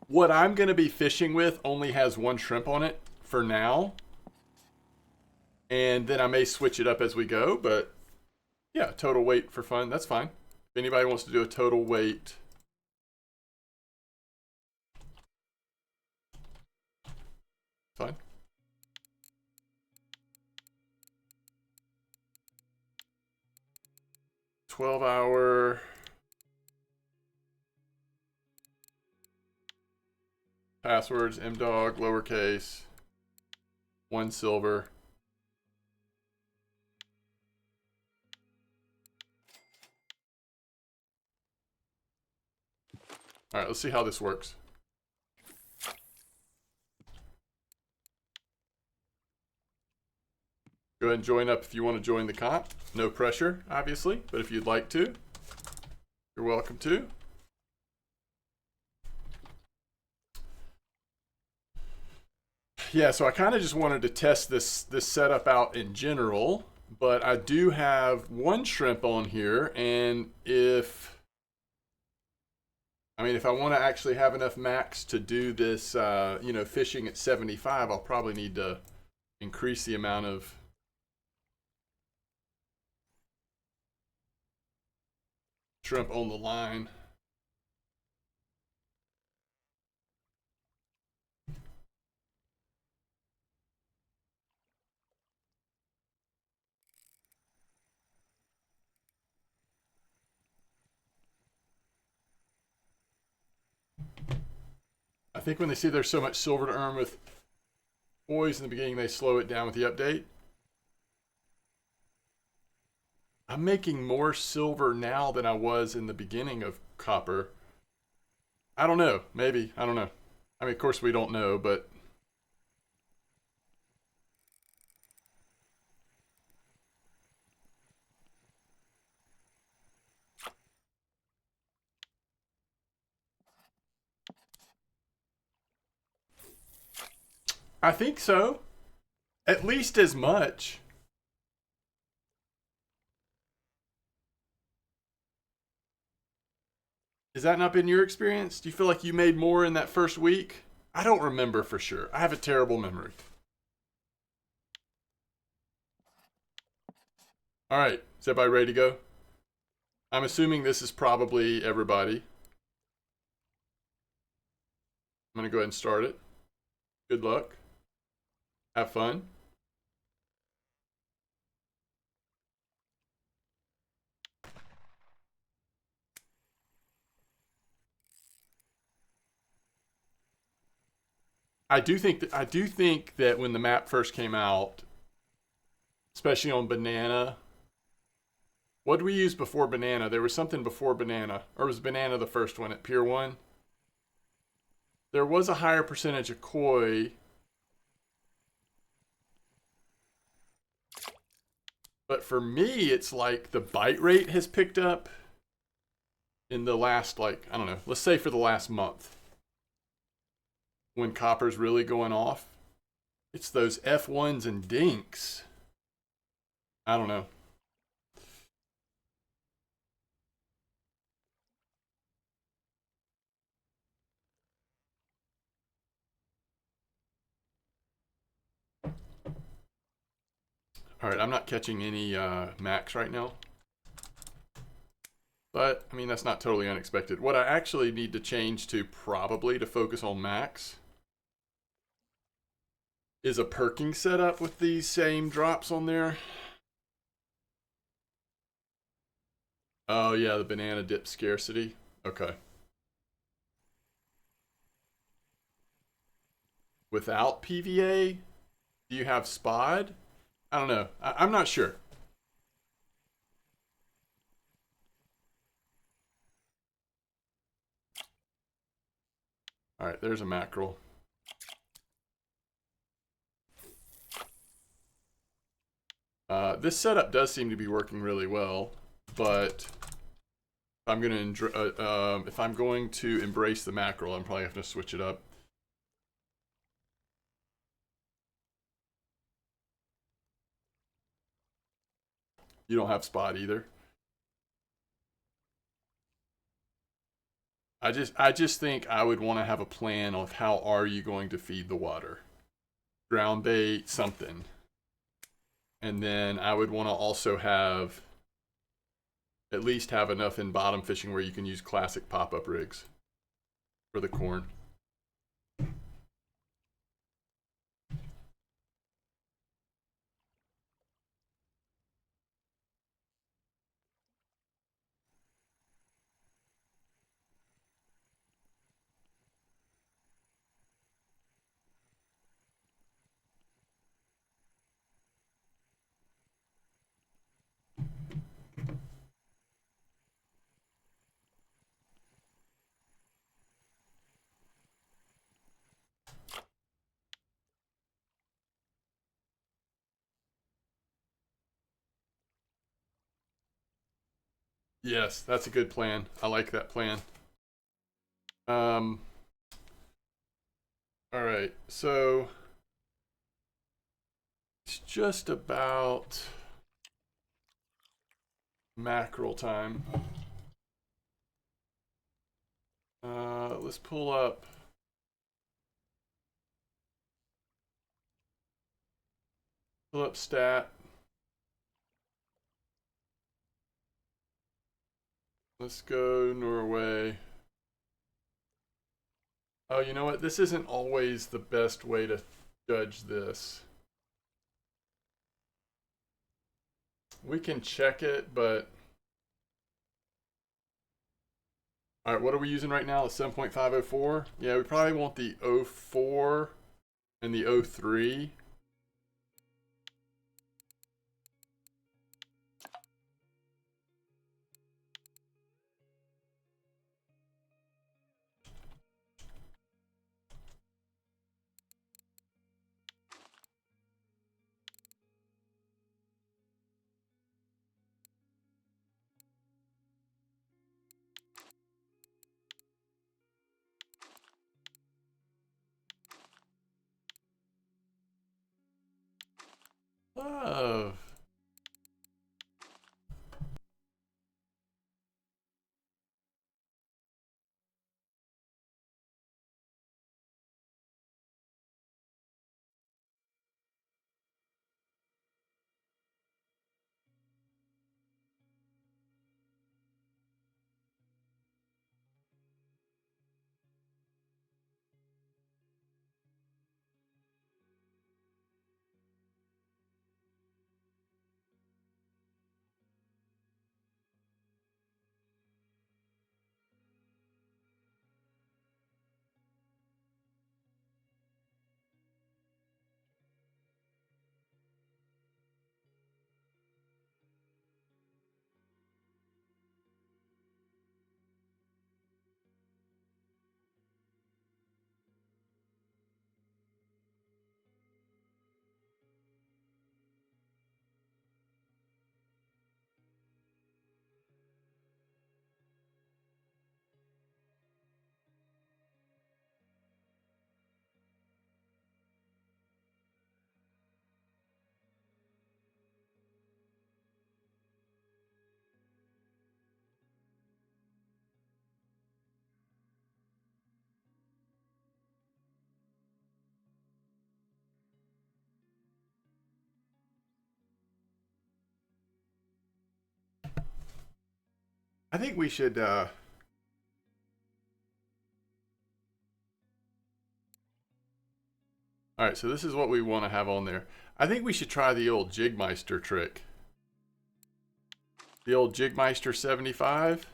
What I'm going to be fishing with only has one shrimp on it for now. And then I may switch it up as we go, but yeah, total weight for fun, that's fine. If anybody wants to do a total weight, fine. $12-hour passwords, MDawg, lowercase, 1 silver. All right, let's see how this works. Go ahead and join up if you want to join the comp. No pressure, obviously, but if you'd like to, you're welcome to. Yeah, so I kind of just wanted to test this setup out in general, but I do have one shrimp on here, and if I want to actually have enough max to do this, fishing at 75, I'll probably need to increase the amount of shrimp on the line. I think when they see there's so much silver to earn with boys in the beginning, they slow it down with the update. I'm making more silver now than I was in the beginning of copper. I don't know. Maybe. I don't know. I mean, of course we don't know, but I think so. At least as much. Has that not been your experience? Do you feel like you made more in that first week? I don't remember for sure. I have a terrible memory. All right, is everybody ready to go? I'm assuming this is probably everybody. I'm going to go ahead and start it. Good luck. Have fun. I do think that when the map first came out, especially on Banana, what did we use before Banana? There was something before Banana, or was Banana the first one at Pier 1? There was a higher percentage of koi, but for me, it's like the bite rate has picked up in the last, like, I don't know, let's say for the last month. When copper's really going off, it's those F1s and dinks. I don't know. All right, I'm not catching any max right now. But, I mean, that's not totally unexpected. What I actually need to change to probably to focus on max is a perking setup with these same drops on there. Oh, yeah, the banana dip scarcity. Okay. without PVA? Do you have spod? I don't know. I'm not sure. All right, there's a mackerel. This setup does seem to be working really well, but if I'm going to embrace the mackerel, I'm probably having to switch it up. You don't have spot either. I just think I would want to have a plan of how are you going to feed the water. Ground bait, something. And then I would want to also have at least have enough in bottom fishing where you can use classic pop-up rigs for the corn. Yes, that's a good plan. I like that plan. All right, so it's just about mackerel time. Let's pull up. Pull up stat. Let's go Norway. Oh, you know what? This isn't always the best way to judge this. We can check it, but... All right, what are we using right now? The 7.504? Yeah, we probably want the 04 and the 03. Love. I think we should, all right, so this is what we want to have on there. I think we should try the old Jigmeister trick. The old Jigmeister 75.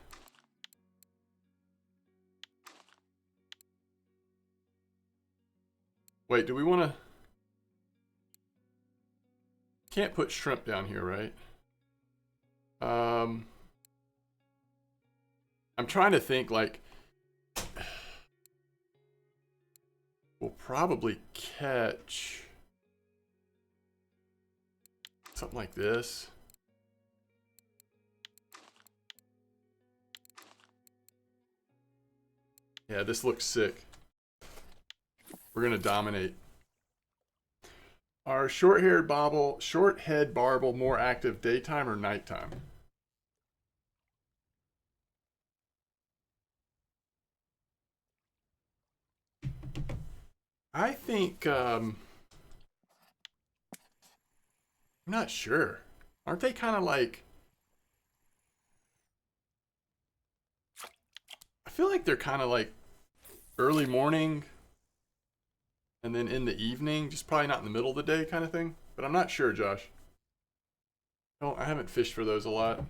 Wait, do we want to... Can't put shrimp down here, right? I'm trying to think, like... We'll probably catch... something like this. Yeah, this looks sick. We're gonna dominate. Are short-head barbel more active daytime or nighttime? I think, I'm not sure. Aren't they kind of like... I feel like they're kind of like early morning and then in the evening, just probably not in the middle of the day kind of thing. But I'm not sure, Josh. I haven't fished for those a lot.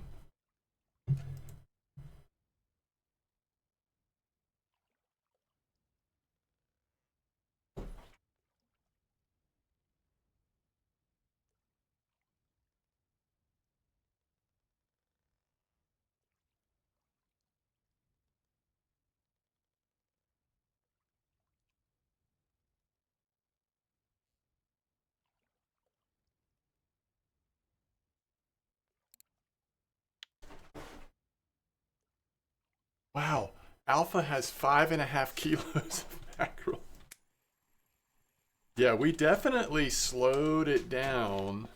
Wow, Alpha has 5.5 kilos of mackerel. Yeah, we definitely slowed it down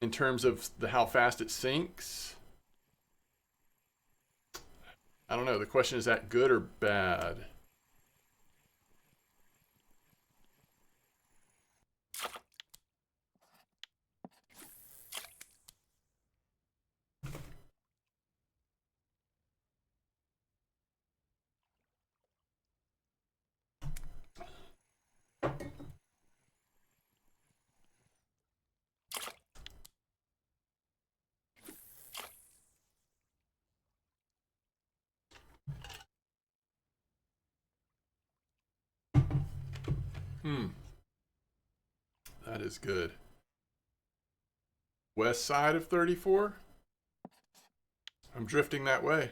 in terms of how fast it sinks. I don't know. The question is that good or bad? That is good. West side of 34? I'm drifting that way.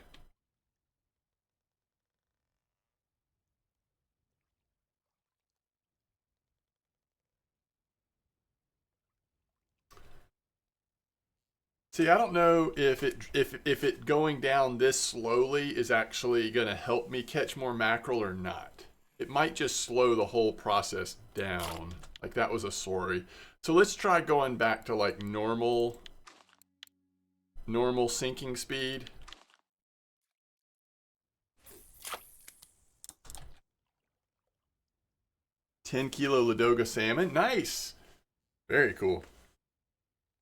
See, I don't know if it going down this slowly is actually going to help me catch more mackerel or not. It might just slow the whole process down. Like that was a sorry. So let's try going back to like normal sinking speed. $10-kilo Ladoga salmon. Nice. Very cool.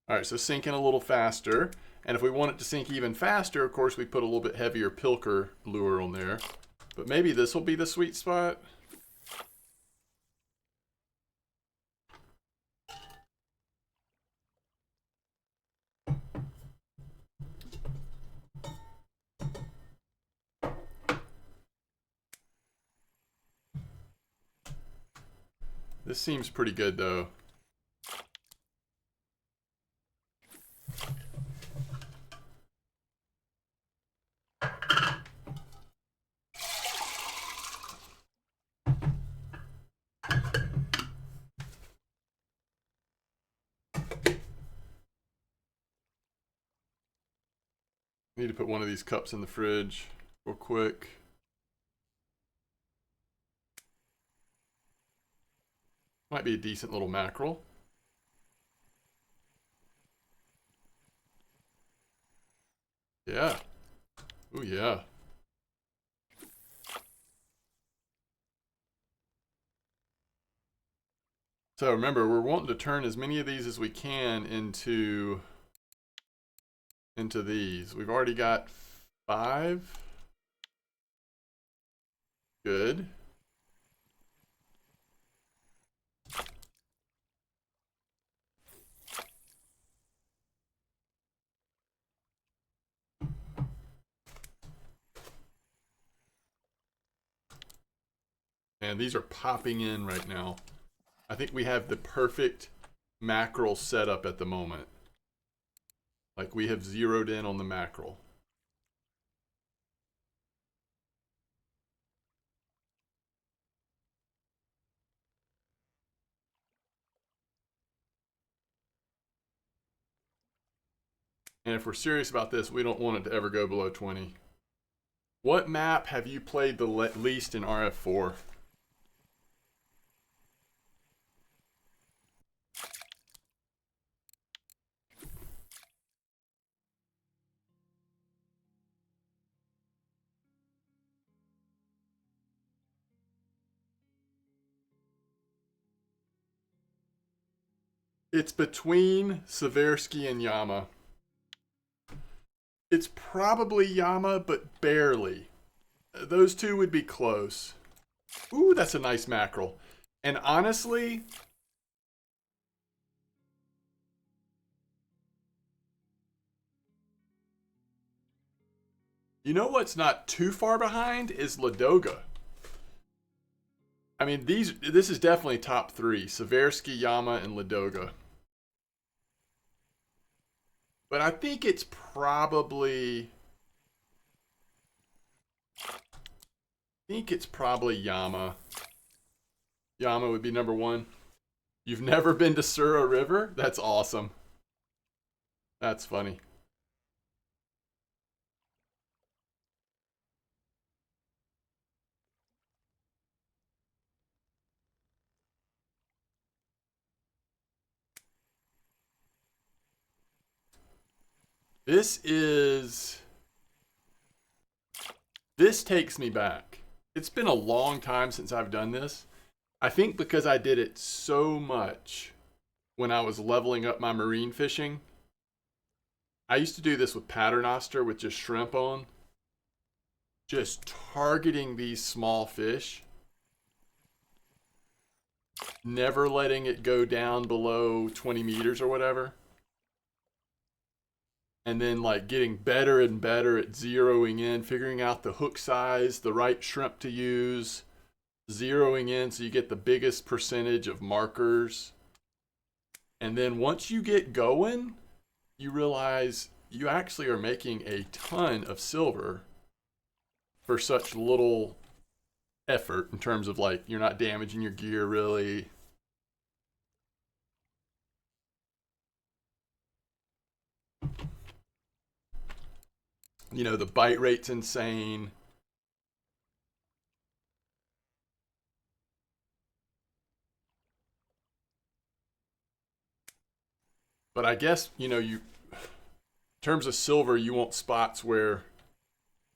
All right, so sinking a little faster. And if we want it to sink even faster, of course, we put a little bit heavier pilker lure on there. But maybe this will be the sweet spot. This seems pretty good, though. Need to put one of these cups in the fridge real quick. Might be a decent little mackerel. Yeah. Ooh, yeah. So remember, we're wanting to turn as many of these as we can into these. We've already got 5. Good. And these are popping in right now. I think we have the perfect mackerel setup at the moment. Like we have zeroed in on the mackerel. And if we're serious about this, we don't want it to ever go below 20. What map have you played the least in RF4? It's between Seversky and Yama. It's probably Yama, but barely. Those two would be close. Ooh, that's a nice mackerel. And honestly, you know what's not too far behind is Ladoga. I mean, this is definitely top three. Seversky, Yama, and Ladoga. But I think it's probably... Yama. Yama would be number one. You've never been to Sura River? That's awesome. That's funny. This takes me back. It's been a long time since I've done this. I think because I did it so much when I was leveling up my marine fishing. I used to do this with paternoster with just shrimp on. Just targeting these small fish. Never letting it go down below 20 meters or whatever. And then like getting better and better at zeroing in, figuring out the hook size, the right shrimp to use, zeroing in so you get the biggest percentage of markers. And then once you get going, you realize you actually are making a ton of silver for such little effort in terms of like you're not damaging your gear really. You know, the bite rate's insane. But I guess, you know, in terms of silver, you want spots where,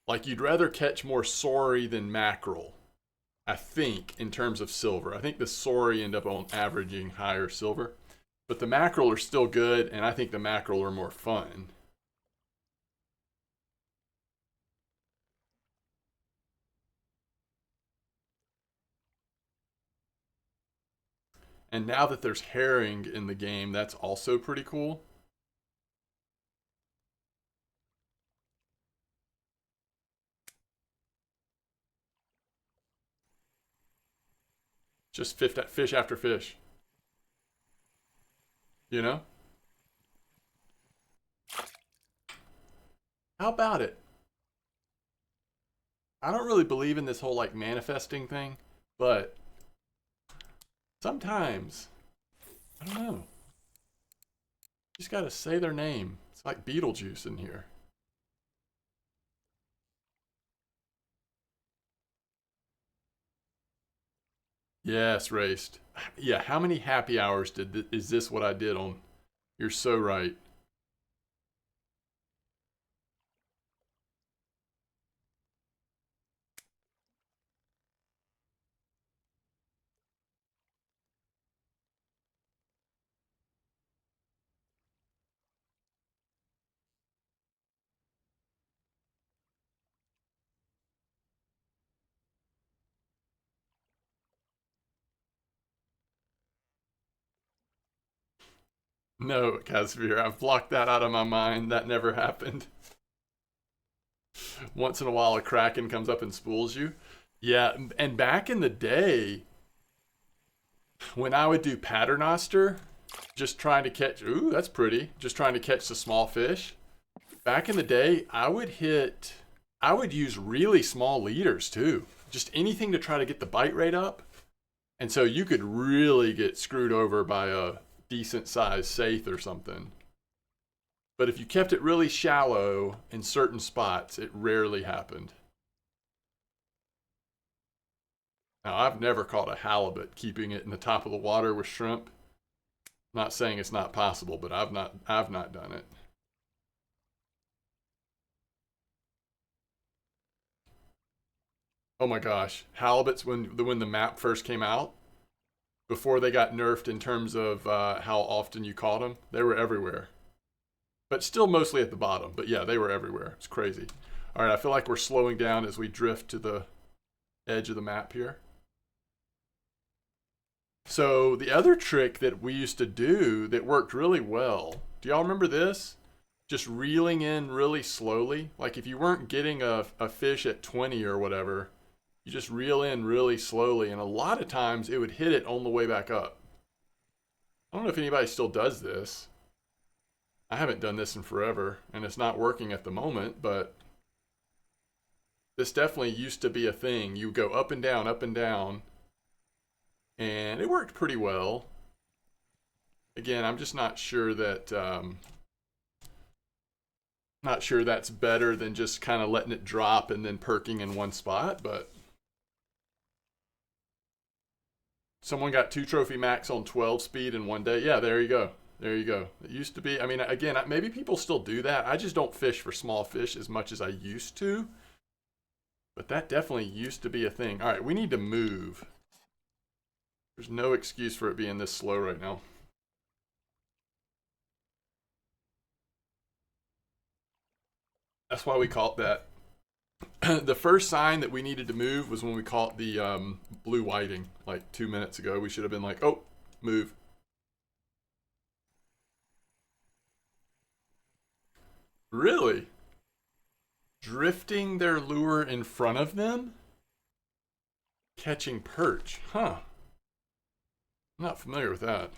like, you'd rather catch more sorry than mackerel, I think, in terms of silver. I think the sorry end up on averaging higher silver. But the mackerel are still good, and I think the mackerel are more fun. And now that there's herring in the game, that's also pretty cool. Just fish after fish. You know? How about it? I don't really believe in this whole like manifesting thing, but sometimes, I don't know. You just gotta say their name. It's like Beetlejuice in here. Yes, raced. Yeah, how many happy hours is this what I did on? You're so right. No, Casimir, I've blocked that out of my mind. That never happened. Once in a while, a kraken comes up and spools you. Yeah, and back in the day, when I would do paternoster, just trying to catch, ooh, that's pretty, just trying to catch the small fish. Back in the day, I would use really small leaders too. Just anything to try to get the bite rate up. And so you could really get screwed over by a decent sized saithe or something. But if you kept it really shallow in certain spots, it rarely happened. Now, I've never caught a halibut keeping it in the top of the water with shrimp. Not saying it's not possible, but I've not done it. Oh my gosh, halibuts when the map first came out, before they got nerfed in terms of how often you caught them, they were everywhere. But still mostly at the bottom. But yeah, they were everywhere. It's crazy. All right, I feel like we're slowing down as we drift to the edge of the map here. So the other trick that we used to do that worked really well, do y'all remember this? Just reeling in really slowly. Like if you weren't getting a fish at 20 or whatever, you just reel in really slowly. And a lot of times it would hit it on the way back up. I don't know if anybody still does this. I haven't done this in forever, and it's not working at the moment, but this definitely used to be a thing. You go up and down, and it worked pretty well. Again, I'm just not sure that not sure that's better than just kind of letting it drop and then perking in one spot, but someone got 2 trophy max on 12 speed in one day. Yeah, there you go. There you go. It used to be, I mean, again, maybe people still do that. I just don't fish for small fish as much as I used to. But that definitely used to be a thing. All right, we need to move. There's no excuse for it being this slow right now. That's why we caught that. The first sign that we needed to move was when we caught the blue whiting like 2 minutes ago. We should have been like, oh, move. Really? Drifting their lure in front of them? Catching perch. Huh. I'm not familiar with that.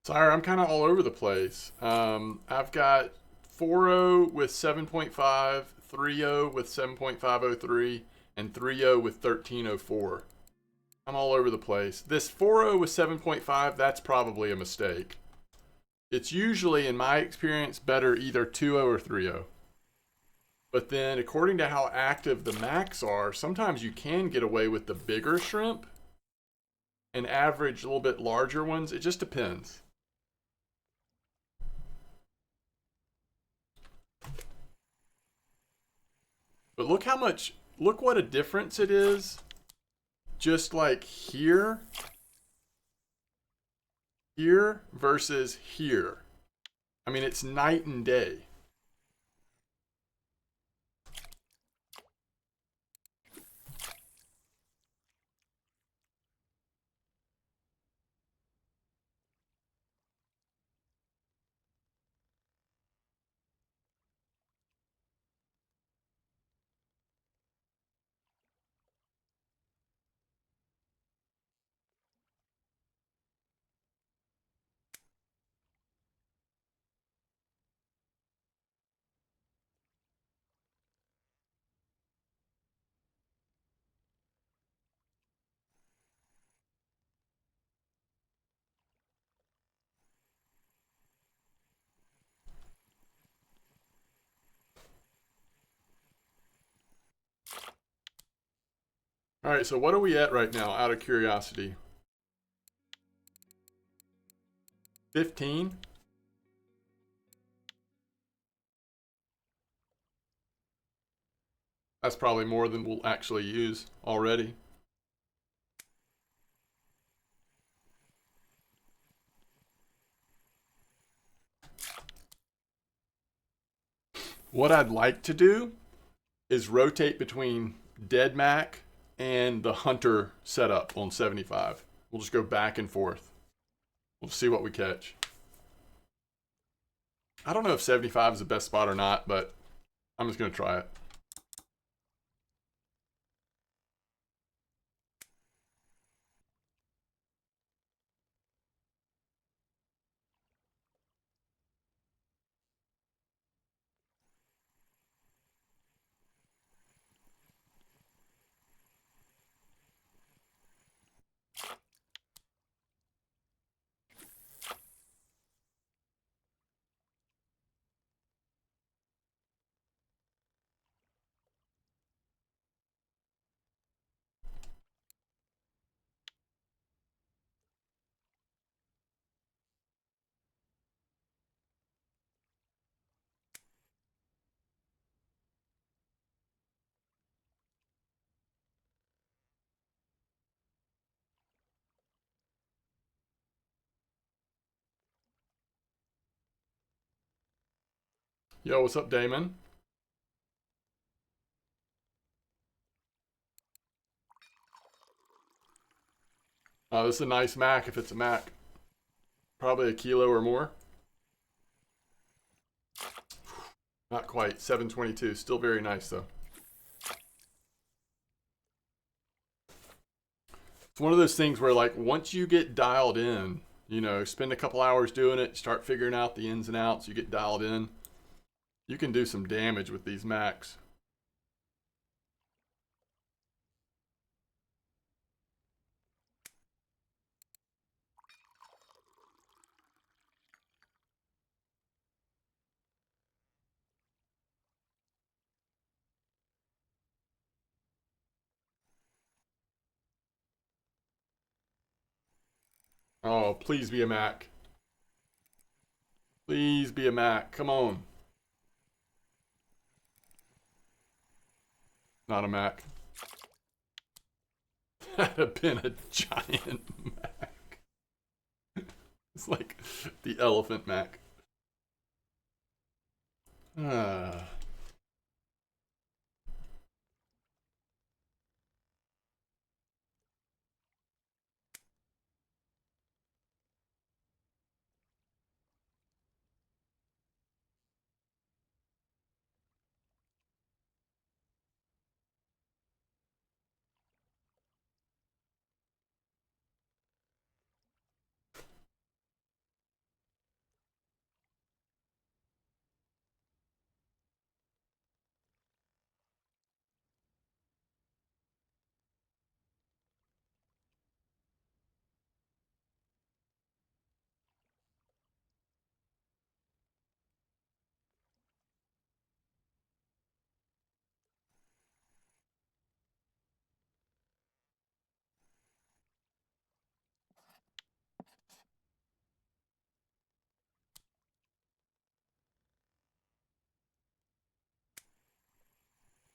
Sorry, I'm kind of all over the place. I've got 4.0 with 7.5, 3.0 with 7.503, and 3.0 with 1304. I'm all over the place. This 4.0 with 7.5, that's probably a mistake. It's usually, in my experience, better either 2.0 or 3.0. But then, according to how active the max are, sometimes you can get away with the bigger shrimp and average a little bit larger ones. It just depends. But look what a difference it is. Just like here versus here. I mean, it's night and day. All right, so what are we at right now, out of curiosity? 15? That's probably more than we'll actually use already. What I'd like to do is rotate between Dead Mac and the Hunter setup on 75. We'll just go back and forth. We'll see what we catch. I don't know if 75 is the best spot or not, but I'm just going to try it. Yo, what's up, Damon? This is a nice Mac if it's a Mac. Probably a kilo or more. Not quite. 722. Still very nice, though. It's one of those things where, like, once you get dialed in, you know, spend a couple hours doing it, start figuring out the ins and outs, you get dialed in, you can do some damage with these Macs. Oh, please be a Mac. Please be a Mac. Come on. Not a Mac. That'd have been a giant Mac. It's like the elephant Mac. Ah.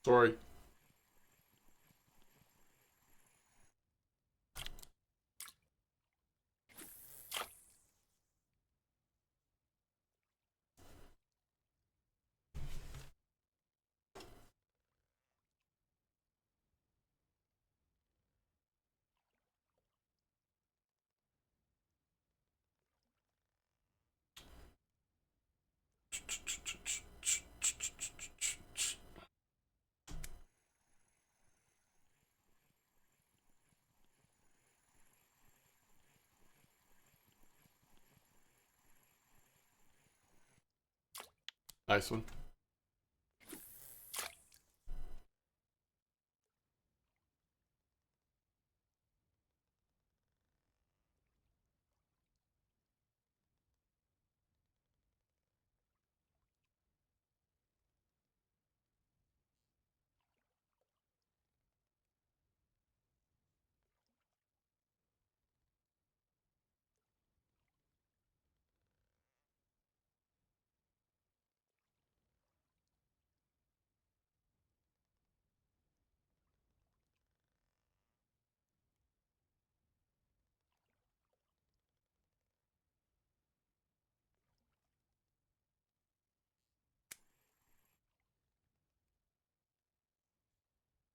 Sorry. Nice one.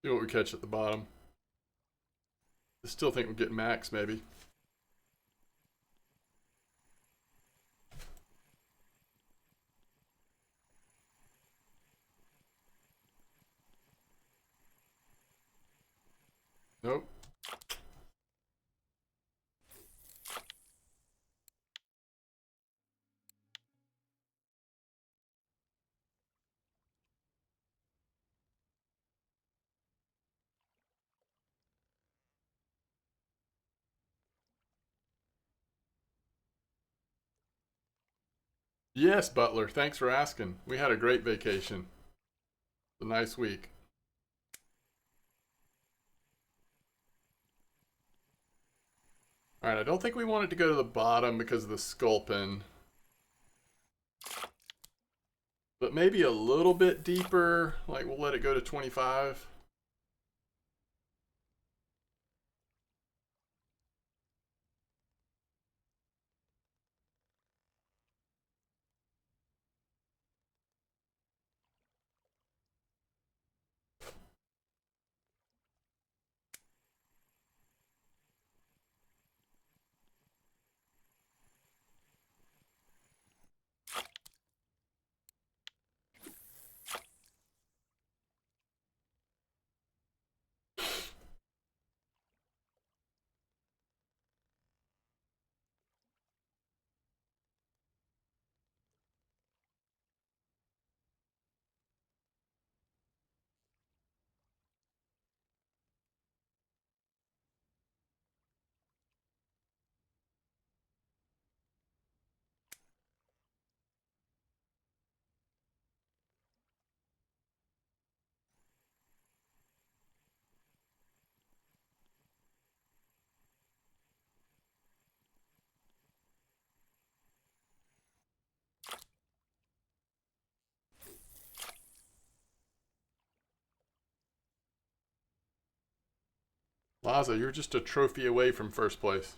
See what we catch at the bottom. I still think we're getting max, maybe. Nope. Yes, Butler. Thanks for asking. We had a great vacation. A nice week. All right, I don't think we want it to go to the bottom because of the sculpin. But maybe a little bit deeper. Like, we'll let it go to 25. Laza, you're just a trophy away from first place.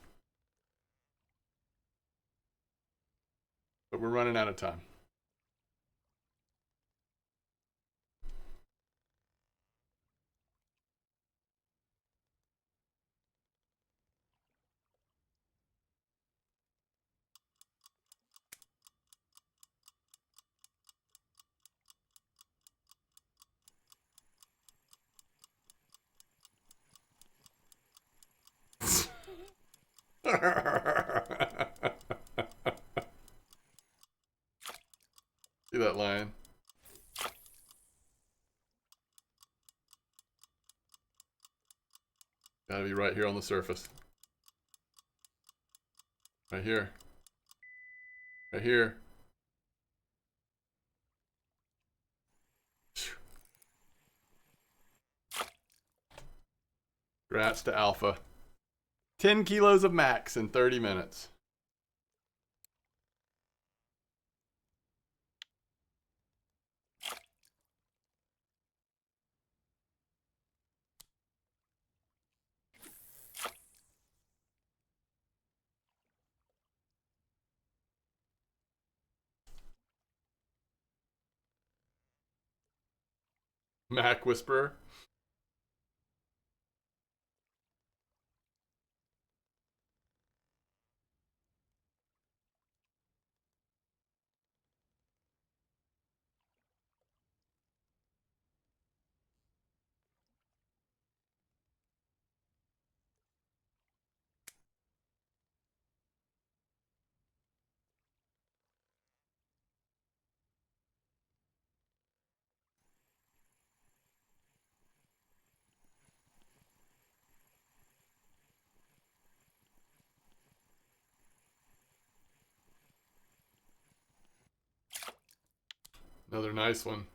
But we're running out of time. See that lion? Gotta be right here on the surface. Right here. Right here. Congrats to Alpha. 10 kilos of max in 30 minutes. Mac Whisperer. Another nice one.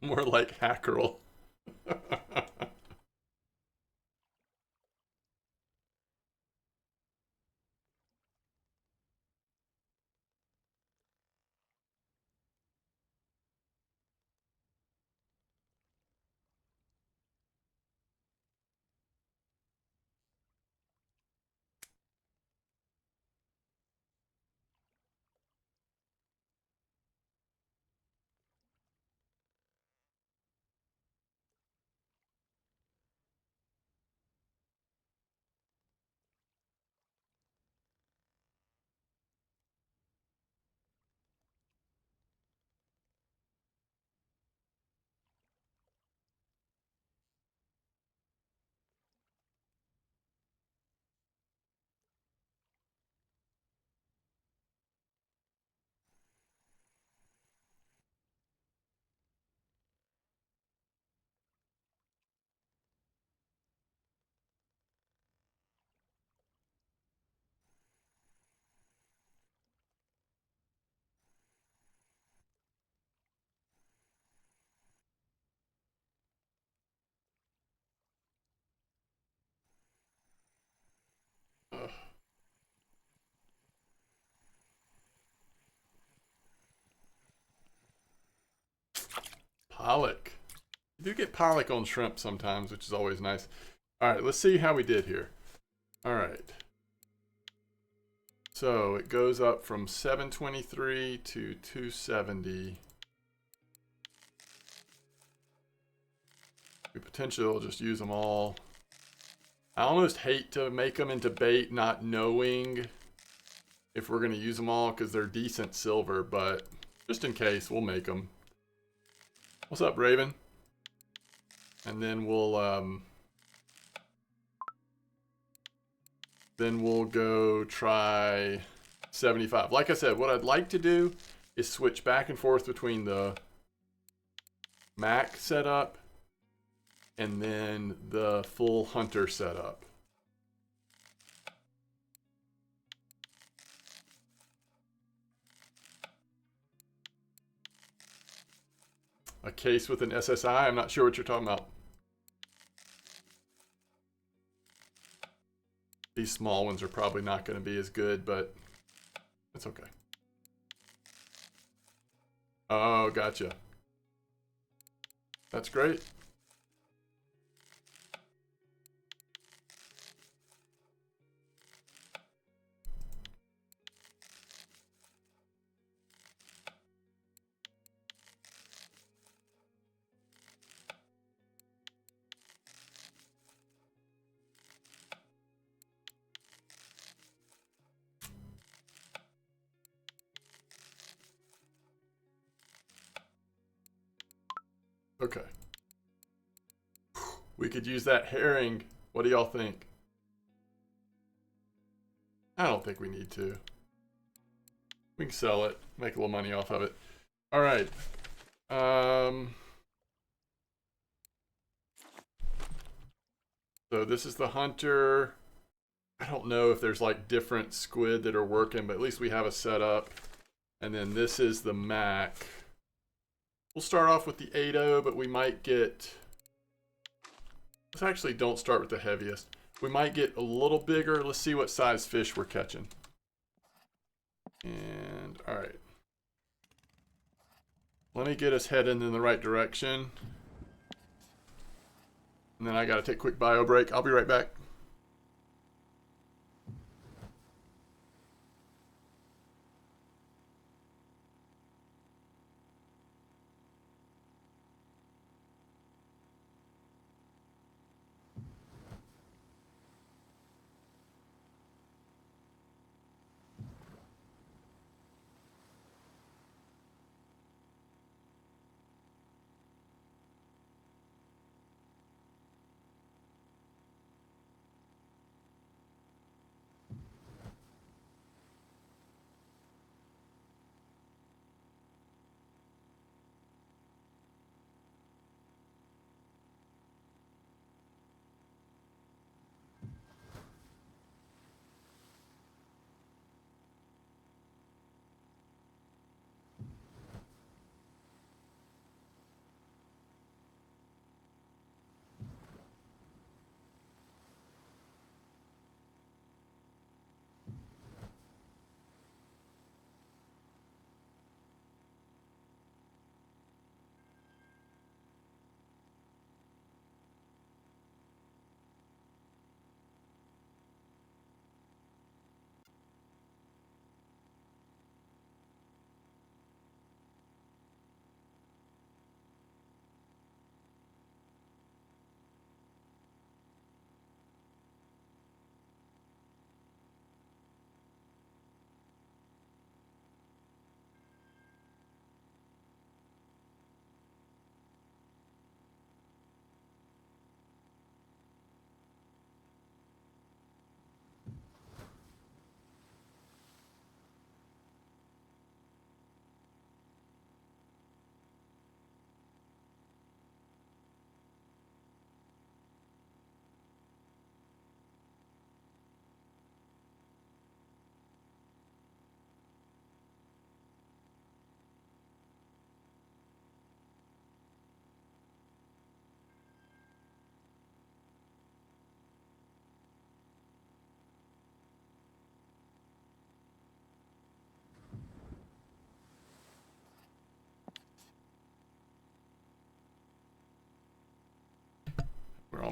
More like Hackerel. pollock. You do get pollock on shrimp sometimes, which is always nice. All right, let's see how we did here. All right. So it goes up from 723 to 270. We potentially will just use them all. I almost hate to make them into bait not knowing if we're going to use them all because they're decent silver, but just in case, we'll make them. What's up, Raven? And then we'll go try 75. Like I said, what I'd like to do is switch back and forth between the Mac setup and then the full hunter setup. A case with an SSI? I'm not sure what you're talking about. These small ones are probably not going to be as good, but it's okay. Oh, gotcha. That's great. Okay. We could use that herring. What do y'all think? I don't think we need to. We can sell it, make a little money off of it. All right. So this is the hunter. I don't know if there's like different squid that are working, but at least we have a setup. And then this is the Mac. We'll start off with the 8.0, but we might get... Let's actually don't start with the heaviest. We might get a little bigger. Let's see what size fish we're catching. And, all right. Let me get us heading in the right direction. And then I got to take a quick bio break. I'll be right back.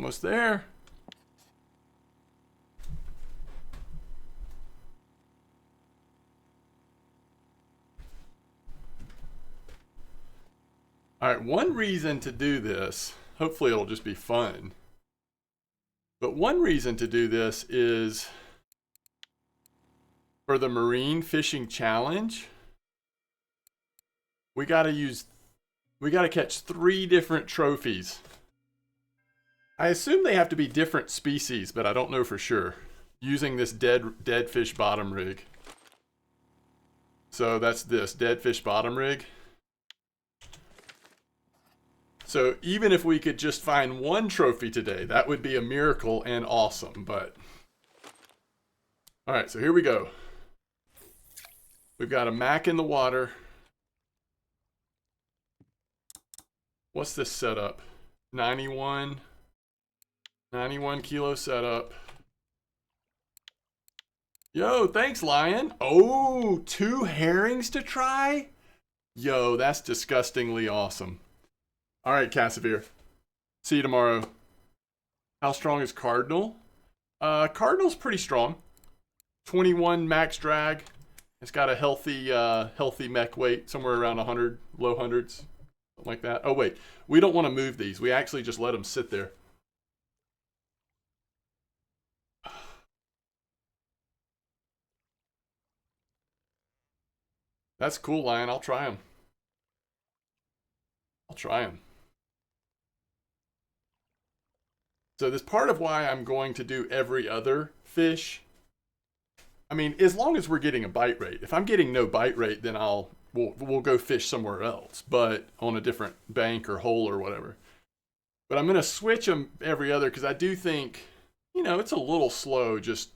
Almost there. All right, one reason to do this, hopefully it'll just be fun, but one reason to do this is for the Marine Fishing Challenge, we gotta catch 3 different trophies. I assume they have to be different species, but I don't know for sure, using this dead fish bottom rig. So that's this, dead fish bottom rig. So even if we could just find 1 trophy today, that would be a miracle and awesome, but... Alright, so here we go. We've got a Mac in the water. What's this setup? 91 kilo setup. Yo, thanks, Lion. Oh, 2 herrings to try? Yo, that's disgustingly awesome. All right, Cassavir. See you tomorrow. How strong is Cardinal? Cardinal's pretty strong. 21 max drag. It's got a healthy mech weight, somewhere around 100, low hundreds, something like that. Oh wait, we don't want to move these. We actually just let them sit there. That's cool, Lion. I'll try them. So this part of why I'm going to do every other fish. I mean, as long as we're getting a bite rate. If I'm getting no bite rate, then we'll go fish somewhere else, but on a different bank or hole or whatever. But I'm gonna switch them every other because I do think, you know, it's a little slow just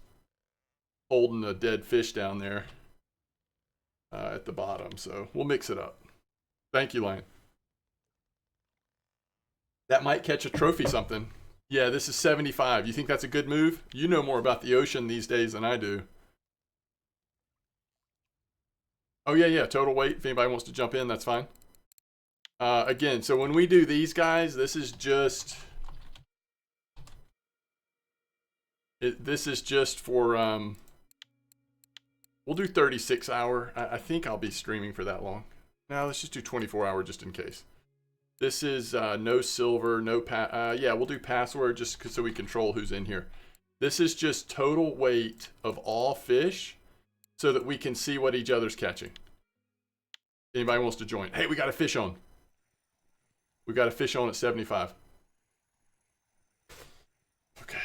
holding a dead fish down there at the bottom. So we'll mix it up. Thank you, Lion. That might catch a trophy something. Yeah, this is 75. You think that's a good move? You know more about the ocean these days than I do. Oh, yeah, total weight. If anybody wants to jump in, that's fine. Again, so when we do these guys, this is just... this is just for... we'll do 36 hour. I think I'll be streaming for that long. Now let's just do 24 hour just in case. This is no silver, no yeah, we'll do password just so we control who's in here. This is just total weight of all fish so that we can see what each other's catching. Anybody wants to join? Hey, we got a fish on. We got a fish on at 75. Okay.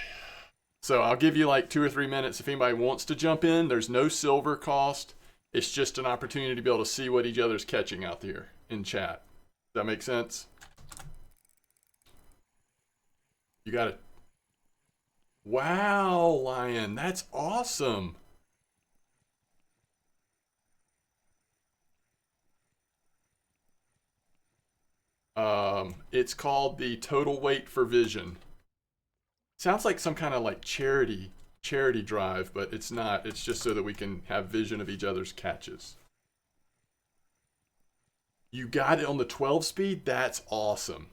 So I'll give you like 2 or 3 minutes if anybody wants to jump in. There's no silver cost. It's just an opportunity to be able to see what each other's catching out there in chat. Does that make sense? You got it. Wow, Lion, that's awesome. It's called the total weight for vision. Sounds like some kind of like charity drive, but it's not. It's just so that we can have vision of each other's catches. You got it on the 12 speed? That's awesome.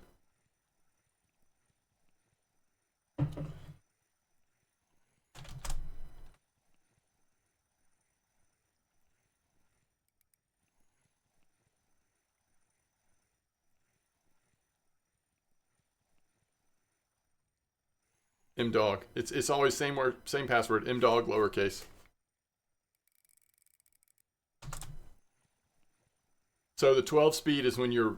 MDawg. It's always same password. MDawg lowercase. So the 12 speed is when you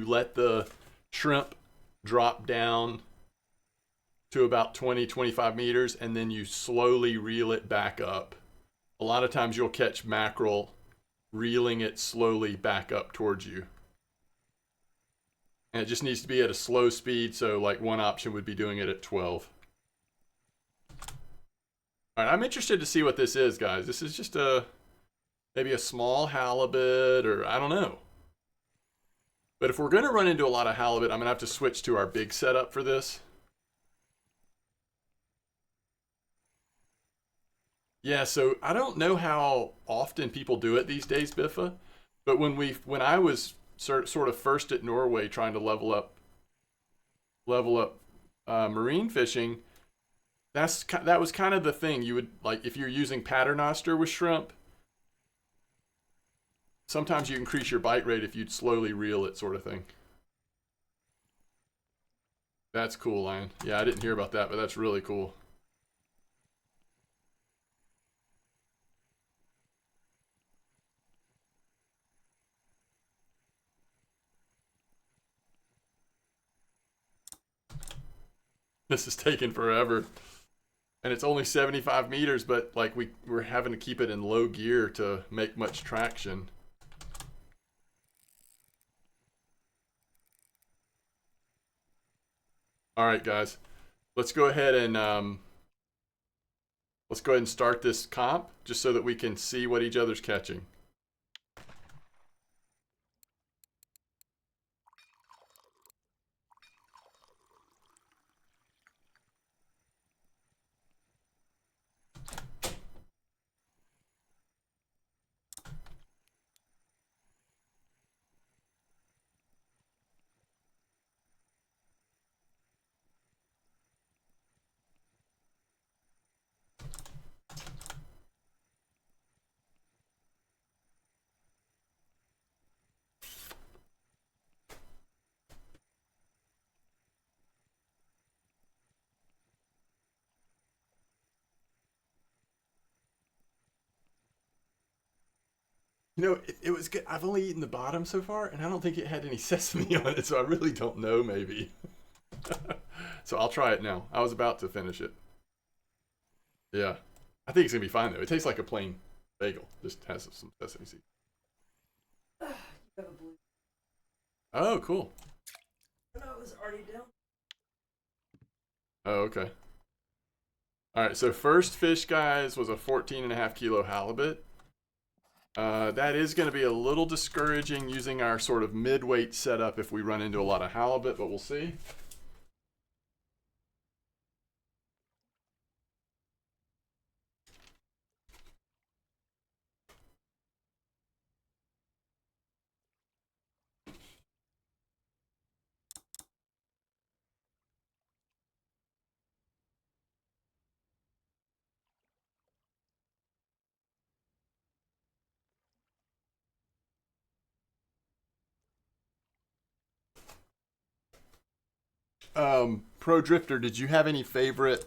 let the shrimp drop down to about 20-25 meters and then you slowly reel it back up. A lot of times you'll catch mackerel reeling it slowly back up towards you. And it just needs to be at a slow speed, so like one option would be doing it at 12. All right, I'm interested to see what this is, guys. This is just maybe a small halibut, or I don't know. But if we're going to run into a lot of halibut, I'm going to have to switch to our big setup for this. Yeah, so I don't know how often people do it these days, Biffa. But when I was sort of first at Norway trying to level up marine fishing, that was kind of the thing. You would, like, if you're using paternoster with shrimp, sometimes you increase your bite rate if you'd slowly reel it, sort of thing. That's cool, Lion. Yeah, I didn't hear about that, but that's really cool. This is taking forever. And it's only 75 meters, but like we're having to keep it in low gear to make much traction. All right, guys, let's go ahead and start this comp just so that we can see what each other's catching. You know, it was good. I've only eaten the bottom so far, and I don't think it had any sesame on it, so I really don't know, maybe. So I'll try it now. I was about to finish it. Yeah. I think it's going to be fine, though. It tastes like a plain bagel. Just has some sesame seeds. Oh, cool. No, it was already down. Oh, okay. All right, so first fish, guys, was a 14.5 kilo halibut. That is going to be a little discouraging using our sort of mid-weight setup if we run into a lot of halibut, but we'll see. Pro Drifter, did you have any favorite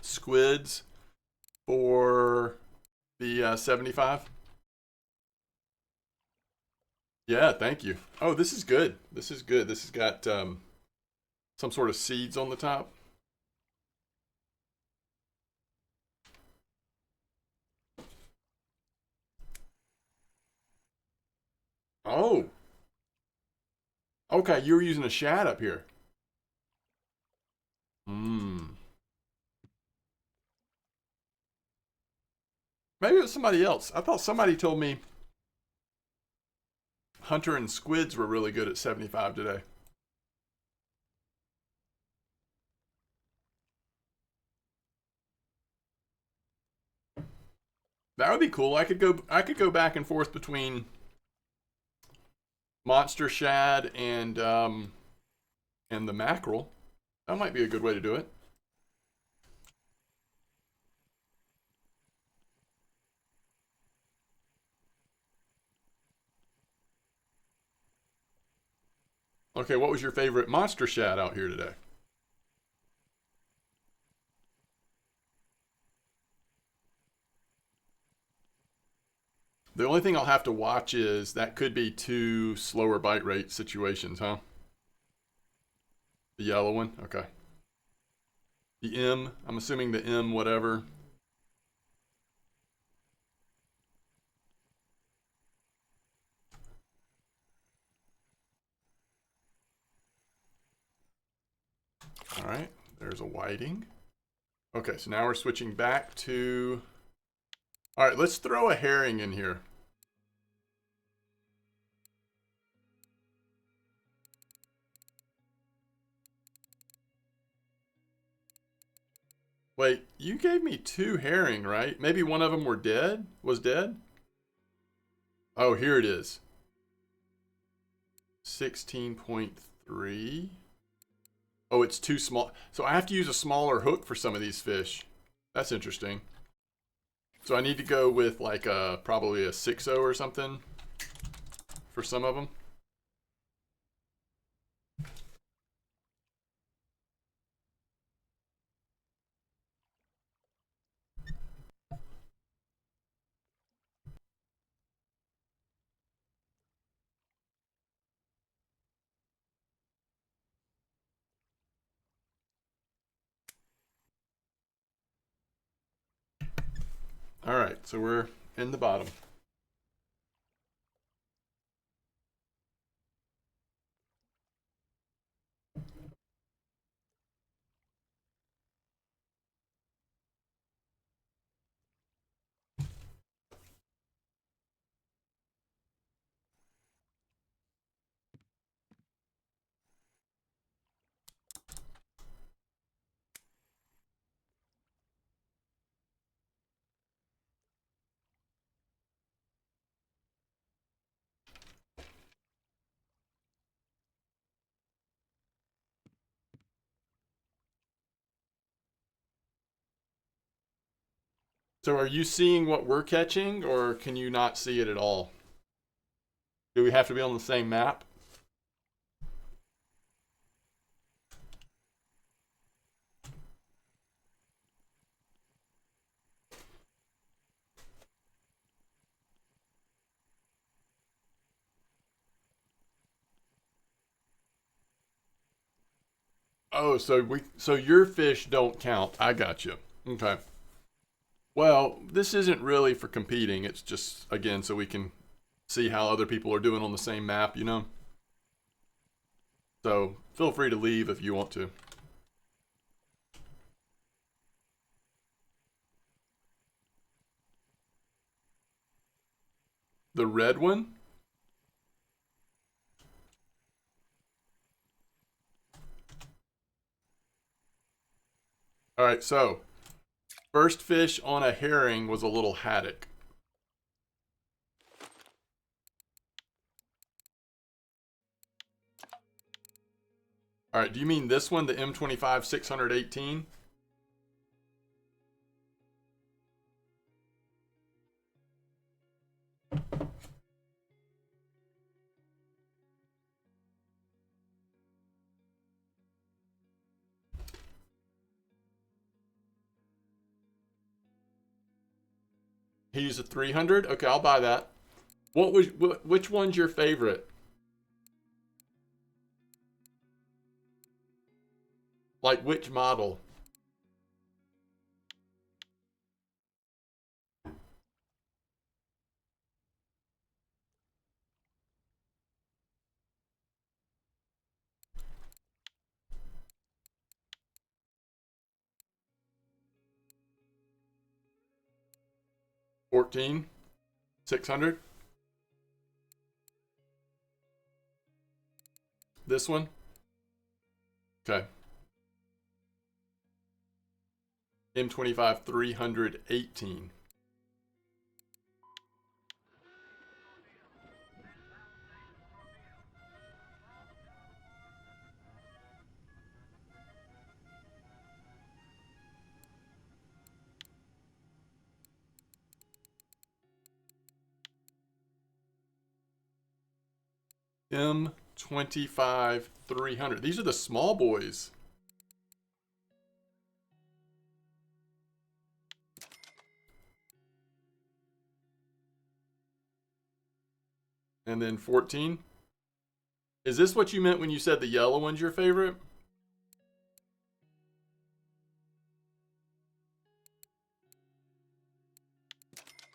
squids for the 75? Yeah, thank you. Oh, this is good. This is good. This has got some sort of seeds on the top. Oh, okay. You were using a shad up here. Hmm. Maybe it was somebody else. I thought somebody told me hunter and squids were really good at 75 today. That would be cool. I could go back and forth between monster shad and the mackerel. That might be a good way to do it. Okay, what was your favorite monster shad out here today? The only thing I'll have to watch is that could be two slower bite rate situations, huh? The yellow one? Okay. The M, I'm assuming the M whatever. All right, there's a whiting. Okay, so now we're switching back to... All right, let's throw a herring in here. Wait, you gave me two herring, right? Maybe one of them was dead? Oh, here it is. 16.3. Oh, it's too small. So I have to use a smaller hook for some of these fish. That's interesting. So I need to go with like probably a 6-0 or something for some of them. All right, so we're in the bottom. So are you seeing what we're catching, or can you not see it at all? Do we have to be on the same map? Oh, so your fish don't count. I got you. Okay. Well, this isn't really for competing. It's just again so we can see how other people are doing on the same map, you know? So, feel free to leave if you want to. The red one? All right, so first fish on a herring was a little haddock. All right, do you mean this one, the M25 618? He used a 300? Okay, I'll buy that. Which one's your favorite? Like which model? Fourteen, 600. This one? Okay. M25 318. M25 300. These are the small boys. And then 14. Is this what you meant when you said the yellow one's your favorite?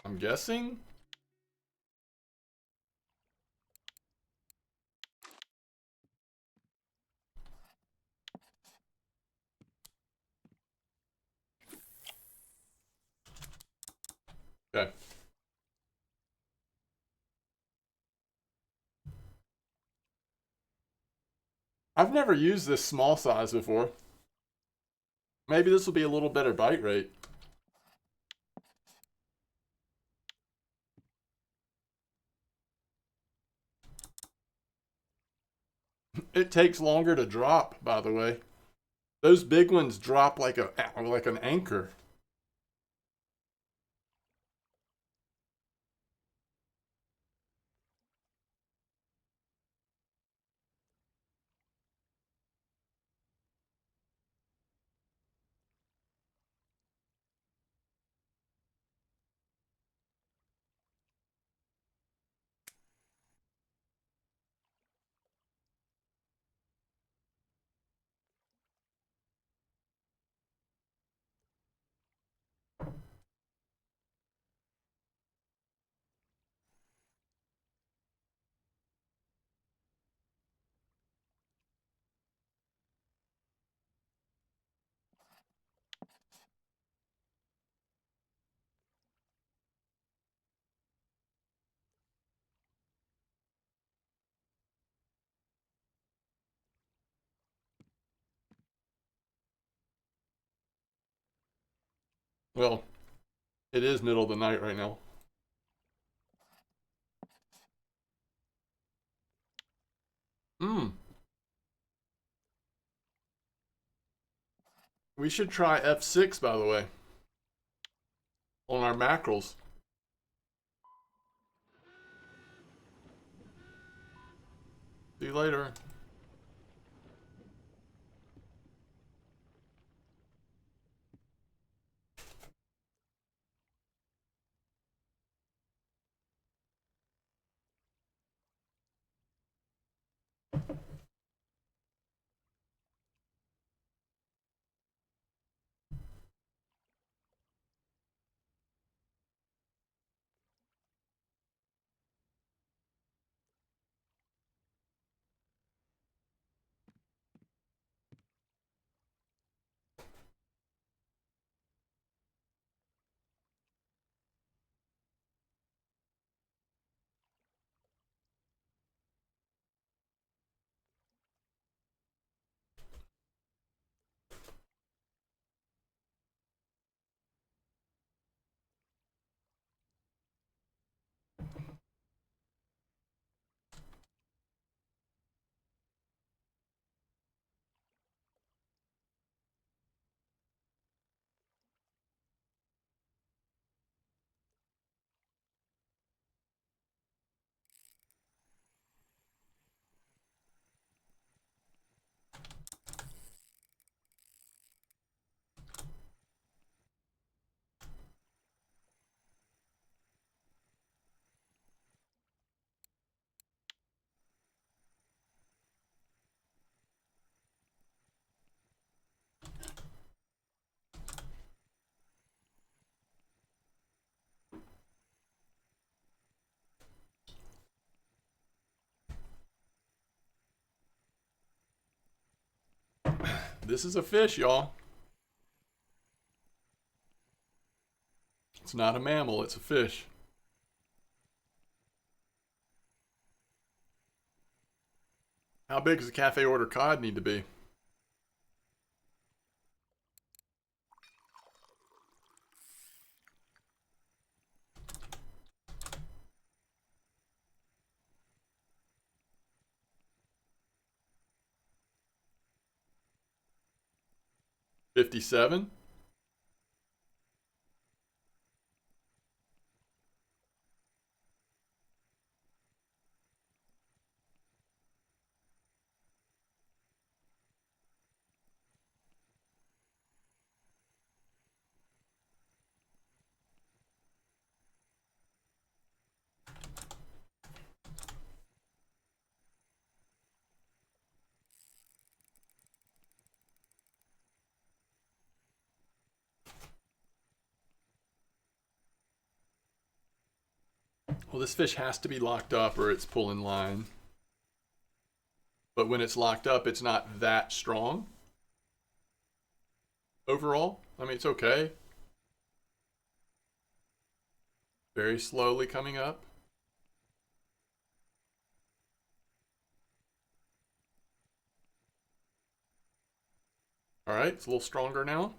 I'm guessing. Okay. I've never used this small size before. Maybe this will be a little better bite rate. It takes longer to drop, by the way. Those big ones drop like an anchor. Well, it is middle of the night right now. Mmm. We should try F6, by the way, on our mackerels. See you later. This is a fish, y'all. It's not a mammal, it's a fish. How big does a cafe order cod need to be? $57? Well, this fish has to be locked up or it's pulling line. But when it's locked up, it's not that strong. Overall, I mean, it's okay. Very slowly coming up. All right, it's a little stronger now.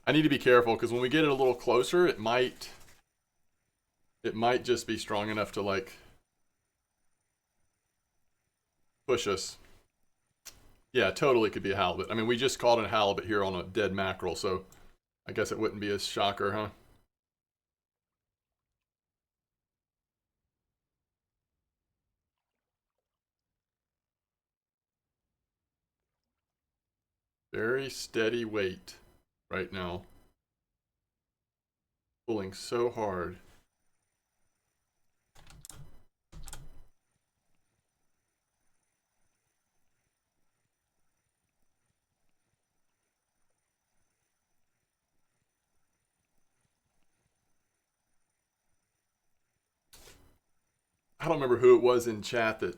I need to be careful because when we get it a little closer, it might just be strong enough to like push us. Yeah, totally could be a halibut. I mean, we just caught a halibut here on a dead mackerel, so I guess it wouldn't be a shocker, huh? Very steady weight right now. Pulling so hard. I don't remember who it was in chat that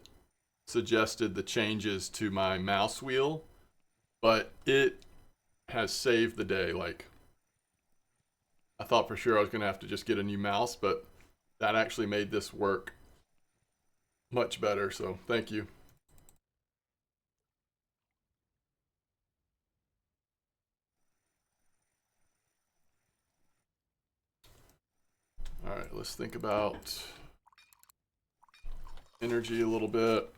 suggested the changes to my mouse wheel, but it has saved the day. Like, I thought for sure I was going to have to just get a new mouse, but that actually made this work much better, so thank you. All right, let's think about energy a little bit.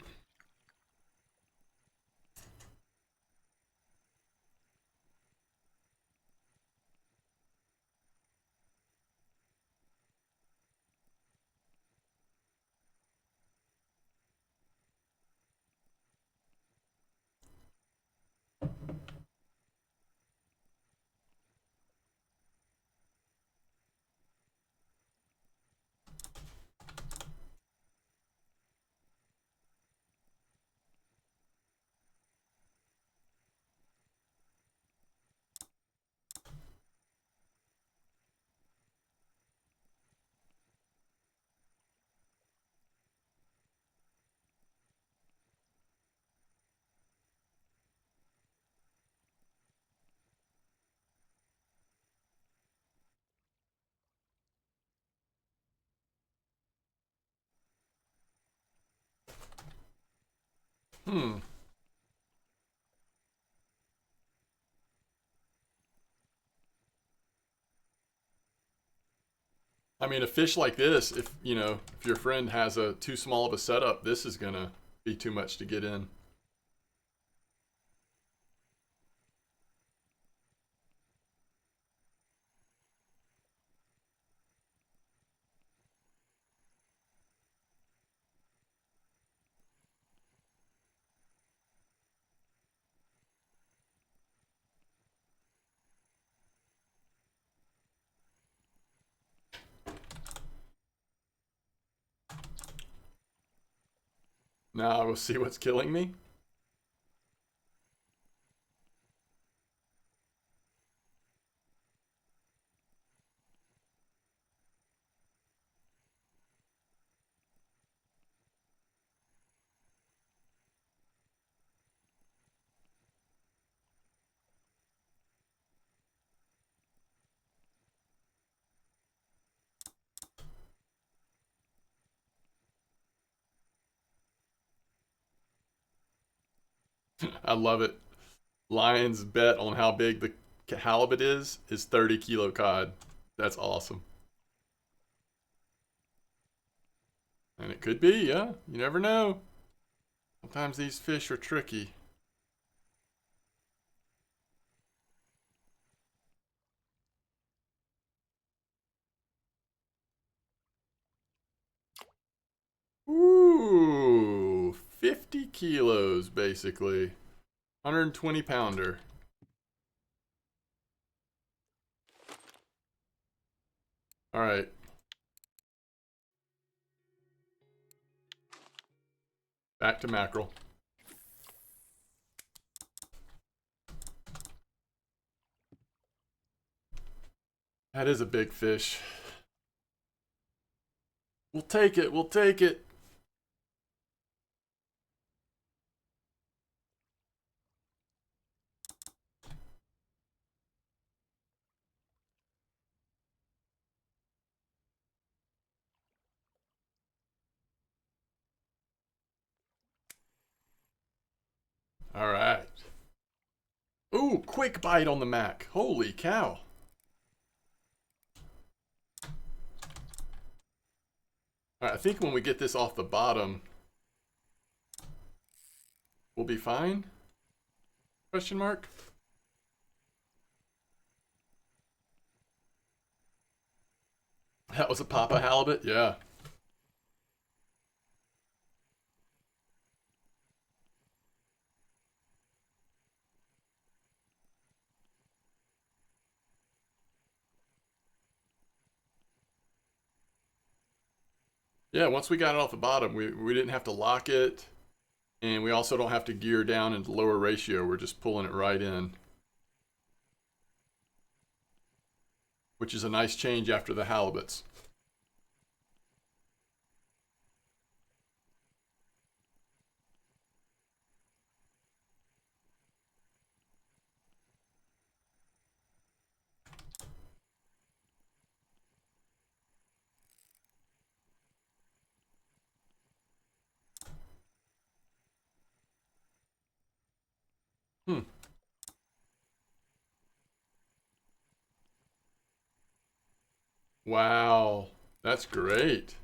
Hmm. I mean, a fish like this, if you know, if your friend has a too small of a setup, this is gonna be too much to get in. Now I will see what's killing me. I love it. Lion's bet on how big the halibut is 30 kilo cod. That's awesome. And it could be, yeah. You never know. Sometimes these fish are tricky. Ooh, 50 kilos basically. 120 pounder. All right. Back to mackerel. That is a big fish. We'll take it. We'll take it. All right. Ooh, quick bite on the mac. Holy cow. All right, I think when we get this off the bottom, We'll be fine? Question mark? That was a papa halibut? Yeah. Yeah, once we got it off the bottom, we didn't have to lock it, and we also don't have to gear down into lower ratio. We're just pulling it right in, which is a nice change after the halibuts. Hmm. Wow, that's great.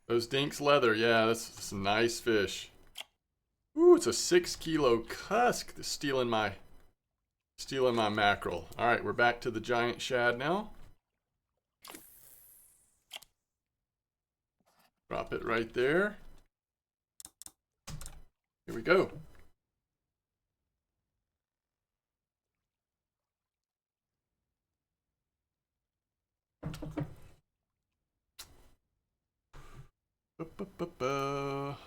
Those dinks leather, yeah, that's a nice fish. Ooh, it's a 6 kilo cusk that's stealing my mackerel. All right, we're back to the giant shad now. Drop it right there. Here we go. Ba-ba-ba-ba.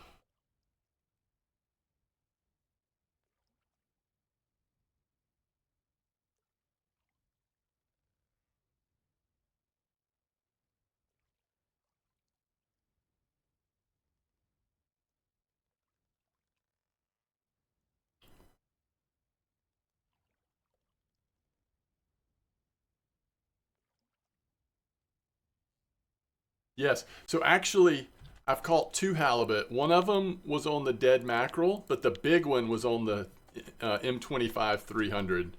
Yes. So actually, I've caught two halibut. One of them was on the dead mackerel, but the big one was on the M25 300.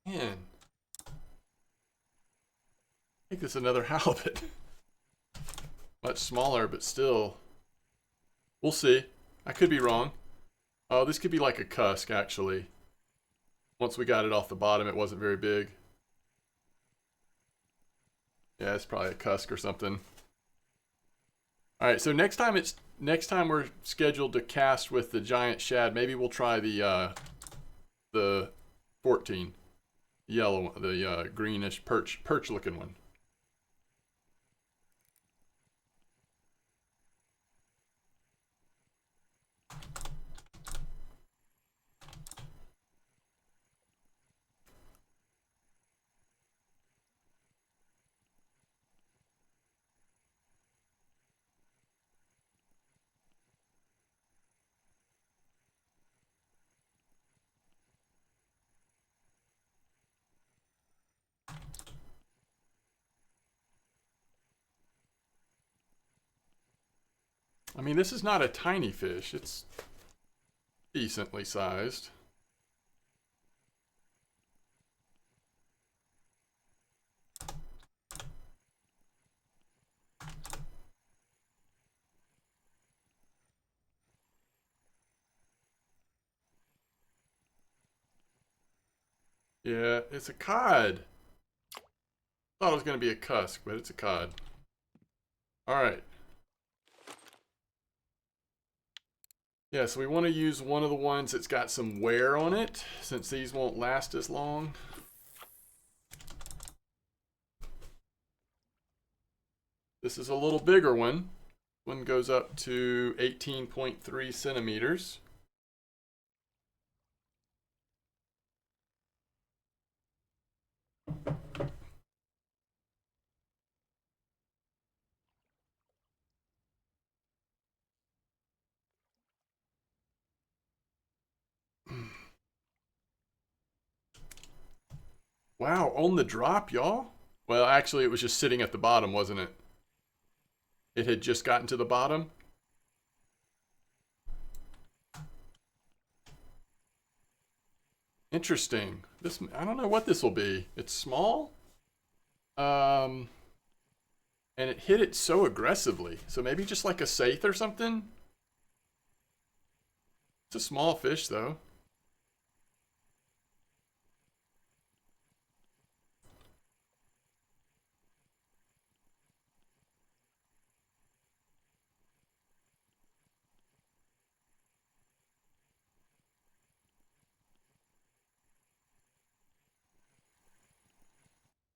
Man, I think it's another halibut. Much smaller, but still. We'll see. I could be wrong. Oh, this could be like a cusk, actually. Once we got it off the bottom, it wasn't very big. Yeah, it's probably a cusk or something. All right, so next time we're scheduled to cast with the giant shad. Maybe we'll try the 14, yellow one, the greenish perch looking one. I mean, this is not a tiny fish. It's decently sized. Yeah, it's a cod. Thought it was going to be a cusk, but it's a cod. All right. Yeah, so we want to use one of the ones that's got some wear on it, since these won't last as long. This is a little bigger one. One goes up to 18.3 centimeters. Wow, on the drop, y'all? Well, actually, it was just sitting at the bottom, wasn't it? It had just gotten to the bottom. Interesting. This, I don't know what this will be. It's small. And it hit it so aggressively. So maybe just like a saithe or something? It's a small fish, though.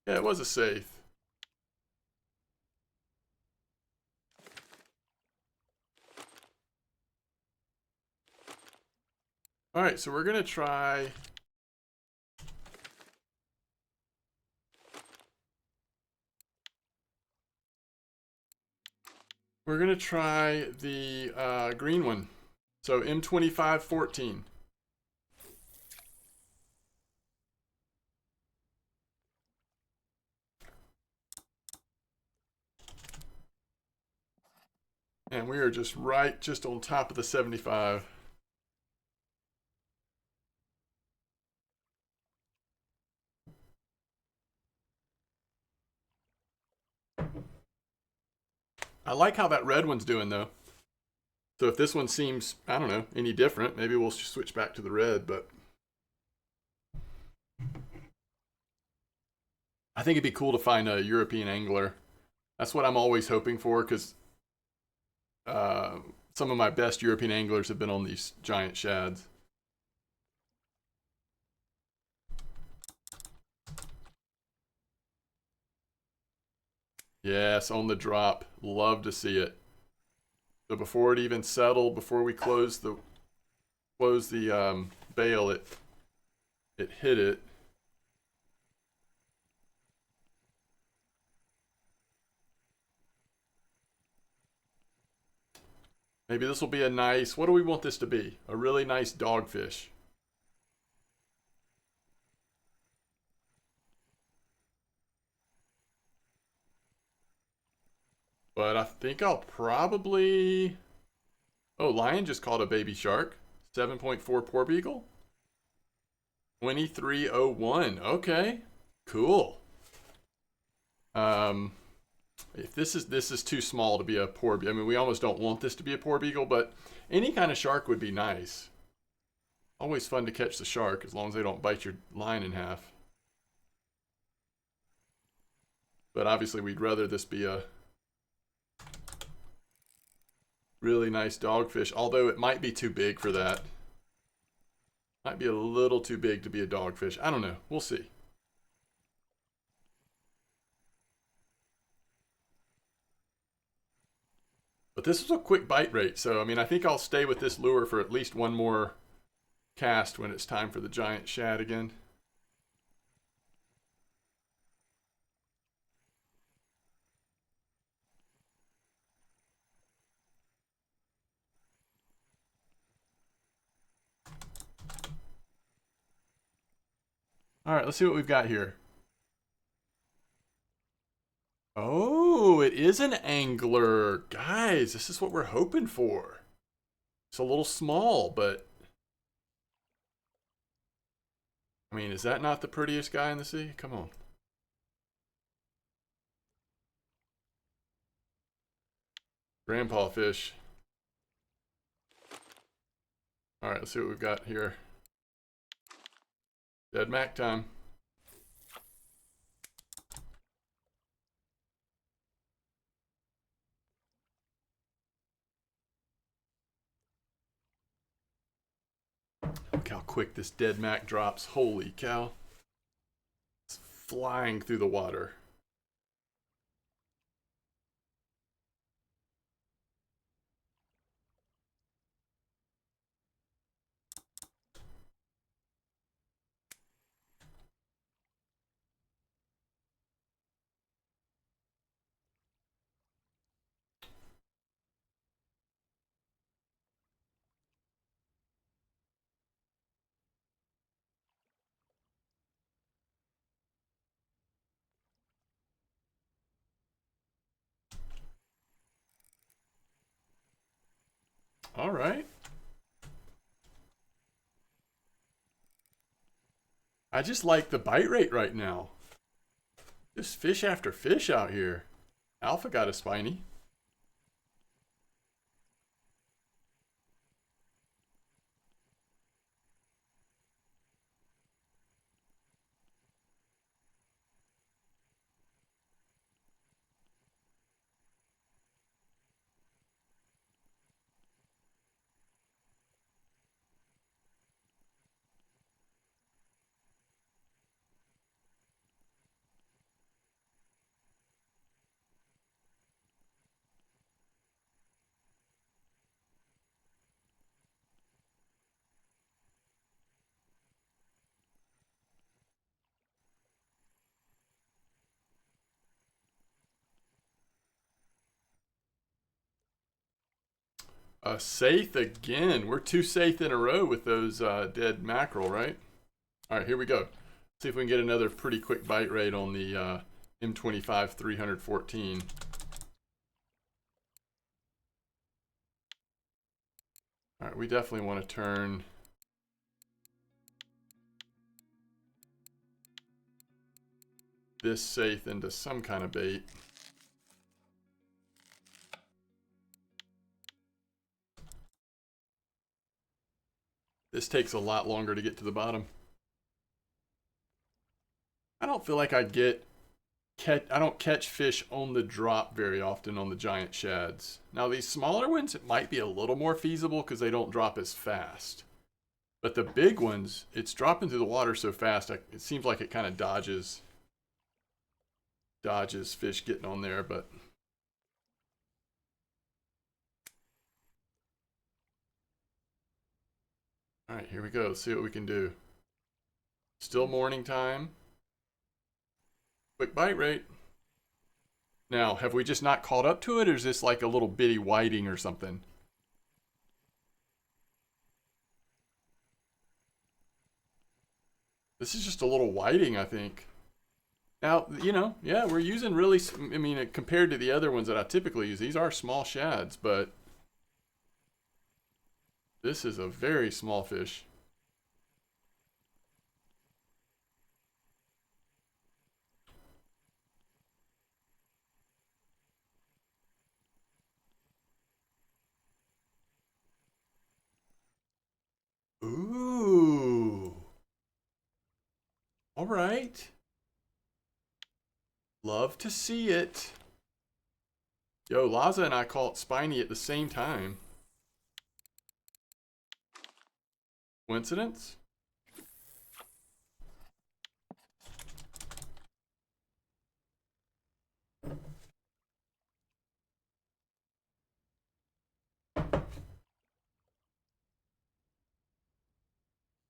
Yeah, it was a saithe. All right, so we're gonna try. We're gonna try the green one. So M2514. And we are just just on top of the 75. I like how that red one's doing, though. So if this one seems, I don't know, any different, maybe we'll switch back to the red, but I think it'd be cool to find a European angler. That's what I'm always hoping for, because some of my best European anglers have been on these giant shads. Yes, on the drop. Love to see it. So before it even settled, before we closed the bail, it hit it. Maybe this will be a nice, what do we want this to be? A really nice dogfish. But I think I'll probably... Oh, Lion just caught a baby shark. 7.4 porbeagle. 2301. Okay. Cool. If this is too small to be a porbeagle, I mean, we almost don't want this to be a porbeagle, but any kind of shark would be nice. Always fun to catch the shark, as long as they don't bite your line in half. But obviously, we'd rather this be a really nice dogfish, although it might be too big for that. Might be a little too big to be a dogfish. I don't know. We'll see. But this is a quick bite rate, so I mean, I think I'll stay with this lure for at least one more cast when it's time for the giant shad again. All right, let's see what we've got here. Oh, Ooh, it is an angler. Guys, this is what we're hoping for. It's a little small, but... I mean, is that not the prettiest guy in the sea? Come on. Grandpa fish. Alright, let's see what we've got here. Dead Mac time. Look how quick this Dead Mac drops. Holy cow. It's flying through the water. All right. I just like the bite rate right now. Just fish after fish out here. Alpha got a spiny. Safe again. We're 2 safe in a row with those dead mackerel, right? All right, here we go. See if we can get another pretty quick bite rate on the M25 314. All right, we definitely want to turn this safe into some kind of bait. This takes a lot longer to get to the bottom. I don't feel like I don't catch fish on the drop very often on the giant shads. Now these smaller ones, it might be a little more feasible because they don't drop as fast. But the big ones, it's dropping through the water so fast, it seems like it kind of dodges fish getting on there, but... All right, here we go. Let's see what we can do. Still morning time. Quick bite rate. Now, have we just not caught up to it, or is this like a little bitty whiting or something? This is just a little whiting, I think. Now, you know, yeah, we're using really, I mean, compared to the other ones that I typically use, these are small shads, but this is a very small fish. Ooh. All right. Love to see it. Yo, Laza and I caught spiny at the same time. Coincidence?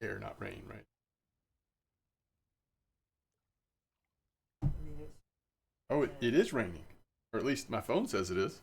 Air, not rain, right? I mean, it's Oh, it is raining. Or at least my phone says it is.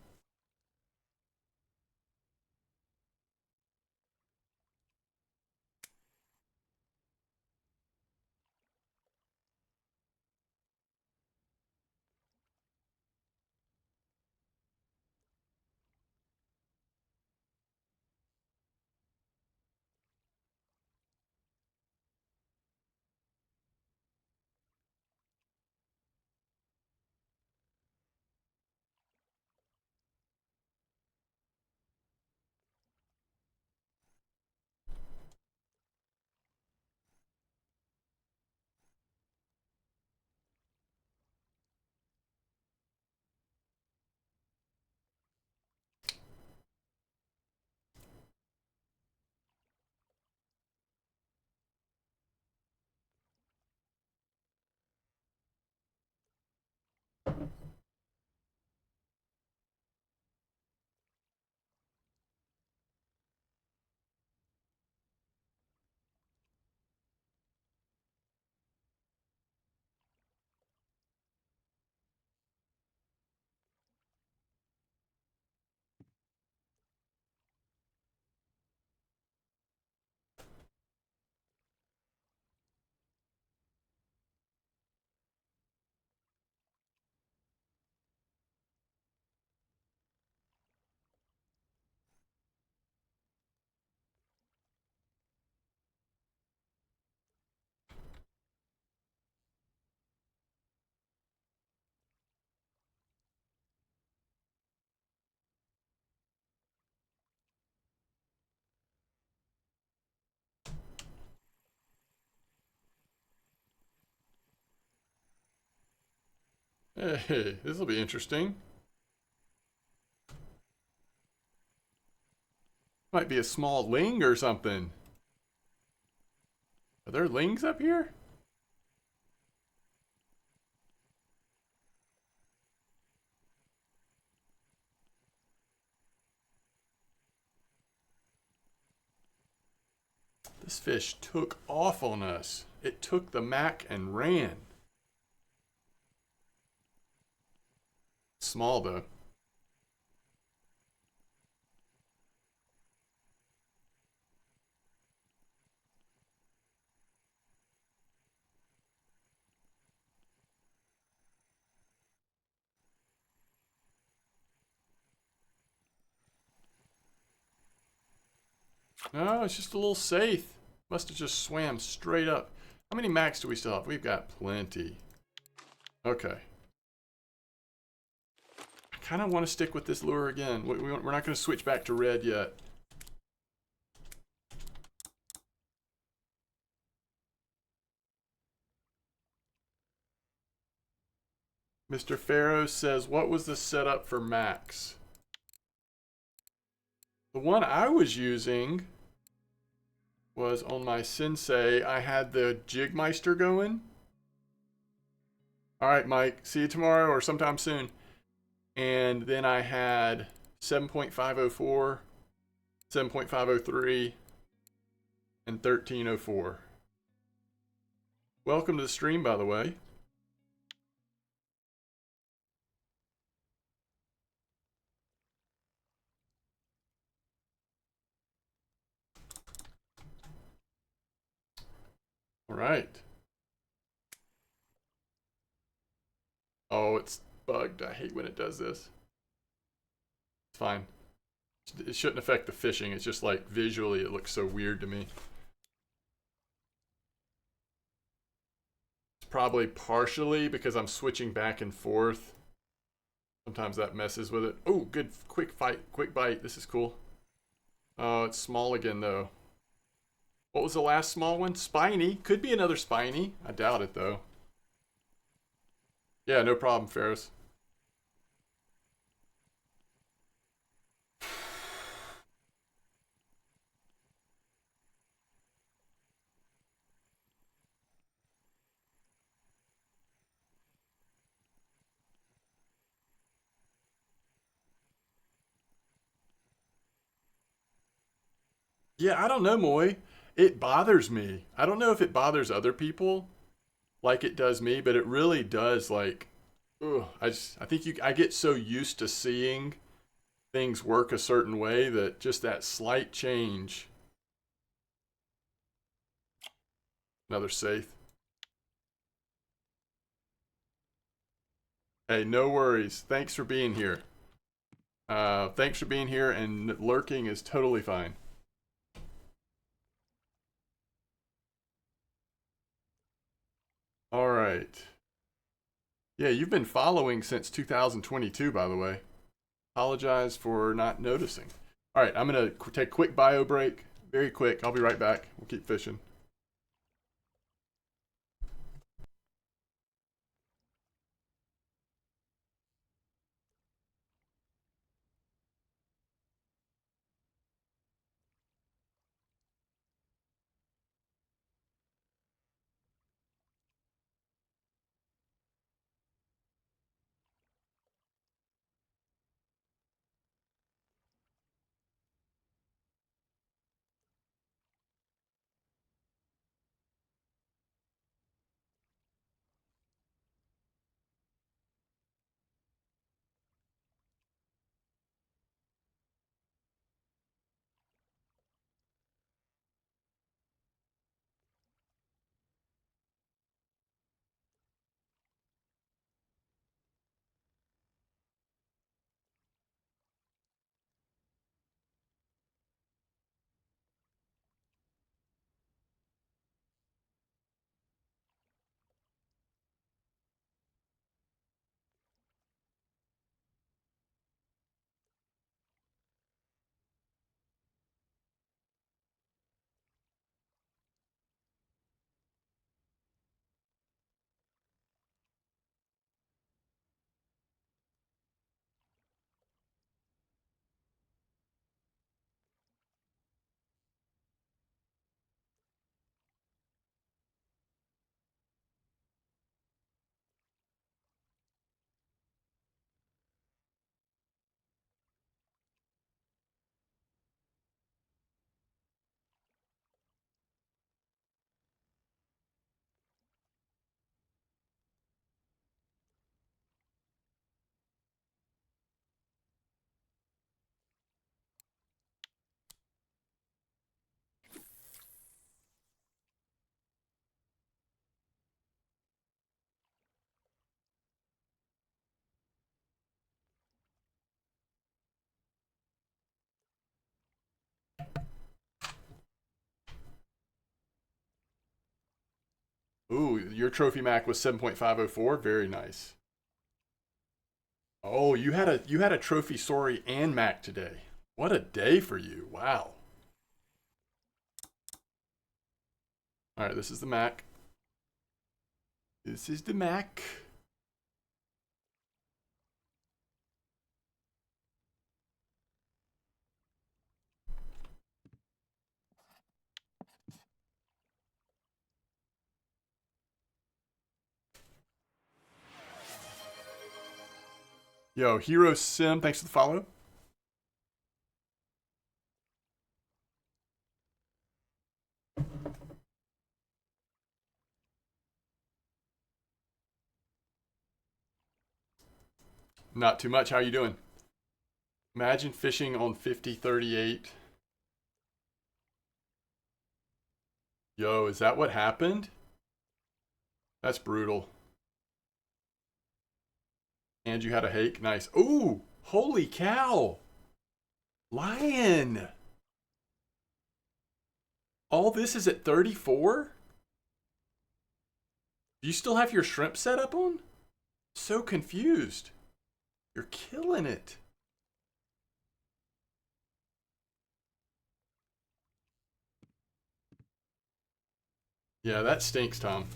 Hey, this will be interesting. Might be a small ling or something. Are there lings up here? This fish took off on us. It took the Mac and ran. Small though. No, it's just a little safe. Must have just swam straight up. How many Macs do we still have? We've got plenty. Okay. I kind of want to stick with this lure again. We're not going to switch back to red yet. Mr. Farrow says, what was the setup for Max? The one I was using was on my Sensei. I had the Jigmeister going. All right, Mike. See you tomorrow or sometime soon. And then I had 7.504, 7.503, and 1304. Welcome to the stream, by the way. All right. Oh, it's bugged. I hate when it does this. It's fine. It shouldn't affect the fishing. It's just like visually it looks so weird to me. It's probably partially because I'm switching back and forth. Sometimes that messes with it. Oh, good. Quick fight. Quick bite. This is cool. Oh, it's small again though. What was the last small one? Spiny. Could be another spiny. I doubt it though. Yeah, no problem, Ferris. Yeah, I don't know, Moy. It bothers me. I don't know if it bothers other people like it does me, but it really does. Like, ugh, I think I get so used to seeing things work a certain way that just that slight change. Another safe. Hey, no worries. Thanks for being here. Thanks for being here, and lurking is totally fine. All right. Yeah, you've been following since 2022, by the way. Apologize for not noticing. All right, I'm going to take a quick bio break. Very quick. I'll be right back. We'll keep fishing. Ooh, your trophy Mac was 7.504. Very nice. Oh, you had a trophy Sorry and Mac today. What a day for you. Wow. All right, this is the Mac. This is the Mac. Yo, Hero Sim, thanks for the follow. Not too much. How you doing? Imagine fishing on 5038. Yo, is that what happened? That's brutal. And you had a hake? Nice. Ooh, holy cow. Lion. All this is at 34? Do you still have your shrimp set up on? So confused. You're killing it. Yeah, that stinks, Tom.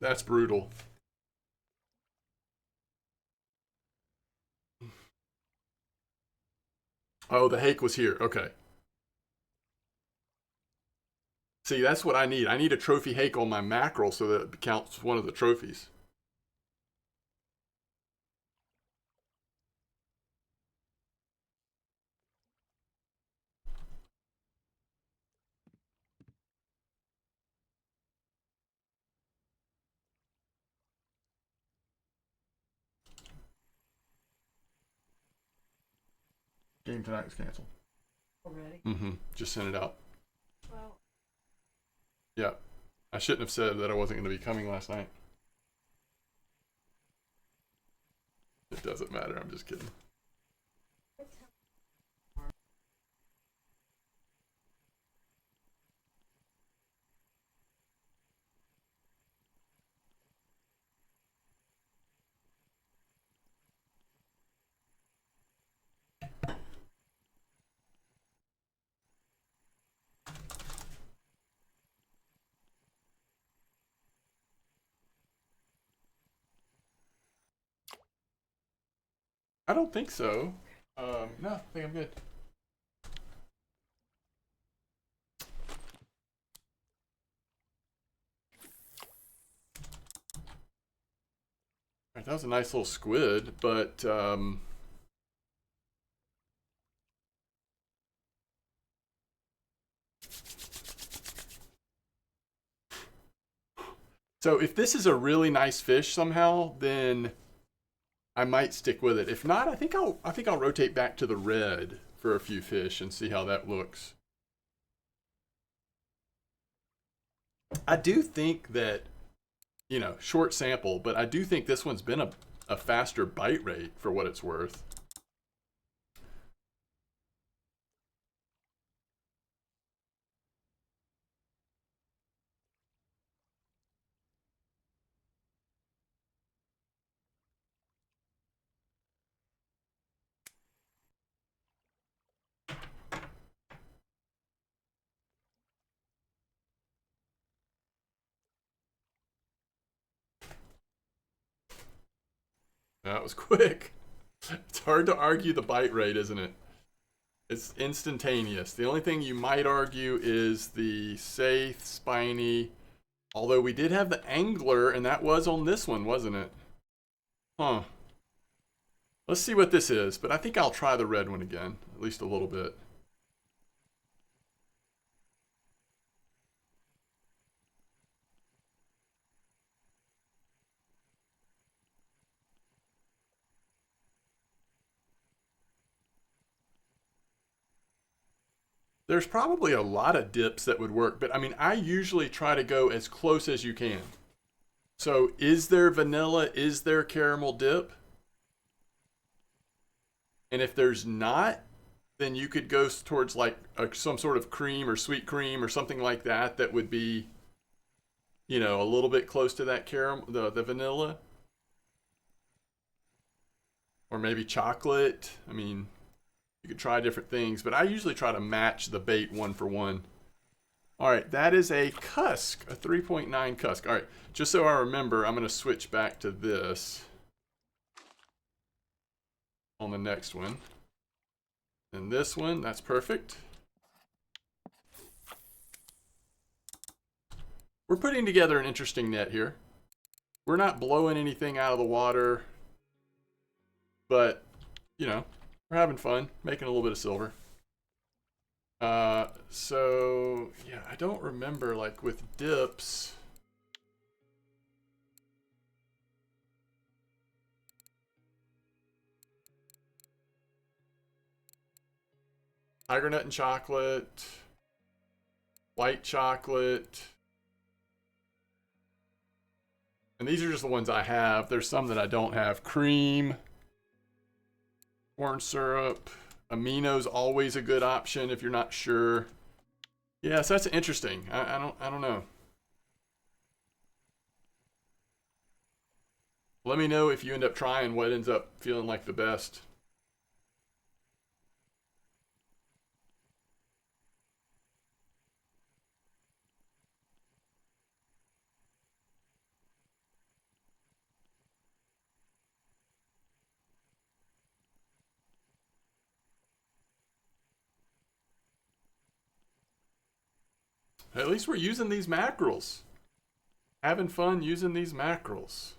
That's brutal. Oh, the hake was here. Okay. See, that's what I need. I need a trophy hake on my mackerel so that it counts one of the trophies. Game tonight is canceled. Already? Mm-hmm. Just sent it out. Well, Yeah. I shouldn't have said that I wasn't going to be coming last night. It doesn't matter. I'm just kidding. I don't think so. No, I think I'm good. All right, that was a nice little squid, but so if this is a really nice fish somehow, then I might stick with it. If not, I think I'll rotate back to the red for a few fish and see how that looks. I do think that, short sample, but I do think this one's been a faster bite rate for what it's worth. That was quick. It's hard to argue the bite rate, isn't it? It's instantaneous. The only thing you might argue is the safe, spiny. Although we did have the angler, and that was on this one, wasn't it? Huh. Let's see what this is, but I think I'll try the red one again, at least a little bit. There's probably a lot of dips that would work, but I mean, I usually try to go as close as you can. So, is there vanilla? Is there caramel dip? And if there's not, then you could go towards like some sort of cream or sweet cream or something like that that would be you know, a little bit close to that caramel, the vanilla, or maybe chocolate. I mean, you could try different things, but I usually try to match the bait one for one. All right, that is a cusk, a 3.9 cusk. All right, just so I remember, I'm going to switch back to this on the next one. And this one, that's perfect. We're putting together an interesting net here. We're not blowing anything out of the water, but, you know, we're having fun, making a little bit of silver. So, yeah, I don't remember, like, with dips. Tiger nut and chocolate, white chocolate. And these are just the ones I have. There's some that I don't have. Cream, corn syrup, amino's always a good option if you're not sure. Yeah, so that's interesting. I don't know. Let me know if you end up trying what ends up feeling like the best. At least we're using these mackerels. Having fun using these mackerels.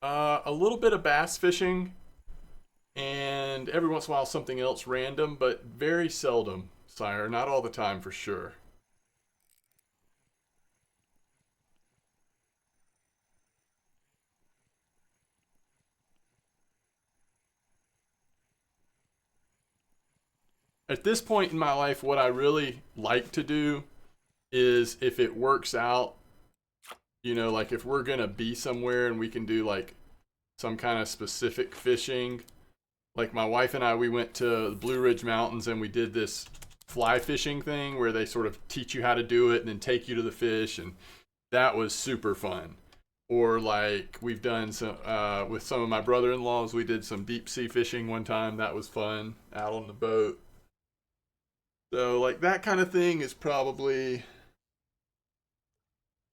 A little bit of bass fishing, and every once in a while something else random, but very seldom, sire. Not all the time for sure. At this point in my life, what I really like to do is if it works out, you know, like if we're gonna be somewhere and we can do like some kind of specific fishing. Like my wife and I, we went to the Blue Ridge Mountains and we did this fly fishing thing where they sort of teach you how to do it and then take you to the fish, and that was super fun. Or like we've done some with some of my brother-in-laws, we did some deep sea fishing one time. That was fun out on the boat. So like that kind of thing is probably,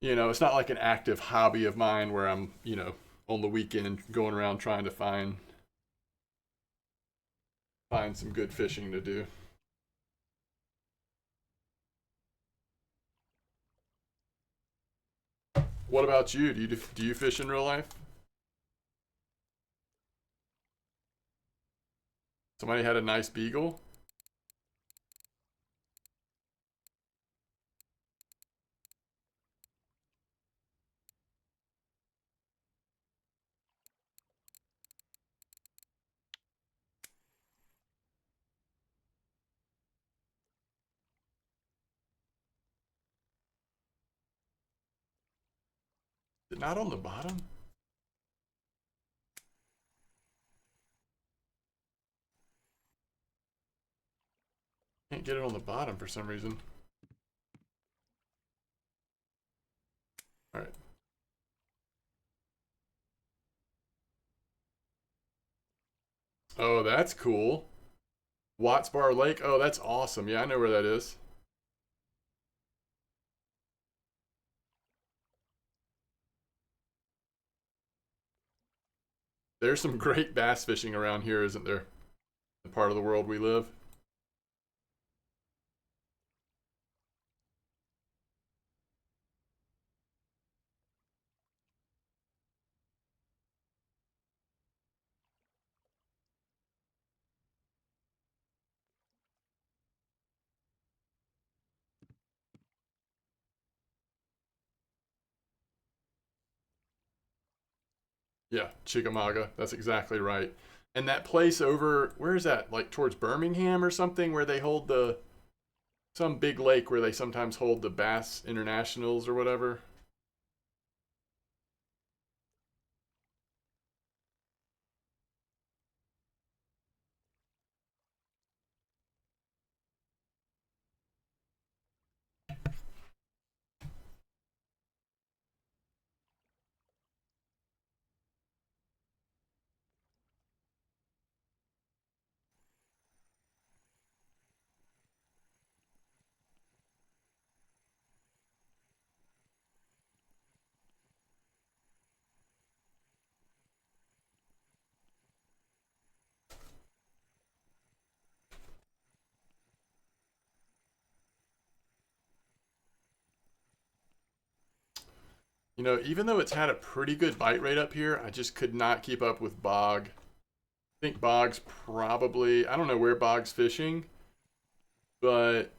you know, it's not like an active hobby of mine where I'm, you know, on the weekend going around trying to find some good fishing to do. What about you? Do you fish in real life? Somebody had a nice beagle. Is it not on the bottom? Can't get it on the bottom for some reason. All right. Oh, that's cool. Watts Bar Lake. Oh, that's awesome. Yeah, I know where that is. There's some great bass fishing around here, isn't there? The part of the world we live. Yeah, Chickamauga. That's exactly right. And that place over, where is that? Like towards Birmingham or something, where they hold the some big lake where they sometimes hold the Bass Internationals or whatever. You know, even though it's had a pretty good bite rate up here, I just could not keep up with Bog. I think Bog's probably, I don't know where Bog's fishing, but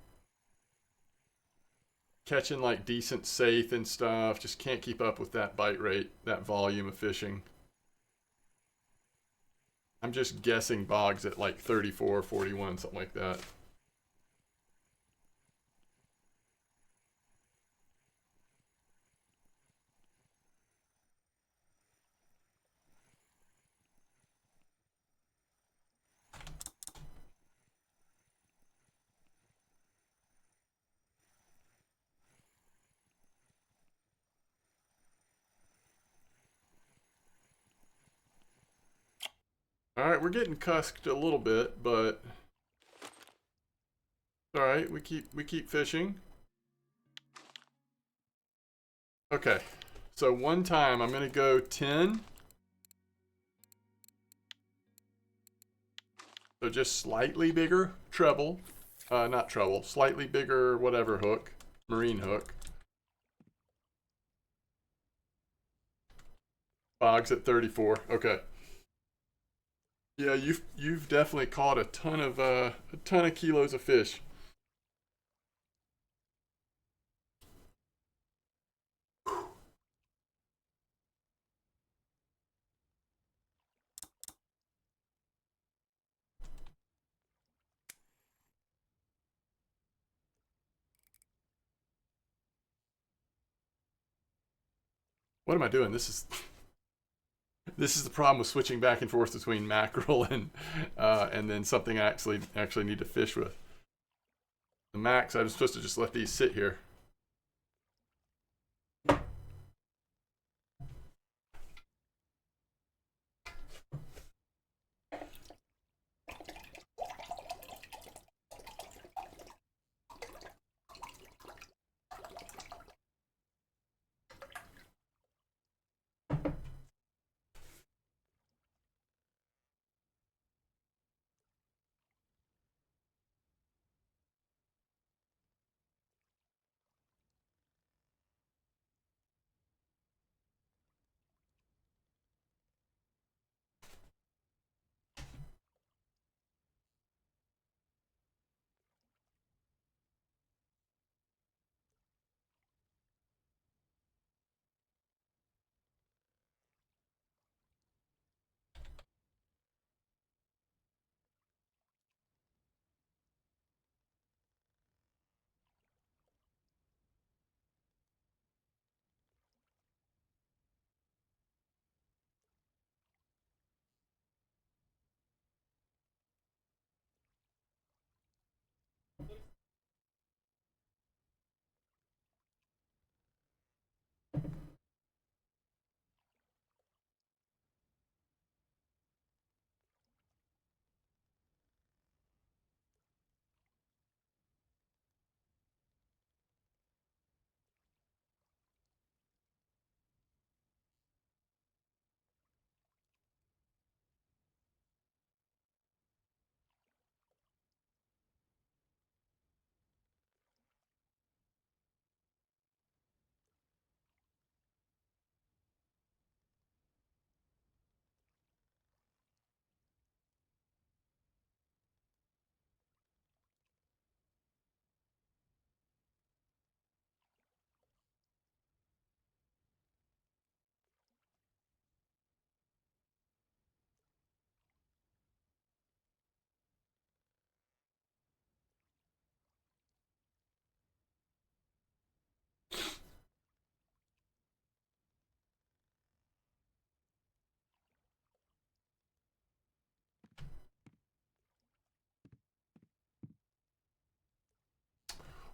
catching like decent saithe and stuff, just can't keep up with that bite rate, that volume of fishing. I'm just guessing Bog's at like 34, 41, something like that. All right, we're getting cusked a little bit, but all right, we keep fishing. Okay, so one time I'm gonna go 10. So just slightly bigger treble, not treble, slightly bigger whatever hook, marine hook. Bog's at 34. Okay. Yeah, you've definitely caught a ton of kilos of fish. What am I doing? This is the problem with switching back and forth between mackerel and then something I actually need to fish with. The max, I'm supposed to just let these sit here.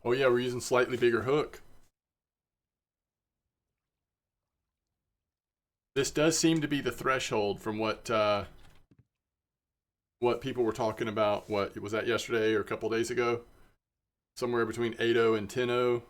Oh yeah, we're using slightly bigger hook. This does seem to be the threshold from what people were talking about. What was that yesterday or a couple days ago? Somewhere between 8.0 and 10.0.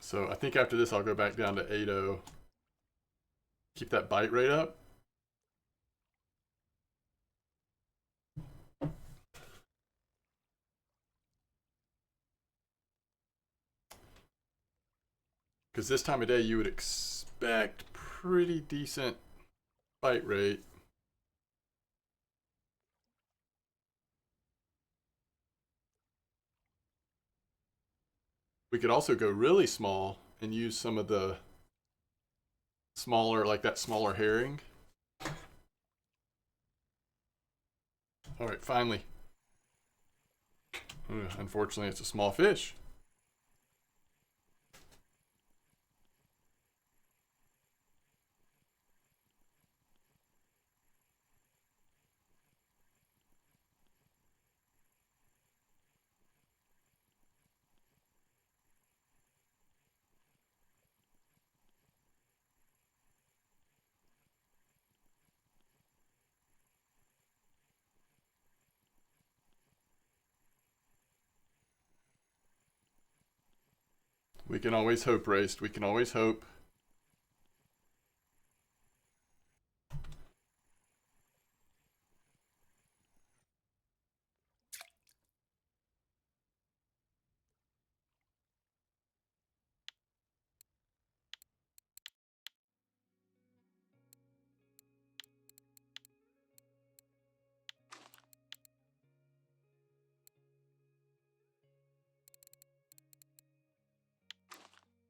So I think after this I'll go back down to 8.0. Keep that bite rate up. Because this time of day you would expect pretty decent bite rate. We could also go really small and use some of the smaller, like that smaller herring. All right, finally. Unfortunately, it's a small fish. We can always hope, Raced. We can always hope.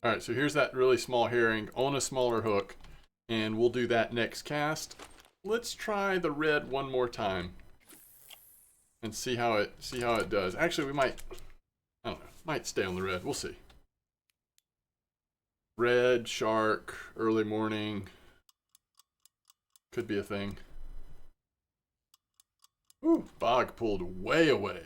All right, so here's that really small herring on a smaller hook, and we'll do that next cast. Let's try the red one more time and see how it does. Actually, we might, I don't know, might stay on the red. We'll see. Red, shark, early morning. Could be a thing. Ooh, bog pulled way away.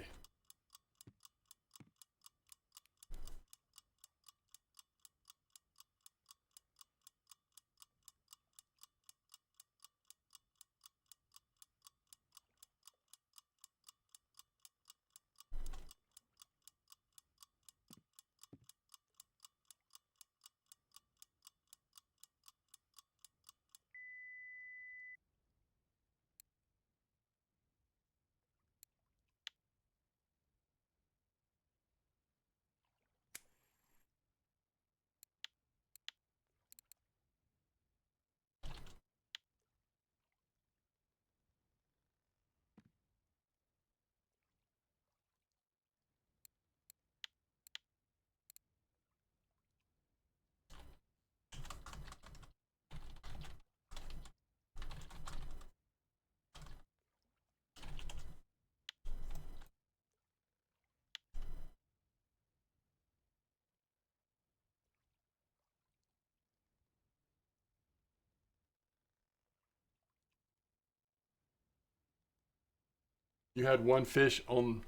You had one fish on.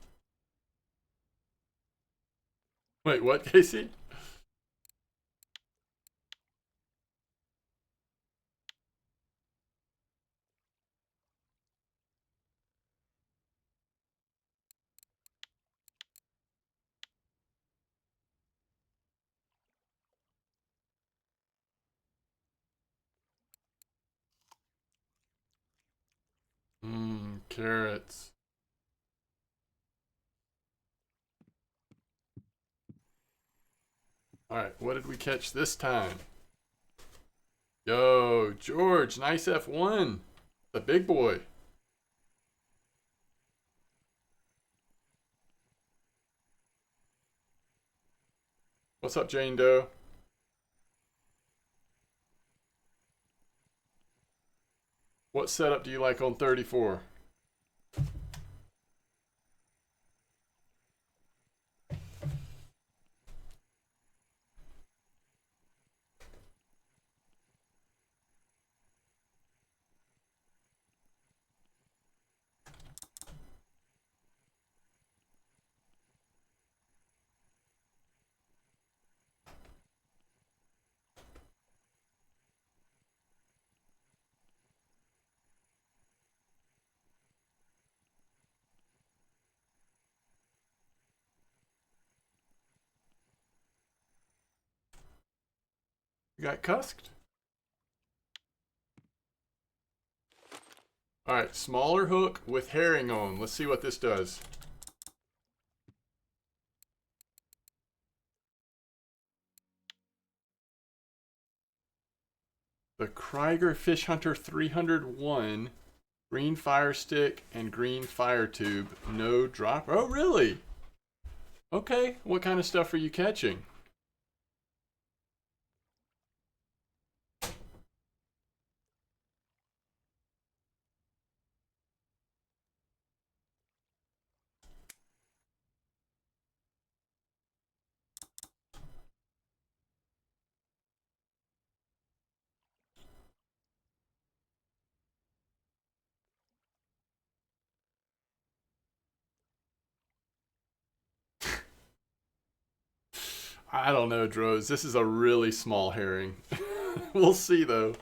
Wait, what, Casey? Carrots. All right, what did we catch this time? Yo, George, nice F1. The big boy. What's up, Jane Doe? What setup do you like on 34? You got cusked? Alright, smaller hook with herring on. Let's see what this does. The Krieger Fish Hunter 301, green fire stick and green fire tube, no drop. Oh, really? Okay, what kind of stuff are you catching? I don't know, Droz. This is a really small herring. We'll see, though.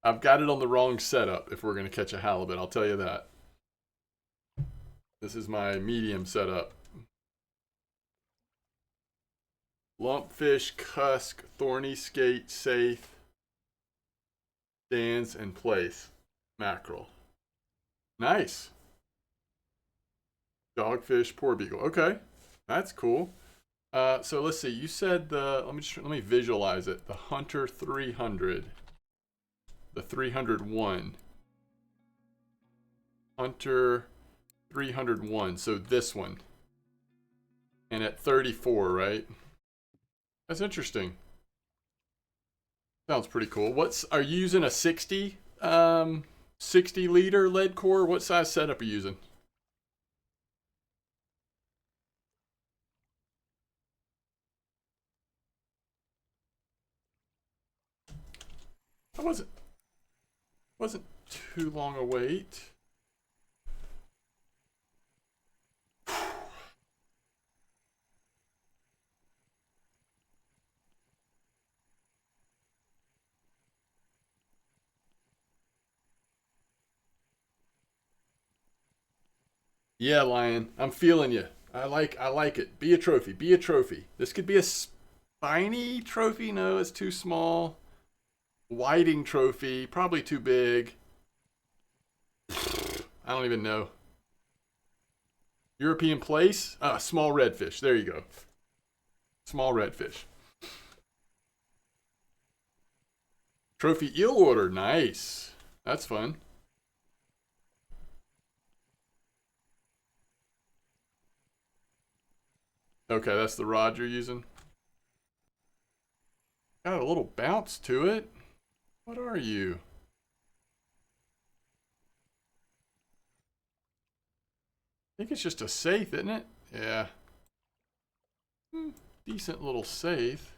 I've got it on the wrong setup if we're going to catch a halibut, I'll tell you that. This is my medium setup. Lumpfish, cusk, thorny skate, safe, stands, and place. Mackerel. Nice. Dogfish, poor beagle. Okay, that's cool. So let's see. You said the let me visualize it. The Hunter 300, the 301, Hunter 301. So this one, and at 34, right? That's interesting. Sounds pretty cool. Are you using a 60 liter lead core? What size setup are you using? That wasn't too long a wait. Yeah, Lion, I'm feeling you. I like it. Be a trophy. Be a trophy. This could be a spiny trophy. No, it's too small. Whiting trophy, probably too big. I don't even know. European place? Small redfish. There you go. Small redfish. Trophy eel order. Nice. That's fun. Okay, that's the rod you're using. Got a little bounce to it. What are you? I think it's just a safe, isn't it? Yeah. Decent little safe.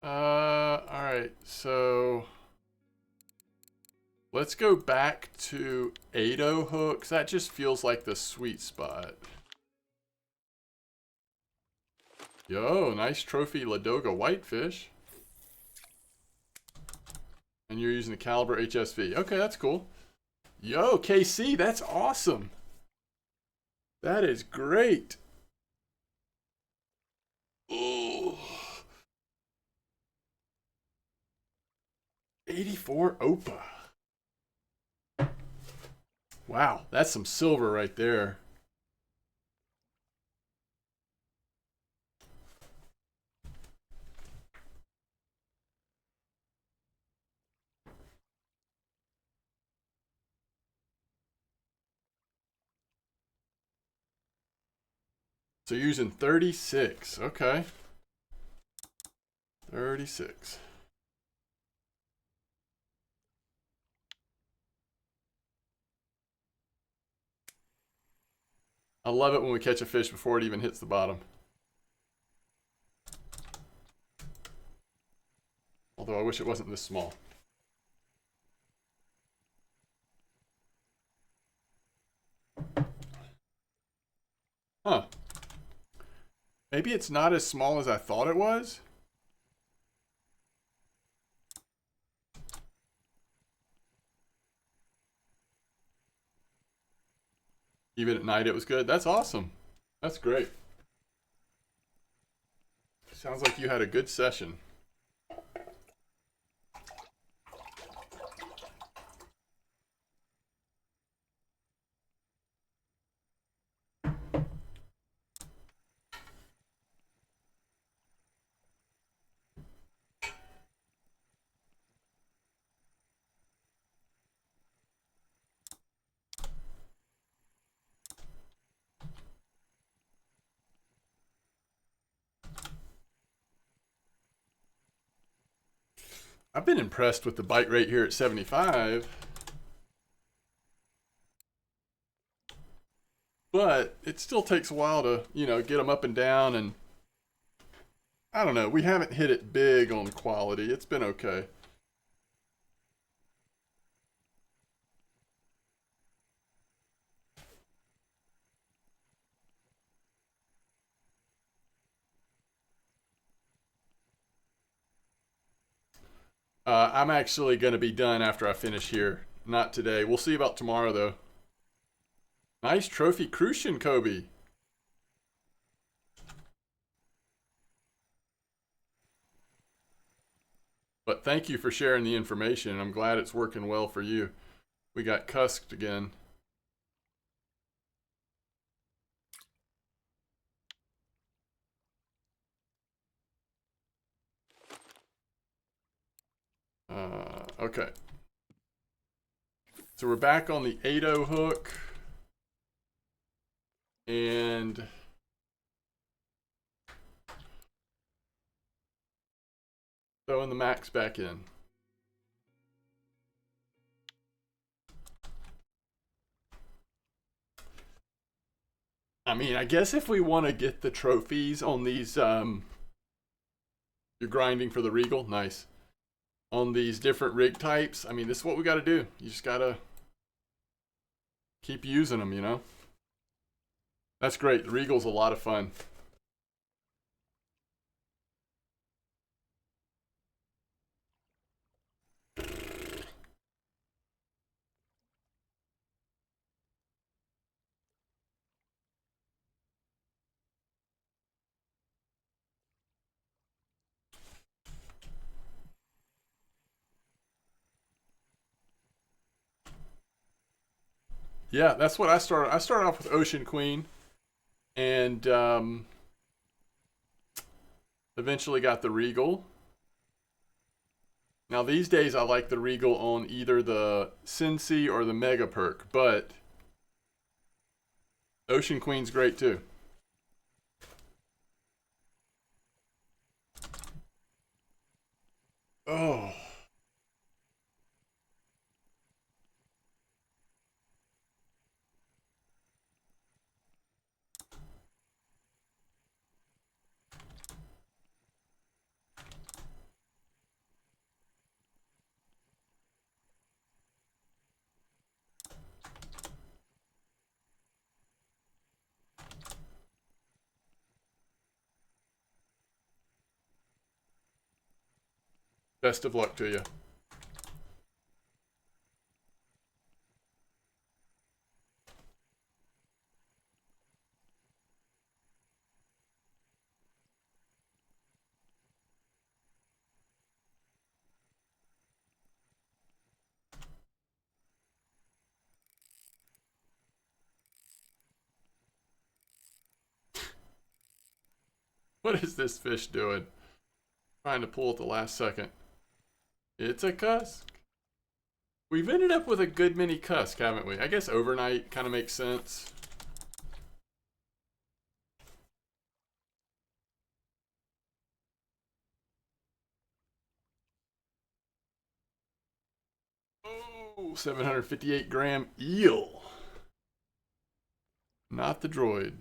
Alright, so let's go back to 8-0 hooks. That just feels like the sweet spot. Yo, nice trophy Ladoga whitefish. And you're using the caliber HSV. Okay, that's cool. Yo, KC, that's awesome. That is great. Ooh. 84 Opa. Wow, that's some silver right there. So you're using 36. Okay. 36. I love it when we catch a fish before it even hits the bottom. Although I wish it wasn't this small. Huh. Maybe it's not as small as I thought it was. Even at night it was good. That's awesome. That's great. Sounds like you had a good session. I've been impressed with the bite rate here at 75. But it still takes a while to, get them up and down. And I don't know. We haven't hit it big on quality. It's been okay. I'm actually going to be done after I finish here. Not today. We'll see about tomorrow, though. Nice trophy crucian, Kobe. But thank you for sharing the information. I'm glad it's working well for you. We got cusked again. Okay. So we're back on the 8-0 hook. And throwing the max back in. I mean, I guess if we want to get the trophies on these, you're grinding for the Regal, nice. On these different rig types, I mean, this is what we got to do. You just got to keep using them, That's great. The Regal's a lot of fun. Yeah, that's what I started. I started off with Ocean Queen, and eventually got the Regal. Now these days I like the Regal on either the Cincy or the Mega Perk, but Ocean Queen's great too. Oh. Best of luck to you. What is this fish doing? Trying to pull at the last second. It's a cusk. We've ended up with a good many cusk, haven't we? I guess overnight kind of makes sense. Oh, 758 gram eel. Not the droid.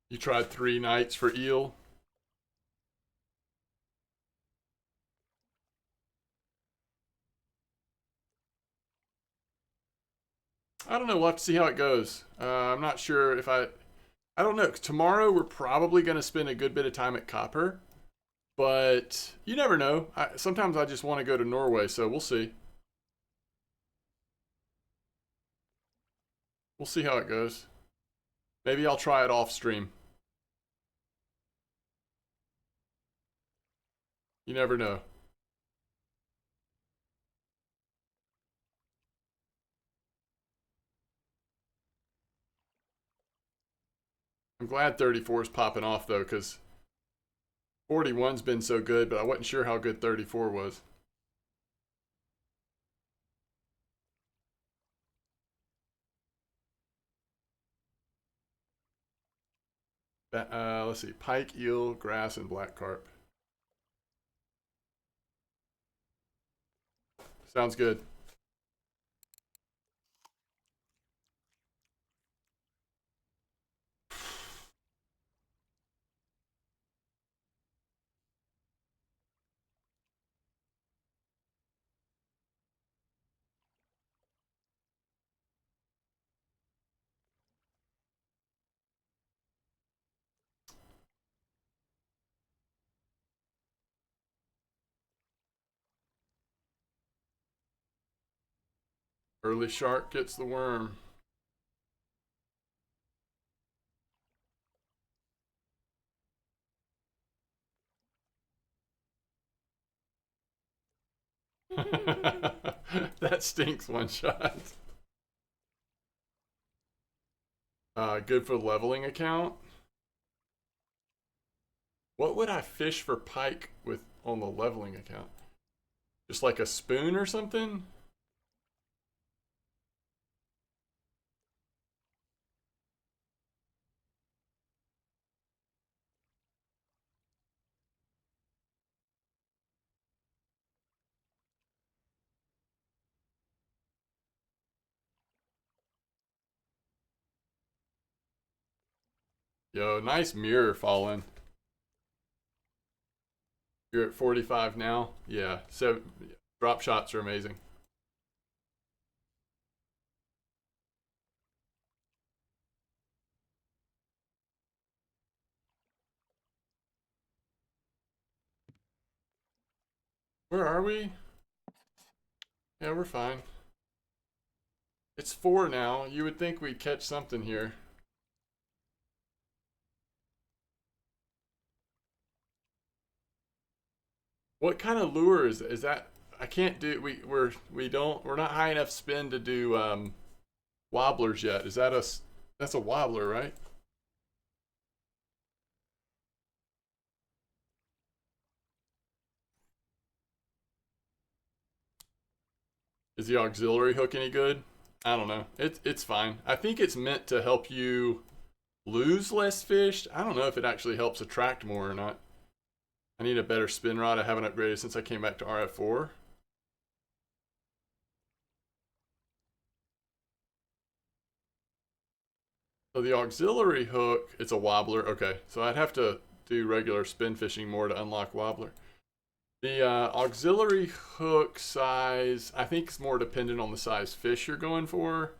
You tried 3 nights for eel? I don't know. We'll have to see how it goes. I'm not sure if I don't know. Tomorrow we're probably going to spend a good bit of time at Copper, but you never know. Sometimes I just want to go to Norway, so we'll see. We'll see how it goes. Maybe I'll try it off stream. You never know. I'm glad 34 is popping off though, because 41's been so good, but I wasn't sure how good 34 was. Let's see. Pike, eel, grass, and black carp. Sounds good. Early shark gets the worm. That stinks one shot. Good for the leveling account. What would I fish for pike with on the leveling account? Just like a spoon or something? Yo, nice mirror falling. You're at 45 now? Yeah, so drop shots are amazing. Where are we? Yeah, we're fine. It's 4 now. You would think we'd catch something here. What kind of lure is that? I can't do we're not high enough spin to do wobblers yet. Is that that's a wobbler, right? Is the auxiliary hook any good? I don't know. It's fine. I think it's meant to help you lose less fish. I don't know if it actually helps attract more or not. I need a better spin rod. I haven't upgraded since I came back to RF4. So the auxiliary hook, it's a wobbler. Okay, so I'd have to do regular spin fishing more to unlock wobbler. The auxiliary hook size, I think is more dependent on the size fish you're going for.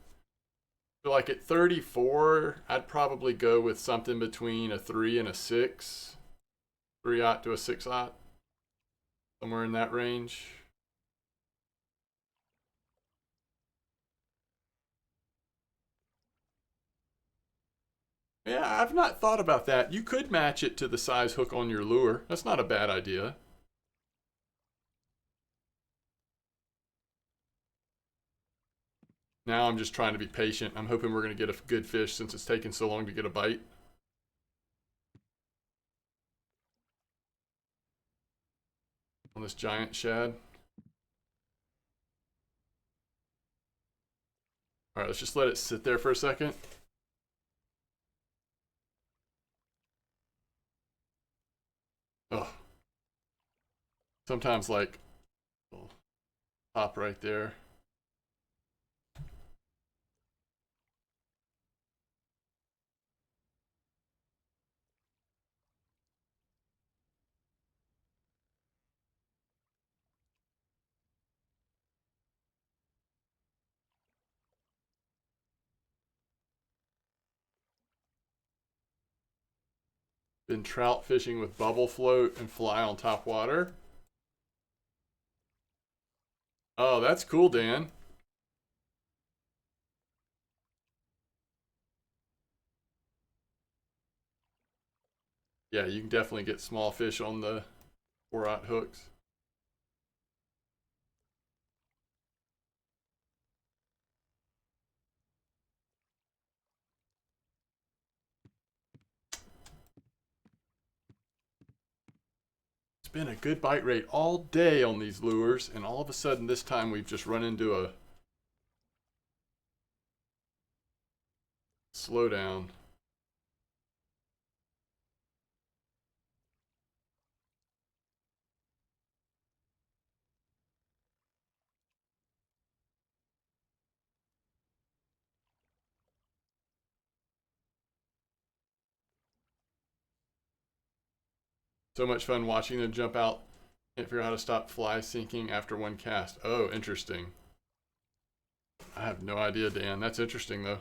So like at 34, I'd probably go with something between a 3 and a 6. 3/0 to a 6/0. Somewhere in that range. Yeah, I've not thought about that. You could match it to the size hook on your lure. That's not a bad idea. Now I'm just trying to be patient. I'm hoping we're going to get a good fish since it's taken so long to get a bite. On this giant shad. All right, let's just let it sit there for a second. Oh, sometimes like pop right there. Been trout fishing with bubble float and fly on top water. Oh, that's cool, Dan. Yeah, you can definitely get small fish on the 4-aught hooks. It's been a good bite rate all day on these lures, and all of a sudden this time we've just run into a slowdown. So much fun watching them jump out. Can't figure out how to stop fly sinking after one cast. Oh, interesting. I have no idea, Dan. That's interesting, though.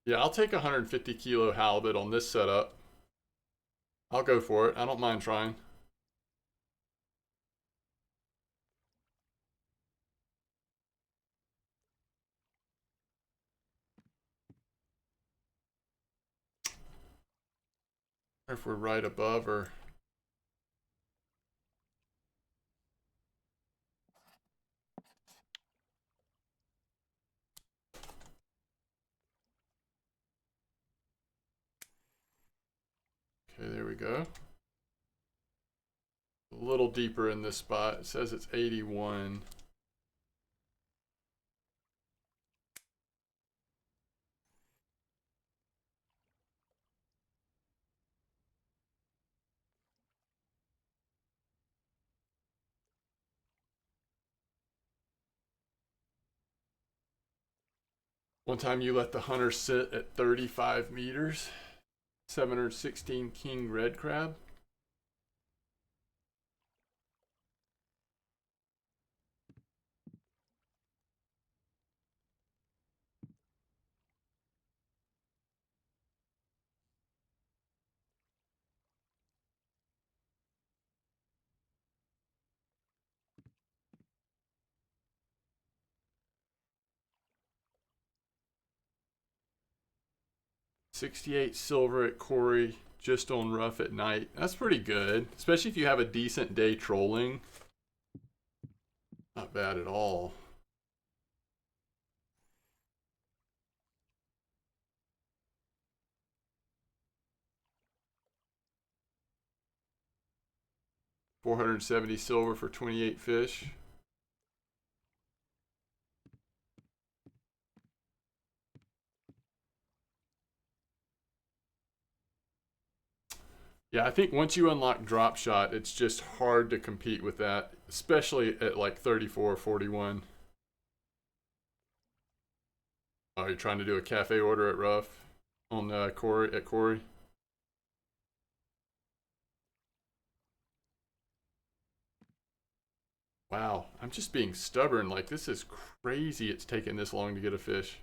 Yeah, I'll take a 150 kilo halibut on this setup. I'll go for it. I don't mind trying. If we're right above or... Okay, there we go. A little deeper in this spot. It says it's 81. One time you let the hunter sit at 35 meters. 716 king red crab. $68 silver at Corey, just on rough at night. That's pretty good, especially if you have a decent day trolling. Not bad at all. $470 silver for 28 fish. Yeah, I think once you unlock drop shot, it's just hard to compete with that, especially at like 34 or 41. Oh, you're trying to do a cafe order at Rough on Corey at Corey. Wow, I'm just being stubborn. Like, this is crazy it's taking this long to get a fish.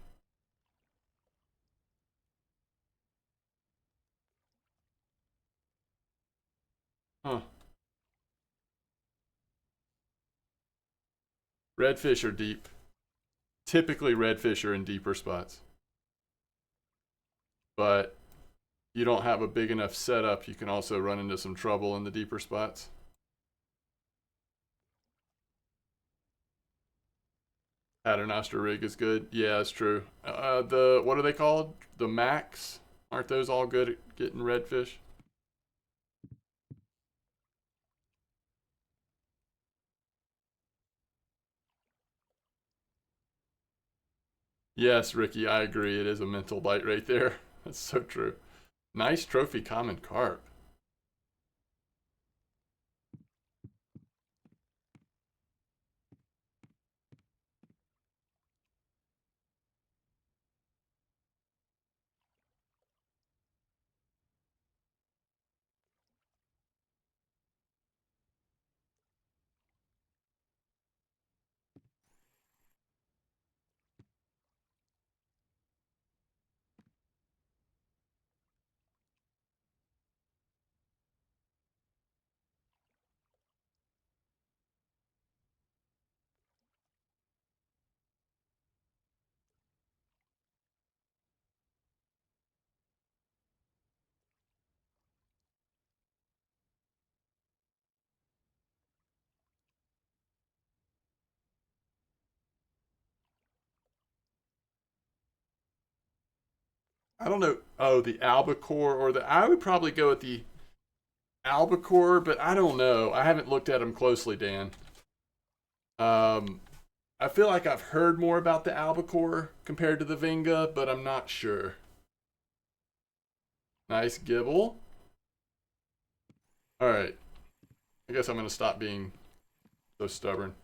Huh. Redfish are deep. Typically, redfish are in deeper spots. But you don't have a big enough setup, you can also run into some trouble in the deeper spots. Paternoster rig is good. Yeah, that's true. What are they called? The Max? Aren't those all good at getting redfish? Yes, Ricky, I agree. It is a mental bite right there. That's so true. Nice trophy common carp. I don't know. Oh, the albacore or the. I would probably go with the albacore, but I don't know. I haven't looked at them closely, Dan. I feel like I've heard more about the albacore compared to the Vinga, but I'm not sure. Nice gibble. All right. I guess I'm going to stop being so stubborn.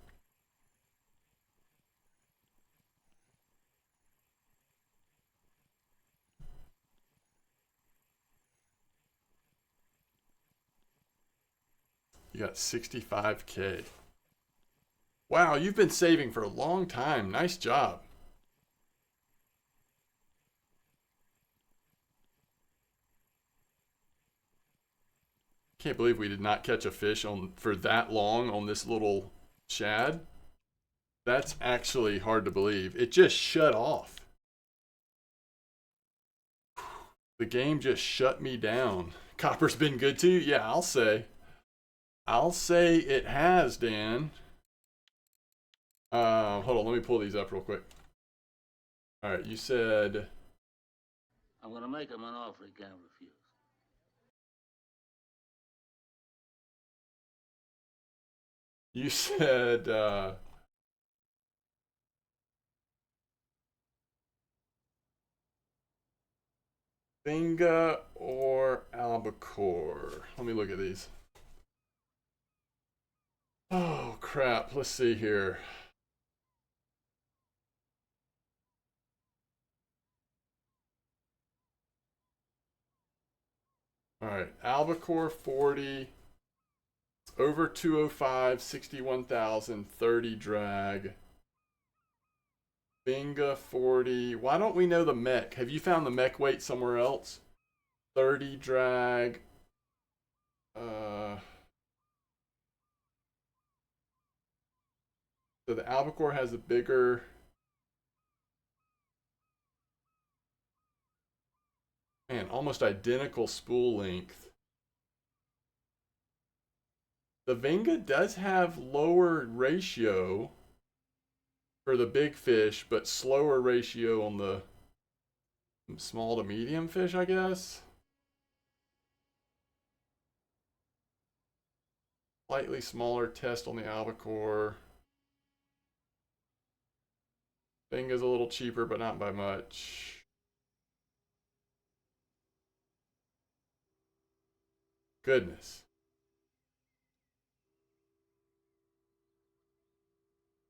You got 65K. Wow, you've been saving for a long time. Nice job. Can't believe we did not catch a fish on for that long on this little shad. That's actually hard to believe. It just shut off. The game just shut me down. Copper's been good too? Yeah, I'll say. I'll say it has, Dan. Hold on, let me pull these up real quick. All right, you said I'm gonna make him an offer he can't refuse. you said Vinga or albacore. Let me look at these. Oh crap, let's see here. All right, albacore 40, over 205, 61,000, 30 drag. Vinga 40. Why don't we know the mech? Have you found the mech weight somewhere else? 30 drag. So the albacore has a bigger. Man, almost identical spool length. The Vinga does have lower ratio for the big fish, but slower ratio on the small to medium fish, I guess. Slightly smaller test on the albacore. Vinga's a little cheaper, but not by much. Goodness.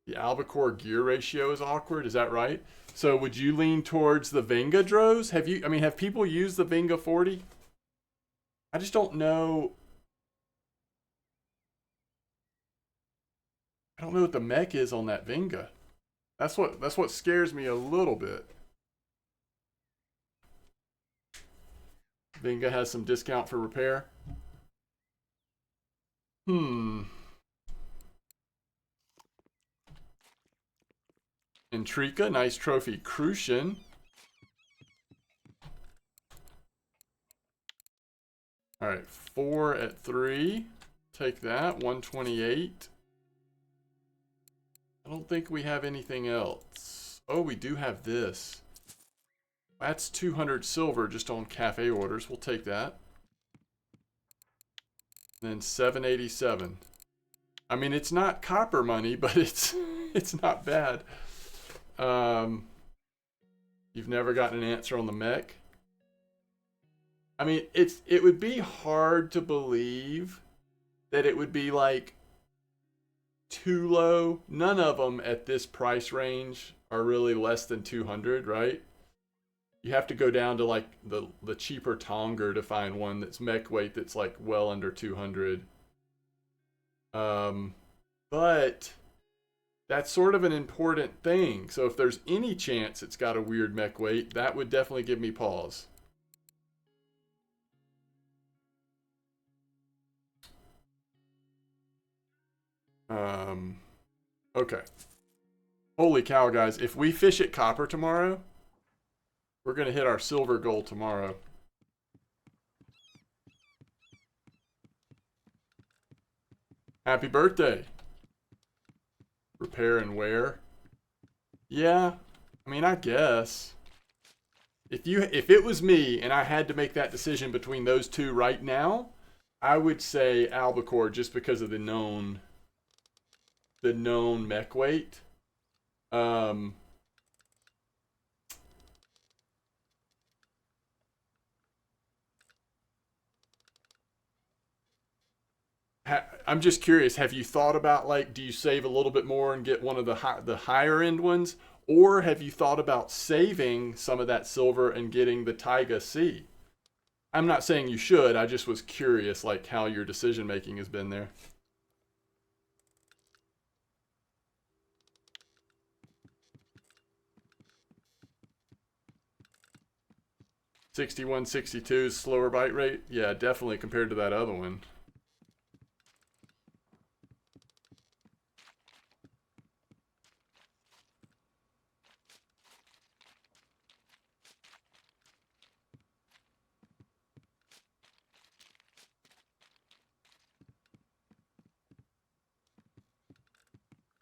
The albacore gear ratio is awkward. Is that right? So would you lean towards the Vinga Dros? Have people used the Vinga 40? I just don't know. I don't know what the mech is on that Vinga. That's what scares me a little bit. Vinga has some discount for repair. Intrika, nice trophy. Crucian. All right, 4 at 3. Take that. 128. I don't think we have anything else. Oh, we do have this. That's 200 silver just on cafe orders. We'll take that. Then 787. I mean, it's not copper money, but it's not bad. You've never gotten an answer on the mech. I mean, it would be hard to believe that it would be like too low. None of them at this price range are really less than 200, right? You have to go down to like the cheaper Tonger to find one that's mech weight that's like well under 200. But that's sort of an important thing. So if there's any chance it's got a weird mech weight, that would definitely give me pause. Okay. Holy cow, guys. If we fish at copper tomorrow, we're going to hit our silver goal tomorrow. Happy birthday. Repair and wear. Yeah, I mean, I guess. if it was me and I had to make that decision between those two right now, I would say albacore just because of the known mech weight. I'm just curious. Have you thought about, like, do you save a little bit more and get one of the higher end ones, or have you thought about saving some of that silver and getting the Taiga C? I'm not saying you should. I just was curious, like, how your decision making has been there. $61.62 slower bite rate. Yeah, definitely compared to that other one.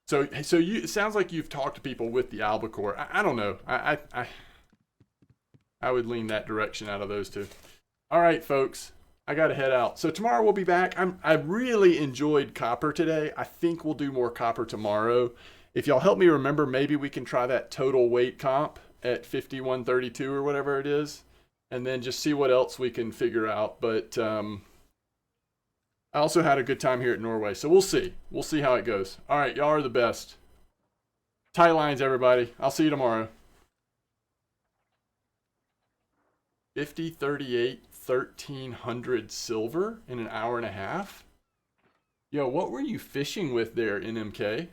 So you, it sounds like you've talked to people with the albacore. I don't know. I would lean that direction out of those two. All right, folks. I got to head out. So tomorrow we'll be back. I really enjoyed copper today. I think we'll do more copper tomorrow. If y'all help me remember, maybe we can try that total weight comp at 5132 or whatever it is, and then just see what else we can figure out. But I also had a good time here at Norway, so we'll see. We'll see how it goes. All right, y'all are the best. Tight lines, everybody. I'll see you tomorrow. 5038 1300 silver in an hour and a half. Yo, what were you fishing with there, NMK?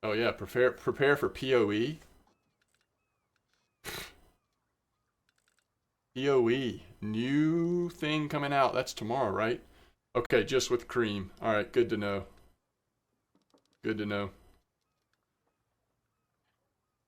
Oh yeah, prepare for PoE. PoE, new thing coming out. That's tomorrow, right? Okay, just with cream. All right, good to know. Good to know.